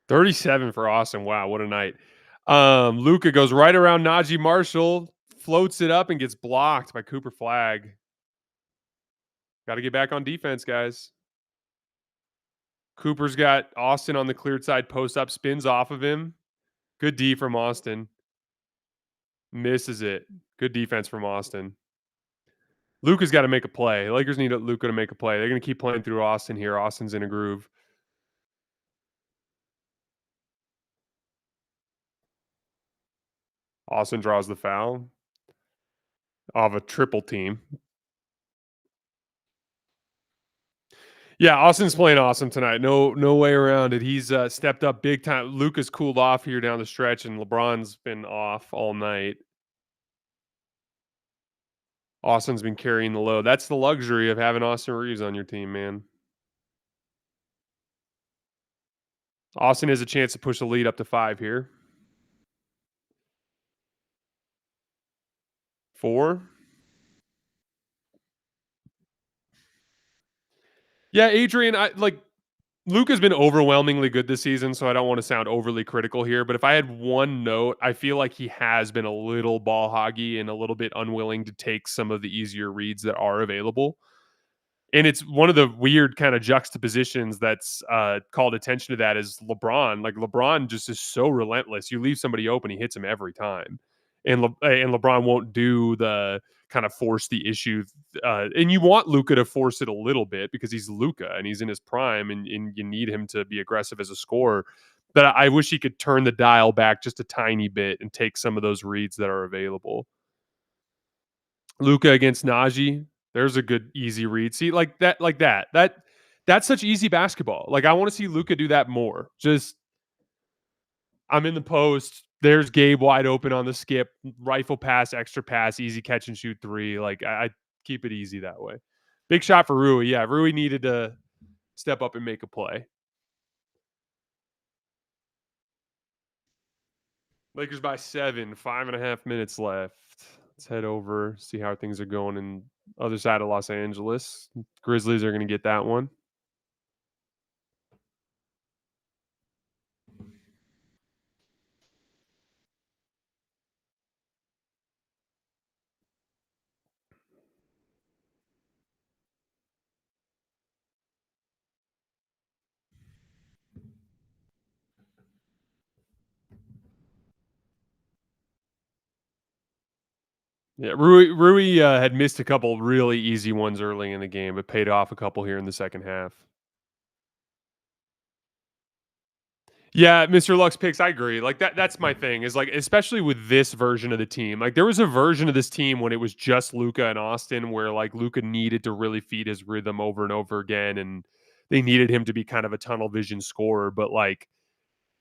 37 for Austin. Wow, what a night. Luka goes right around Najee Marshall, floats it up and gets blocked by Cooper Flagg. Got to get back on defense, guys. Cooper's got Austin on the cleared side, post up, spins off of him. Good D from Austin. Misses it. Good defense from Austin. Luka's got to make a play. Lakers need Luka to make a play. They're going to keep playing through Austin here. Austin's in a groove. Austin draws the foul of a triple team. Yeah, Austin's playing awesome tonight. No way around it. He's stepped up big time. Luka's cooled off here down the stretch, and LeBron's been off all night. Austin's been carrying the load. That's the luxury of having Austin Reeves on your team, man. Austin has a chance to push the lead up to 5 here. 4. Yeah, Adrian, Luka's been overwhelmingly good this season, so I don't want to sound overly critical here. But if I had one note, I feel like he has been a little ball hoggy and a little bit unwilling to take some of the easier reads that are available. And it's one of the weird kind of juxtapositions that's called attention to that is LeBron. Like LeBron just is so relentless. You leave somebody open, he hits him every time. And LeBron won't do the kind of force the issue. And you want Luka to force it a little bit because he's Luka and he's in his prime and you need him to be aggressive as a scorer. But I wish he could turn the dial back just a tiny bit and take some of those reads that are available. Luka against Najee. There's a good easy read. See, that's such easy basketball. Like I want to see Luka do that more. Just I'm in the post. There's Gabe wide open on the skip, rifle pass, extra pass, easy catch and shoot 3. Like I keep it easy that way. Big shot for Rui. Yeah, Rui needed to step up and make a play. Lakers by 7, 5.5 minutes left. Let's head over, see how things are going in other side of Los Angeles. Grizzlies are going to get that one. Yeah, Rui had missed a couple really easy ones early in the game, but paid off a couple here in the second half. Yeah, Mr. Lux picks. I agree. Like that's my thing. Is like especially with this version of the team. Like there was a version of this team when it was just Luka and Austin, where like Luka needed to really feed his rhythm over and over again, and they needed him to be kind of a tunnel vision scorer. But like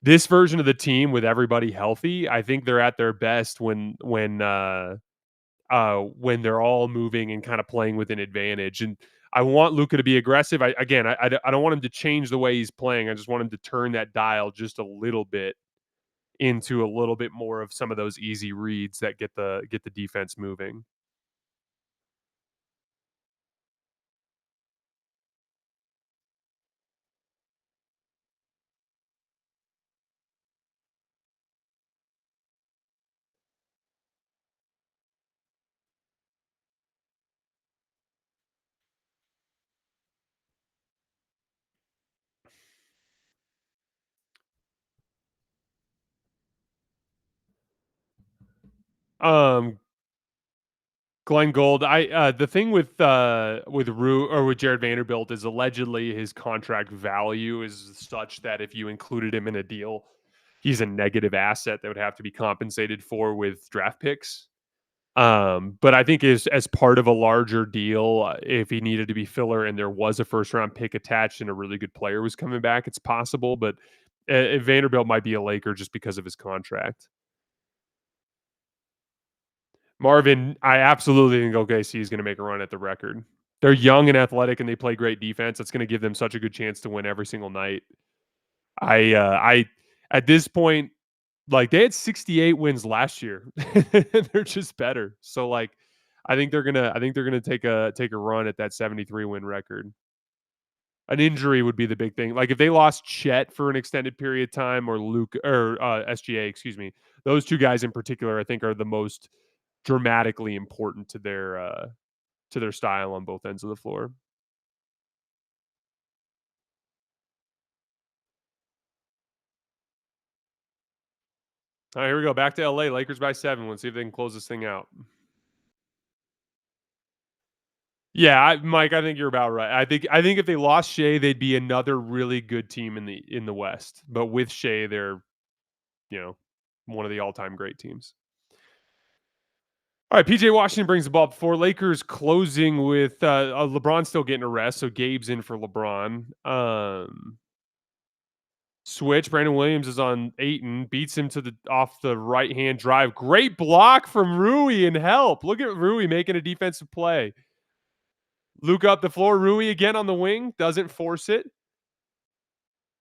this version of the team with everybody healthy, I think they're at their best when they're all moving and kind of playing with an advantage. And I want Luka to be aggressive. I don't want him to change the way he's playing. I just want him to turn that dial just a little bit into a little bit more of some of those easy reads that get the defense moving. Um, Glenn Gould. The thing with with Jared Vanderbilt is allegedly his contract value is such that if you included him in a deal, he's a negative asset that would have to be compensated for with draft picks. But I think as part of a larger deal, if he needed to be filler and there was a first round pick attached and a really good player was coming back, it's possible. But Vanderbilt might be a Laker just because of his contract. Marvin, I absolutely think OKC is going to make a run at the record. They're young and athletic, and they play great defense. That's going to give them such a good chance to win every single night. I at this point, like they had 68 wins last year. They're just better. So like, I think they're gonna take a run at that 73 win record. An injury would be the big thing. Like if they lost Chet for an extended period of time or Luke or SGA, excuse me, those two guys in particular, I think are the most dramatically important to their style on both ends of the floor. All right, here we go. Back to LA. Lakers by 7. Let's see if they can close this thing out. Yeah, Mike, I think you're about right. I think if they lost Shea, they'd be another really good team in the West. But with Shea, they're you know one of the all time great teams. All right, PJ Washington brings the ball up for Lakers closing with LeBron still getting a rest, so Gabe's in for LeBron. Switch. Brandon Williams is on Ayton, beats him to the off the right hand drive. Great block from Rui and help. Look at Rui making a defensive play. Luka up the floor. Rui again on the wing. Doesn't force it.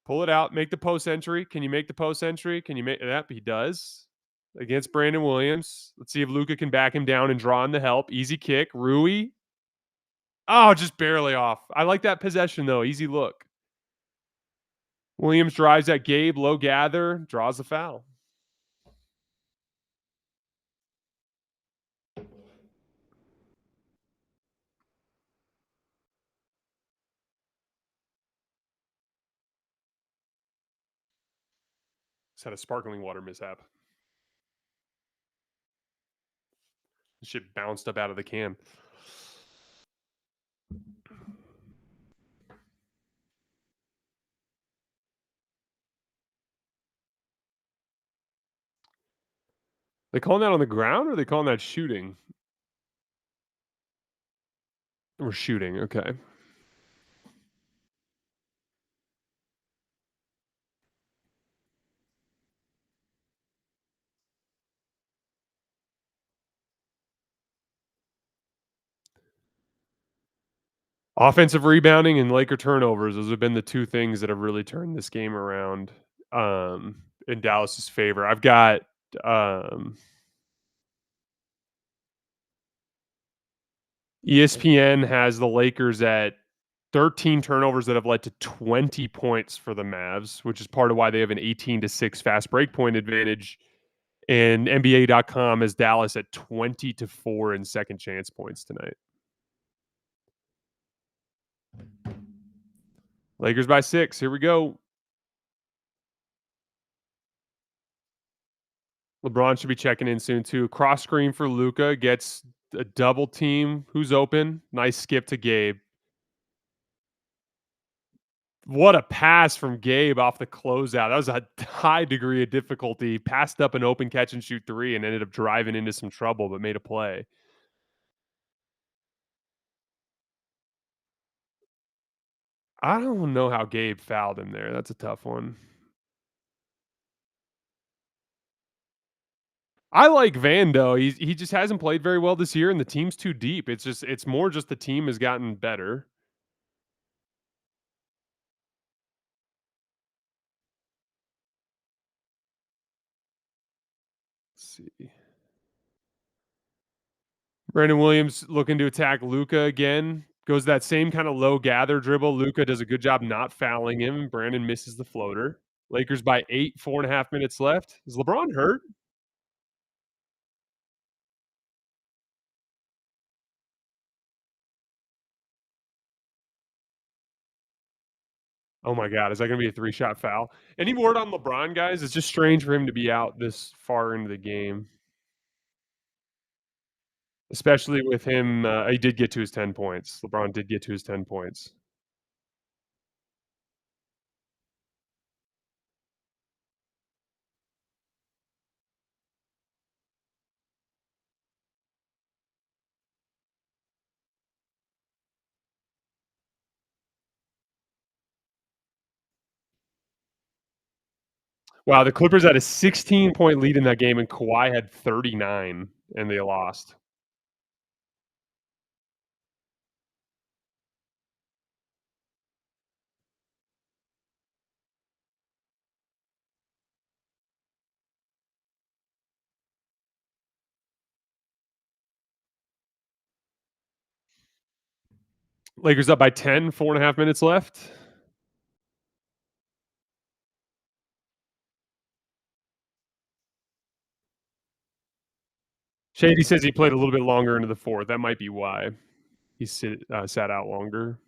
Pull it out. Make the post entry. Can you make the post entry? Can you make that? He does. Against Brandon Williams. Let's see if Luka can back him down and draw in the help. Easy kick. Rui. Oh, just barely off. I like that possession, though. Easy look. Williams drives at Gabe. Low gather. Draws the foul. Just had a sparkling water mishap. Shit bounced up out of the can. They calling that on the ground or are they calling that shooting? We're shooting. Okay. Offensive rebounding and Laker turnovers. Those have been the two things that have really turned this game around in Dallas's favor. I've got ESPN has the Lakers at 13 turnovers that have led to 20 points for the Mavs, which is part of why they have an 18-6 fast break point advantage. And NBA.com has Dallas at 20-4 in second chance points tonight. Lakers by 6. Here we go. LeBron should be checking in soon too. Cross screen for Luka. Gets a double team. Who's open? Nice skip to Gabe. What a pass from Gabe off the closeout. That was a high degree of difficulty. Passed up an open catch and shoot 3 and ended up driving into some trouble, but made a play. I don't know how Gabe fouled him there. That's a tough one. I like Vando. He just hasn't played very well this year, and the team's too deep. It's more just the team has gotten better. Let's see. Brandon Williams looking to attack Luka again. Goes that same kind of low gather dribble. Luka does a good job not fouling him. Brandon misses the floater. Lakers by 8, 4.5 minutes left. Is LeBron hurt? Oh my God, is that going to be a 3-shot foul? Any word on LeBron, guys? It's just strange for him to be out this far into the game. especially with him, he did get to his 10 points. LeBron did get to his 10 points. Wow, the Clippers had a 16-point lead in that game, and Kawhi had 39, and they lost. Lakers up by 10, 4.5 minutes left. Shady says he played a little bit longer into the fourth. That might be why he sat out longer.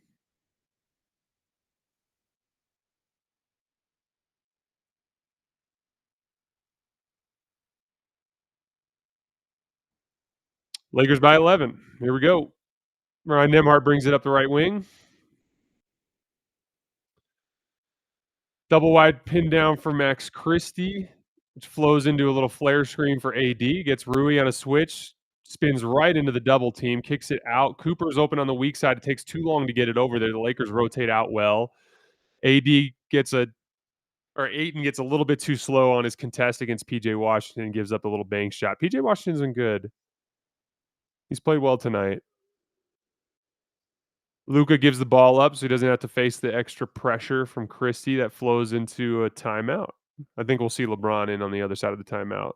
Lakers by 11. Here we go. Ryan Nembhard brings it up the right wing. Double wide pin down for Max Christie, which flows into a little flare screen for AD. Gets Rui on a switch, spins right into the double team, kicks it out. Cooper's open on the weak side. It takes too long to get it over there. The Lakers rotate out well. AD gets Ayton gets a little bit too slow on his contest against PJ Washington and gives up a little bank shot. PJ Washington's been good. He's played well tonight. Luka gives the ball up so he doesn't have to face the extra pressure from Christie that flows into a timeout. I think we'll see LeBron in on the other side of the timeout.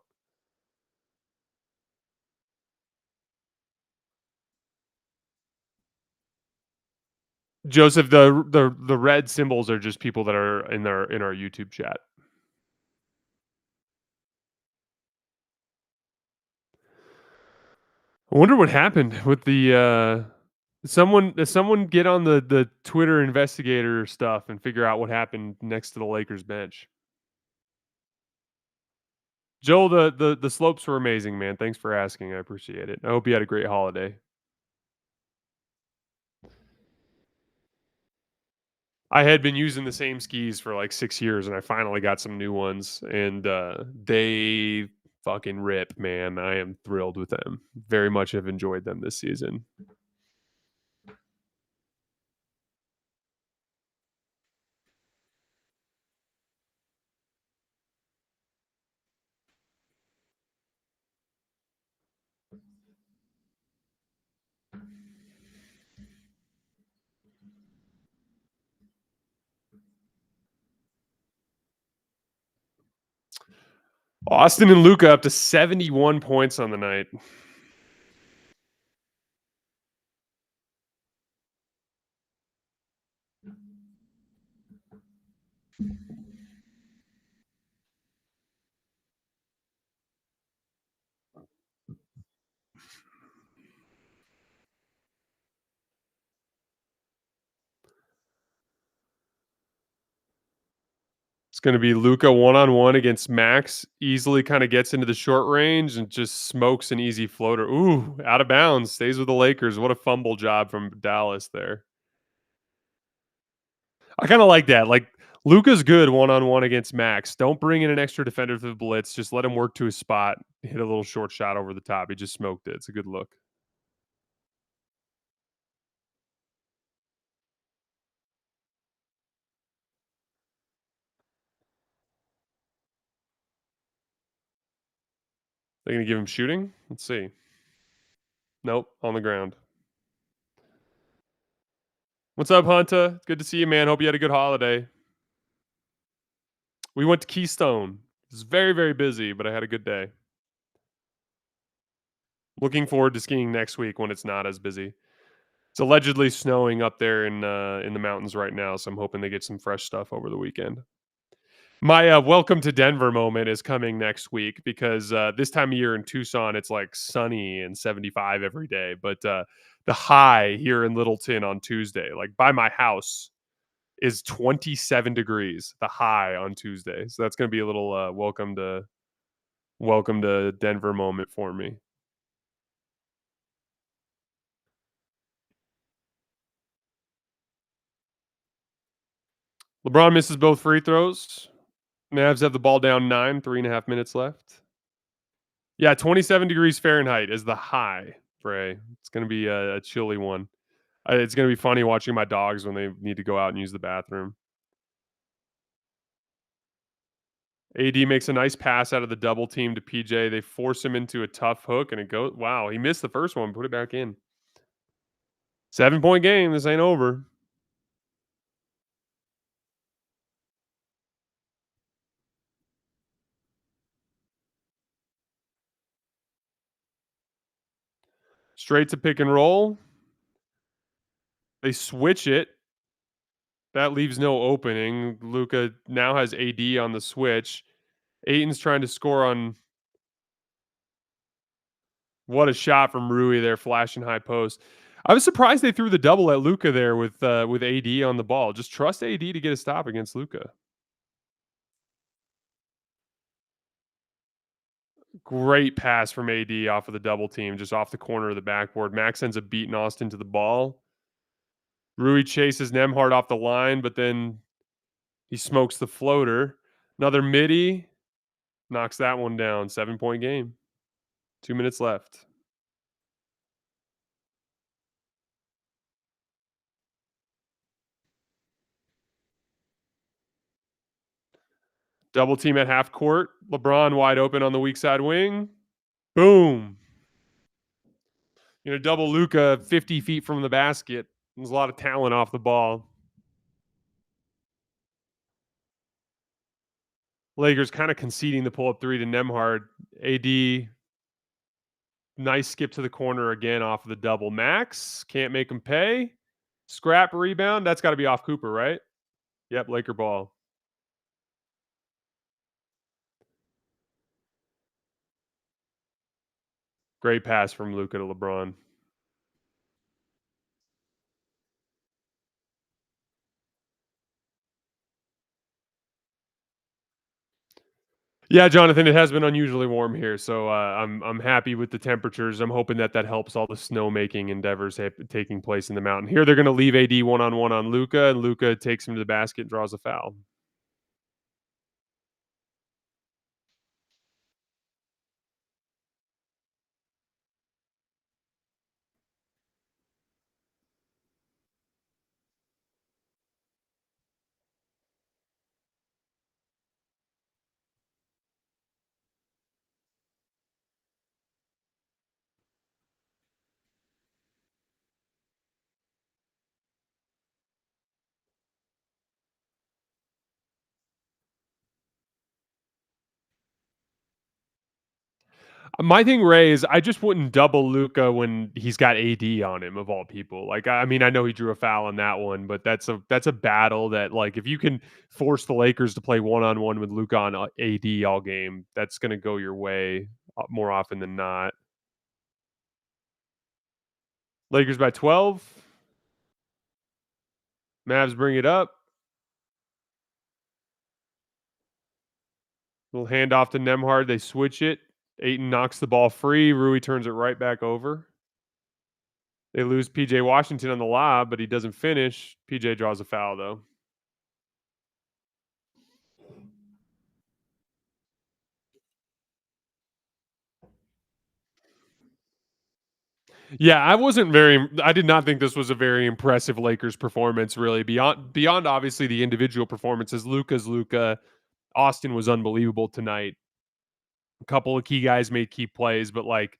Joseph, the red symbols are just people that are in our YouTube chat. I wonder what happened with the someone get on the Twitter investigator stuff and figure out what happened next to the Lakers bench. Joel, the slopes were amazing, man. Thanks for asking. I appreciate it. I hope you had a great holiday. I had been using the same skis for like 6 years, and I finally got some new ones, and they fucking rip, man. I am thrilled with them. Very much have enjoyed them this season. Austin and Luka up to 71 points on the night. It's going to be Luka one-on-one against Max. Easily kind of gets into the short range and just smokes an easy floater. Ooh, out of bounds. Stays with the Lakers. What a fumble job from Dallas there. I kind of like that. Like, Luka's good one-on-one against Max. Don't bring in an extra defender for the blitz. Just let him work to his spot. Hit a little short shot over the top. He just smoked it. It's a good look. They're going to give him shooting? Let's see. Nope, on the ground. What's up, Hunter? Good to see you, man. Hope you had a good holiday. We went to Keystone. It was very, very busy, but I had a good day. Looking forward to skiing next week when it's not as busy. It's allegedly snowing up there in the mountains right now, so I'm hoping they get some fresh stuff over the weekend. My welcome to Denver moment is coming next week because this time of year in Tucson, it's like sunny and 75 every day. But the high here in Littleton on Tuesday, like by my house, is 27 degrees. The high on Tuesday, so that's going to be a little welcome to Denver moment for me. LeBron misses both free throws. Mavs have the ball down 9, 3.5 minutes left. Yeah, 27 degrees Fahrenheit is the high, Bray. It's going to be a chilly one. It's going to be funny watching my dogs when they need to go out and use the bathroom. AD makes a nice pass out of the double team to PJ. They force him into a tough hook, and it goes. Wow, he missed the first one. Put it back in. 7-point game. This ain't over. Straight to pick and roll. They switch it. That leaves no opening. Luka now has AD on the switch. Ayton's trying to score on. What a shot from Rui there, flashing high post. I was surprised they threw the double at Luka there with AD on the ball. Just trust AD to get a stop against Luka. Great pass from AD off of the double team, just off the corner of the backboard. Max ends up beating Austin to the ball. Rui chases Nemhard off the line, but then he smokes the floater. Another midi, knocks that one down. 7-point game. 2 minutes left. Double team at half court. LeBron wide open on the weak side wing. Boom. Double Luka 50 feet from the basket. There's a lot of talent off the ball. Lakers kind of conceding the pull-up three to Nemhard. AD, nice skip to the corner again off of the double. Max, can't make him pay. Scrap rebound. That's got to be off Cooper, right? Yep, Laker ball. Great pass from Luka to LeBron. Yeah, Jonathan, it has been unusually warm here, so I'm happy with the temperatures. I'm hoping that helps all the snowmaking endeavors taking place in the mountain. Here, they're going to leave AD one-on-one on Luka, and Luka takes him to the basket and draws a foul. My thing, Ray, is I just wouldn't double Luka when he's got AD on him of all people. Like, I mean, I know he drew a foul on that one, but that's a battle that, like, if you can force the Lakers to play one-on-one with Luka on AD all game, that's going to go your way more often than not. Lakers by 12. Mavs bring it up. Little handoff to Nemhard. They switch it. Ayton knocks the ball free. Rui turns it right back over. They lose PJ Washington on the lob, but he doesn't finish. PJ draws a foul, though. Yeah, I did not think this was a very impressive Lakers performance, really. Beyond obviously the individual performances. Luka's Luka. Austin was unbelievable tonight. A couple of key guys made key plays, but like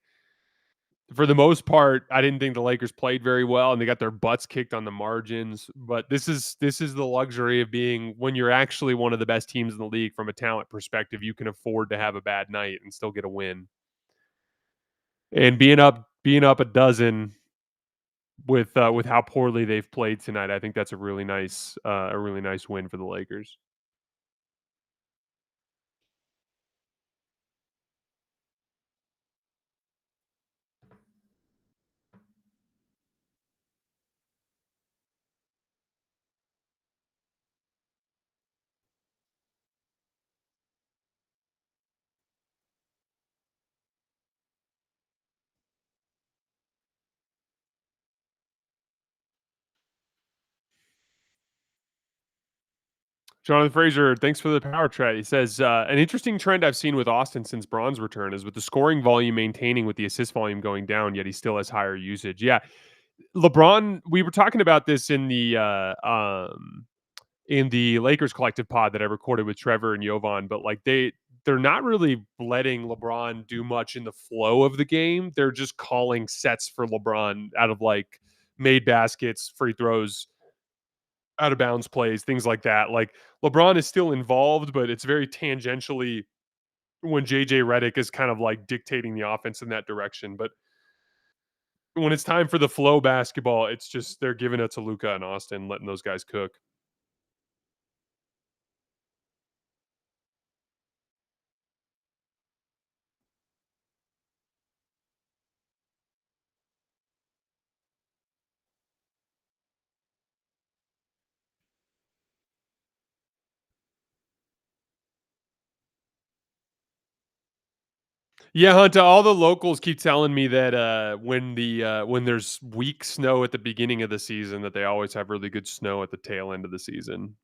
for the most part, I didn't think the Lakers played very well, and they got their butts kicked on the margins. But this is the luxury of being when you're actually one of the best teams in the league from a talent perspective. You can afford to have a bad night and still get a win. And being up a dozen with how poorly they've played tonight, I think that's a really nice win for the Lakers. Jonathan Fraser, thanks for the power chat. He says, an interesting trend I've seen with Austin since Braun's return is with the scoring volume maintaining with the assist volume going down, yet he still has higher usage. Yeah. LeBron, we were talking about this in the Lakers collective pod that I recorded with Trevor and Jovan, but like they're not really letting LeBron do much in the flow of the game. They're just calling sets for LeBron out of like made baskets, free throws, out of bounds plays, things like that. Like LeBron is still involved, but it's very tangentially when JJ Redick is kind of like dictating the offense in that direction. But when it's time for the flow basketball, it's just they're giving it to Luka and Austin, letting those guys cook. Yeah, Hunter, all the locals keep telling me that when there's weak snow at the beginning of the season, that they always have really good snow at the tail end of the season.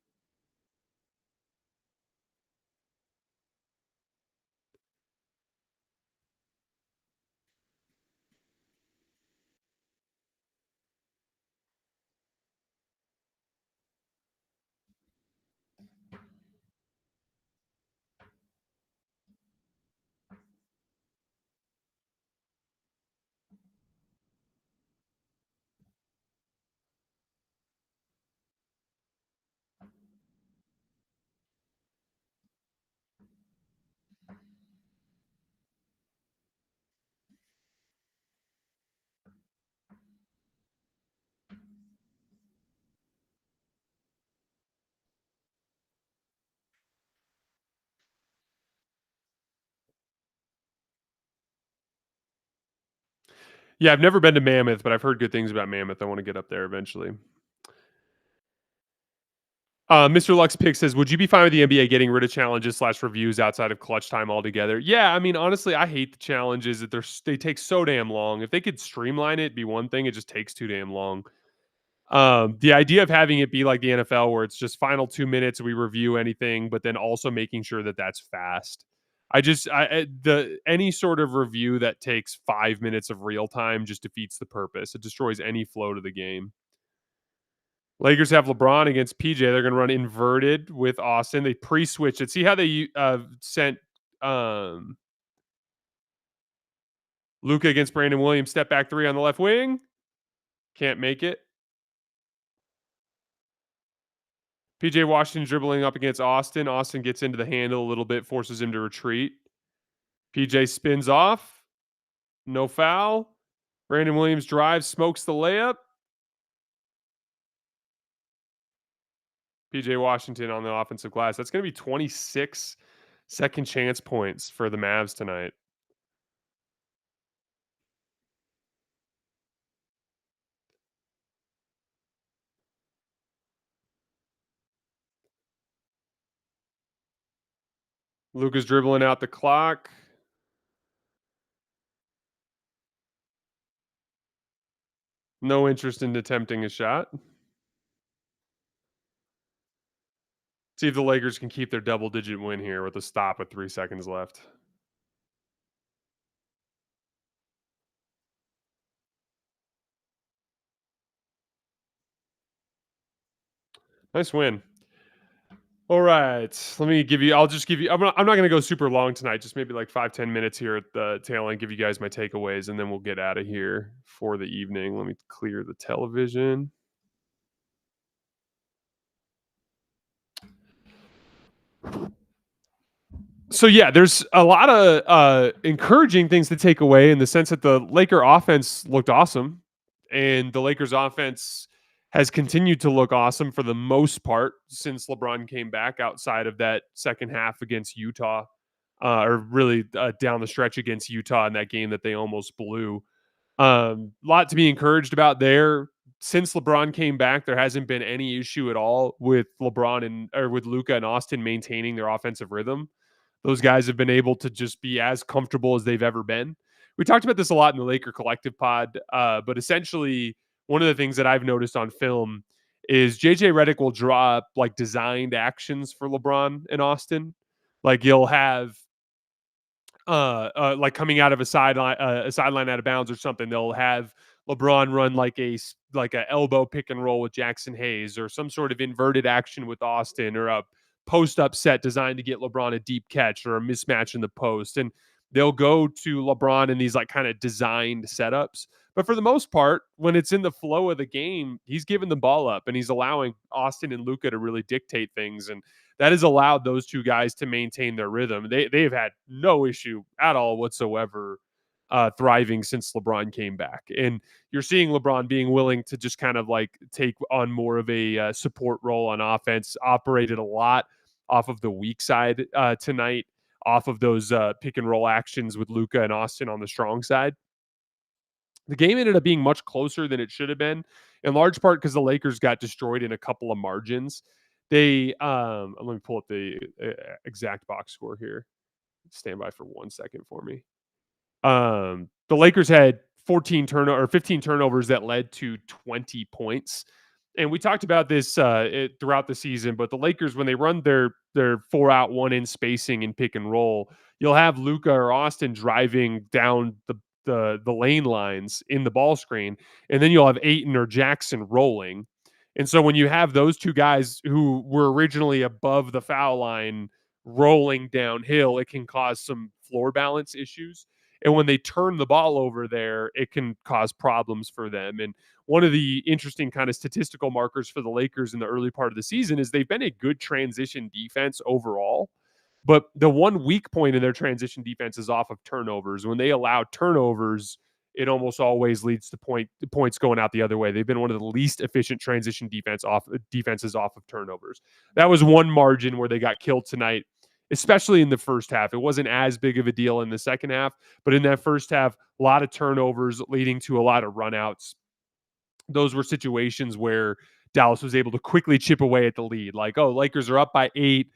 Yeah, I've never been to Mammoth, but I've heard good things about Mammoth. I want to get up there eventually. Mr. Lux Pick says, "Would you be fine with the NBA getting rid of challenges slash reviews outside of clutch time altogether?" Yeah, I mean, honestly, I hate the challenges that they take so damn long. If they could streamline it, it'd be one thing. It just takes too damn long. The idea of having it be like the NFL, where it's just final 2 minutes, we review anything, but then also making sure that that's fast. The any sort of review that takes 5 minutes of real time just defeats the purpose. It destroys any flow to the game. Lakers have LeBron against PJ. They're going to run inverted with Austin. They pre-switched it. See how they sent Luka against Brandon Williams, step back three on the left wing. Can't make it. PJ Washington dribbling up against Austin. Austin gets into the handle a little bit, forces him to retreat. PJ spins off. No foul. Brandon Williams drives, smokes the layup. PJ Washington on the offensive glass. That's going to be 26 second chance points for the Mavs tonight. Luka's dribbling out the clock. No interest in attempting a shot. See if the Lakers can keep their double-digit win here with a stop with 3 seconds left. Nice win. All right. Let me give you, I'll just give you, I'm not going to go super long tonight, just maybe like 5-10 minutes here at the tail end, give you guys my takeaways, and then we'll get out of here for the evening. Let me clear the television. So yeah, there's a lot of encouraging things to take away in the sense that the Laker offense looked awesome, and the Lakers offense has continued to look awesome for the most part since LeBron came back. Outside of that second half against Utah, or really down the stretch against Utah in that game that they almost blew. Lot to be encouraged about there. Since LeBron came back, there hasn't been any issue at all with with Luka and Austin maintaining their offensive rhythm. Those guys have been able to just be as comfortable as they've ever been. We talked about this a lot in the Laker Collective pod, but essentially, one of the things that I've noticed on film is JJ Redick will draw up like designed actions for LeBron and Austin. Like you'll have like coming out of a sideline out of bounds or something, they'll have LeBron run like a elbow pick and roll with Jackson Hayes, or some sort of inverted action with Austin, or a post up set designed to get LeBron a deep catch or a mismatch in the post. And they'll go to LeBron in these like kind of designed setups. But for the most part, when it's in the flow of the game, he's giving the ball up and he's allowing Austin and Luka to really dictate things. And that has allowed those two guys to maintain their rhythm. They've had no issue at all whatsoever thriving since LeBron came back. And you're seeing LeBron being willing to just kind of like take on more of a support role on offense, operated a lot off of the weak side tonight, off of those pick and roll actions with Luka and Austin on the strong side. The game ended up being much closer than it should have been, in large part because the Lakers got destroyed in a couple of margins. They let me pull up the exact box score here. Stand by for 1 second for me. The Lakers had 15 turnovers that led to 20 points. And we talked about this throughout the season, but the Lakers, when they run their 4-out 1-in spacing and pick and roll, you'll have Luka or Austin driving down the lane lines in the ball screen, and then you'll have Ayton or Jackson rolling. And so when you have those two guys who were originally above the foul line rolling downhill, it can cause some floor balance issues. And when they turn the ball over there, it can cause problems for them. And one of the interesting kind of statistical markers for the Lakers in the early part of the season is they've been a good transition defense overall. But the one weak point in their transition defense is off of turnovers. When they allow turnovers, it almost always leads to points going out the other way. They've been one of the least efficient transition defenses off of turnovers. That was one margin where they got killed tonight, especially in the first half. It wasn't as big of a deal in the second half, but in that first half, a lot of turnovers leading to a lot of runouts. Those were situations where Dallas was able to quickly chip away at the lead. Like, oh, Lakers are up by 8.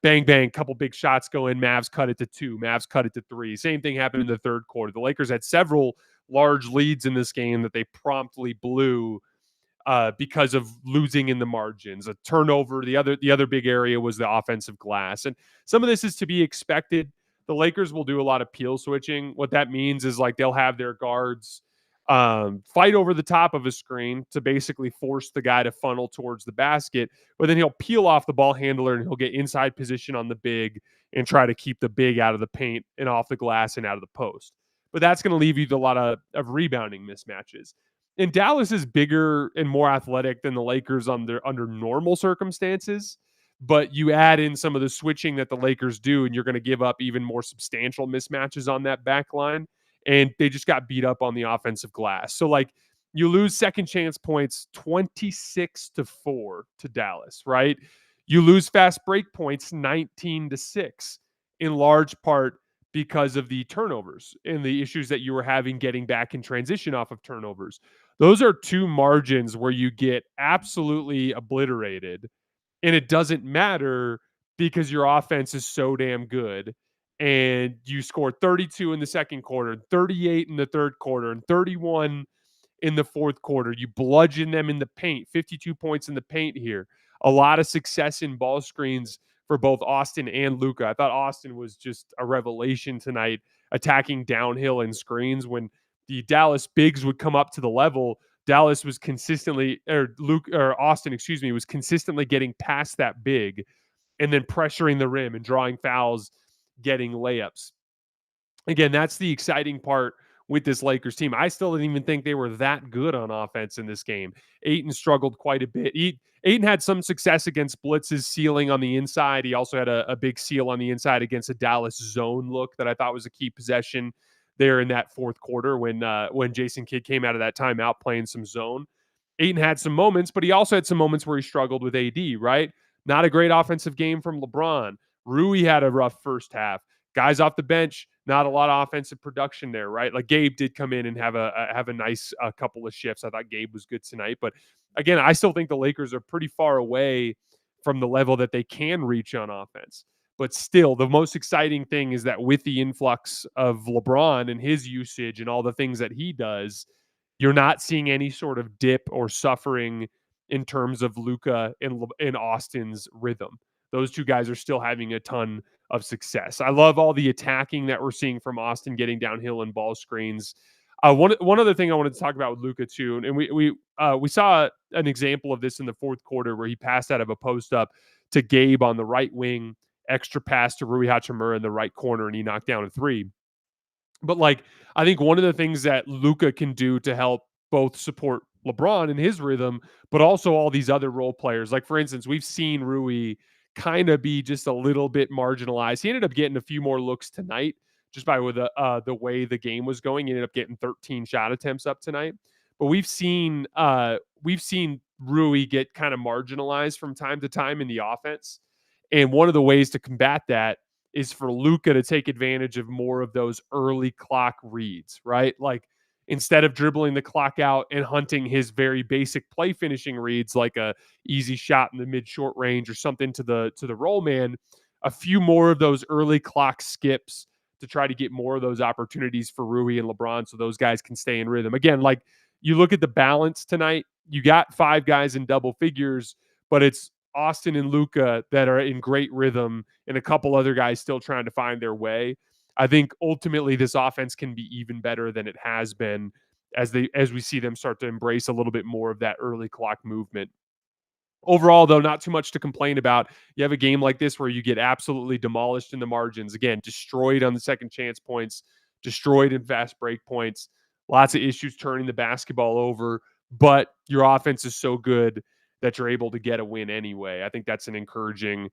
Bang, bang, couple big shots go in. Mavs cut it to 2. Mavs cut it to 3. Same thing happened in the third quarter. The Lakers had several large leads in this game that they promptly blew because of losing in the margins. A turnover. The other big area was the offensive glass. And some of this is to be expected. The Lakers will do a lot of peel switching. What that means is like they'll have their guards fight over the top of a screen to basically force the guy to funnel towards the basket, but then he'll peel off the ball handler and he'll get inside position on the big and try to keep the big out of the paint and off the glass and out of the post. But that's going to leave you with a lot of rebounding mismatches. And Dallas is bigger and more athletic than the Lakers under normal circumstances, but you add in some of the switching that the Lakers do, and you're going to give up even more substantial mismatches on that back line. And they just got beat up on the offensive glass. So, like, you lose second chance points 26-4 to Dallas, right? You lose fast break points 19-6, in large part because of the turnovers and the issues that you were having getting back in transition off of turnovers. Those are two margins where you get absolutely obliterated, and it doesn't matter because your offense is so damn good. And you scored 32 in the second quarter, 38 in the third quarter, and 31 in the fourth quarter. You bludgeon them in the paint, 52 points in the paint here. A lot of success in ball screens for both Austin and Luka. I thought Austin was just a revelation tonight, attacking downhill in screens. When the Dallas bigs would come up to the level, Dallas was consistently, Austin, was consistently getting past that big and then pressuring the rim and drawing fouls, getting layups. Again, that's the exciting part with this Lakers team. I still didn't even think they were that good on offense in this game. Ayton struggled quite a bit. Ayton had some success against blitzes, sealing on the inside. He also had a big seal on the inside against a Dallas zone look that I thought was a key possession there in that fourth quarter when Jason Kidd came out of that timeout playing some zone. Ayton had some moments, but he also had some moments where he struggled with AD, right? Not a great offensive game from LeBron. Rui had a rough first half. Guys off the bench, not a lot of offensive production there, right? Like Gabe did come in and have a nice couple of shifts. I thought Gabe was good tonight, but again, I still think the Lakers are pretty far away from the level that they can reach on offense. But still, the most exciting thing is that with the influx of LeBron and his usage and all the things that he does, you're not seeing any sort of dip or suffering in terms of Luka and Austin's rhythm. Those two guys are still having a ton of success. I love all the attacking that we're seeing from Austin, getting downhill and ball screens. One other thing I wanted to talk about with Luka too, and we saw an example of this in the fourth quarter where he passed out of a post up to Gabe on the right wing, extra pass to Rui Hachimura in the right corner, and he knocked down a three. But like, I think one of the things that Luka can do to help both support LeBron and his rhythm, but also all these other role players. Like, for instance, we've seen Rui kind of be just a little bit marginalized. He ended up getting a few more looks tonight just by with the way the game was going. He ended up getting 13 shot attempts up tonight. But we've seen Rui get kind of marginalized from time to time in the offense. And one of the ways to combat that is for Luka to take advantage of more of those early clock reads, right? Like, instead of dribbling the clock out and hunting his very basic play finishing reads, like a easy shot in the mid short range or something to the roll man, a few more of those early clock skips to try to get more of those opportunities for Rui and LeBron so those guys can stay in rhythm. Again, like, you look at the balance tonight, you got 5 guys in double figures, but it's Austin and Luka that are in great rhythm and a couple other guys still trying to find their way. I think ultimately this offense can be even better than it has been as we see them start to embrace a little bit more of that early clock movement. Overall, though, not too much to complain about. You have a game like this where you get absolutely demolished in the margins. Again, destroyed on the second chance points, destroyed in fast break points. Lots of issues turning the basketball over, but your offense is so good that you're able to get a win anyway. I think that's an encouraging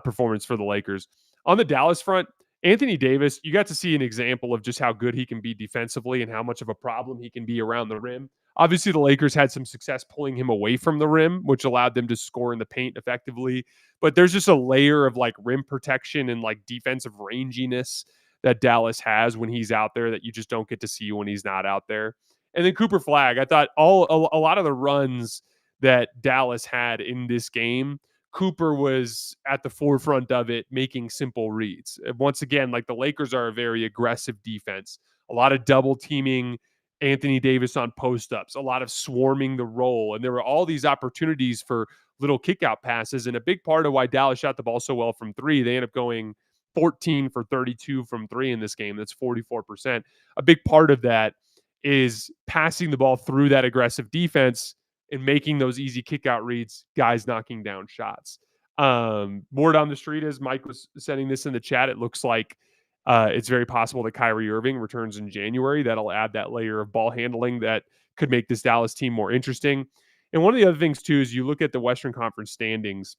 performance for the Lakers. On the Dallas front, Anthony Davis, you got to see an example of just how good he can be defensively and how much of a problem he can be around the rim. Obviously, the Lakers had some success pulling him away from the rim, which allowed them to score in the paint effectively. But there's just a layer of like rim protection and like defensive ranginess that Dallas has when he's out there that you just don't get to see when he's not out there. And then Cooper Flagg, I thought a lot of the runs that Dallas had in this game, Cooper was at the forefront of it, making simple reads. Once again, like, the Lakers are a very aggressive defense, a lot of double teaming Anthony Davis on post ups, a lot of swarming the roll. And there were all these opportunities for little kick out passes. And a big part of why Dallas shot the ball so well from three, they end up going 14 for 32 from three in this game. That's 44%. A big part of that is passing the ball through that aggressive defense and making those easy kick out reads, guys knocking down shots. More down the street, as Mike was sending this in the chat, it looks like it's very possible that Kyrie Irving returns in January. That'll add that layer of ball handling that could make this Dallas team more interesting. And one of the other things, too, is you look at the Western Conference standings.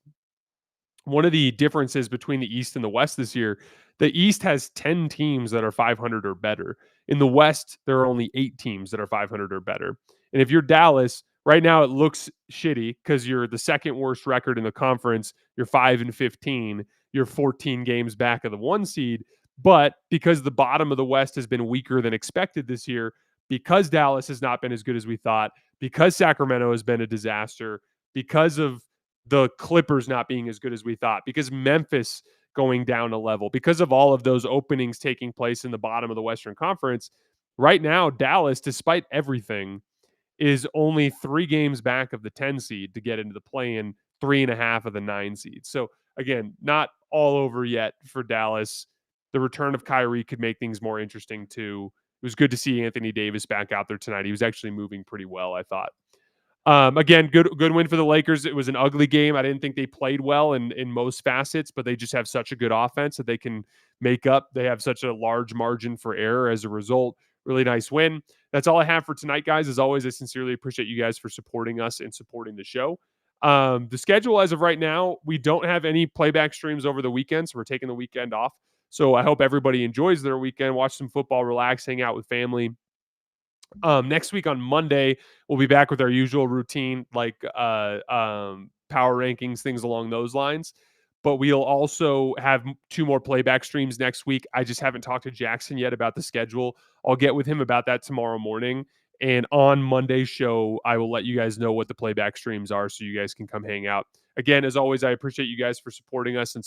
One of the differences between the East and the West this year, the East has 10 teams that are 500 or better. In the West, there are only 8 teams that are 500 or better. And if you're Dallas, right now it looks shitty because you're the second worst record in the conference. You're 5-15. You're 14 games back of the 1 seed. But because the bottom of the West has been weaker than expected this year, because Dallas has not been as good as we thought, because Sacramento has been a disaster, because of the Clippers not being as good as we thought, because Memphis going down a level, because of all of those openings taking place in the bottom of the Western Conference, right now, Dallas, despite everything, is only 3 games back of the 10 seed to get into the play-in, 3.5 of the 9 seed. So again, not all over yet for Dallas. The return of Kyrie could make things more interesting too. It was good to see Anthony Davis back out there tonight. He was actually moving pretty well, I thought. Again, good win for the Lakers. It was an ugly game. I didn't think they played well in most facets, but they just have such a good offense that they can make up. They have such a large margin for error as a result. Really nice win. That's all I have for tonight, guys. As always, I sincerely appreciate you guys for supporting us and supporting the show. The schedule as of right now, we don't have any playback streams over the weekend, so we're taking the weekend off. So I hope everybody enjoys their weekend, watch some football, relax, hang out with family. Next week on Monday, we'll be back with our usual routine, like power rankings, things along those lines. But we'll also have 2 more playback streams next week. I just haven't talked to Jackson yet about the schedule. I'll get with him about that tomorrow morning. And on Monday's show, I will let you guys know what the playback streams are so you guys can come hang out. Again, as always, I appreciate you guys for supporting us and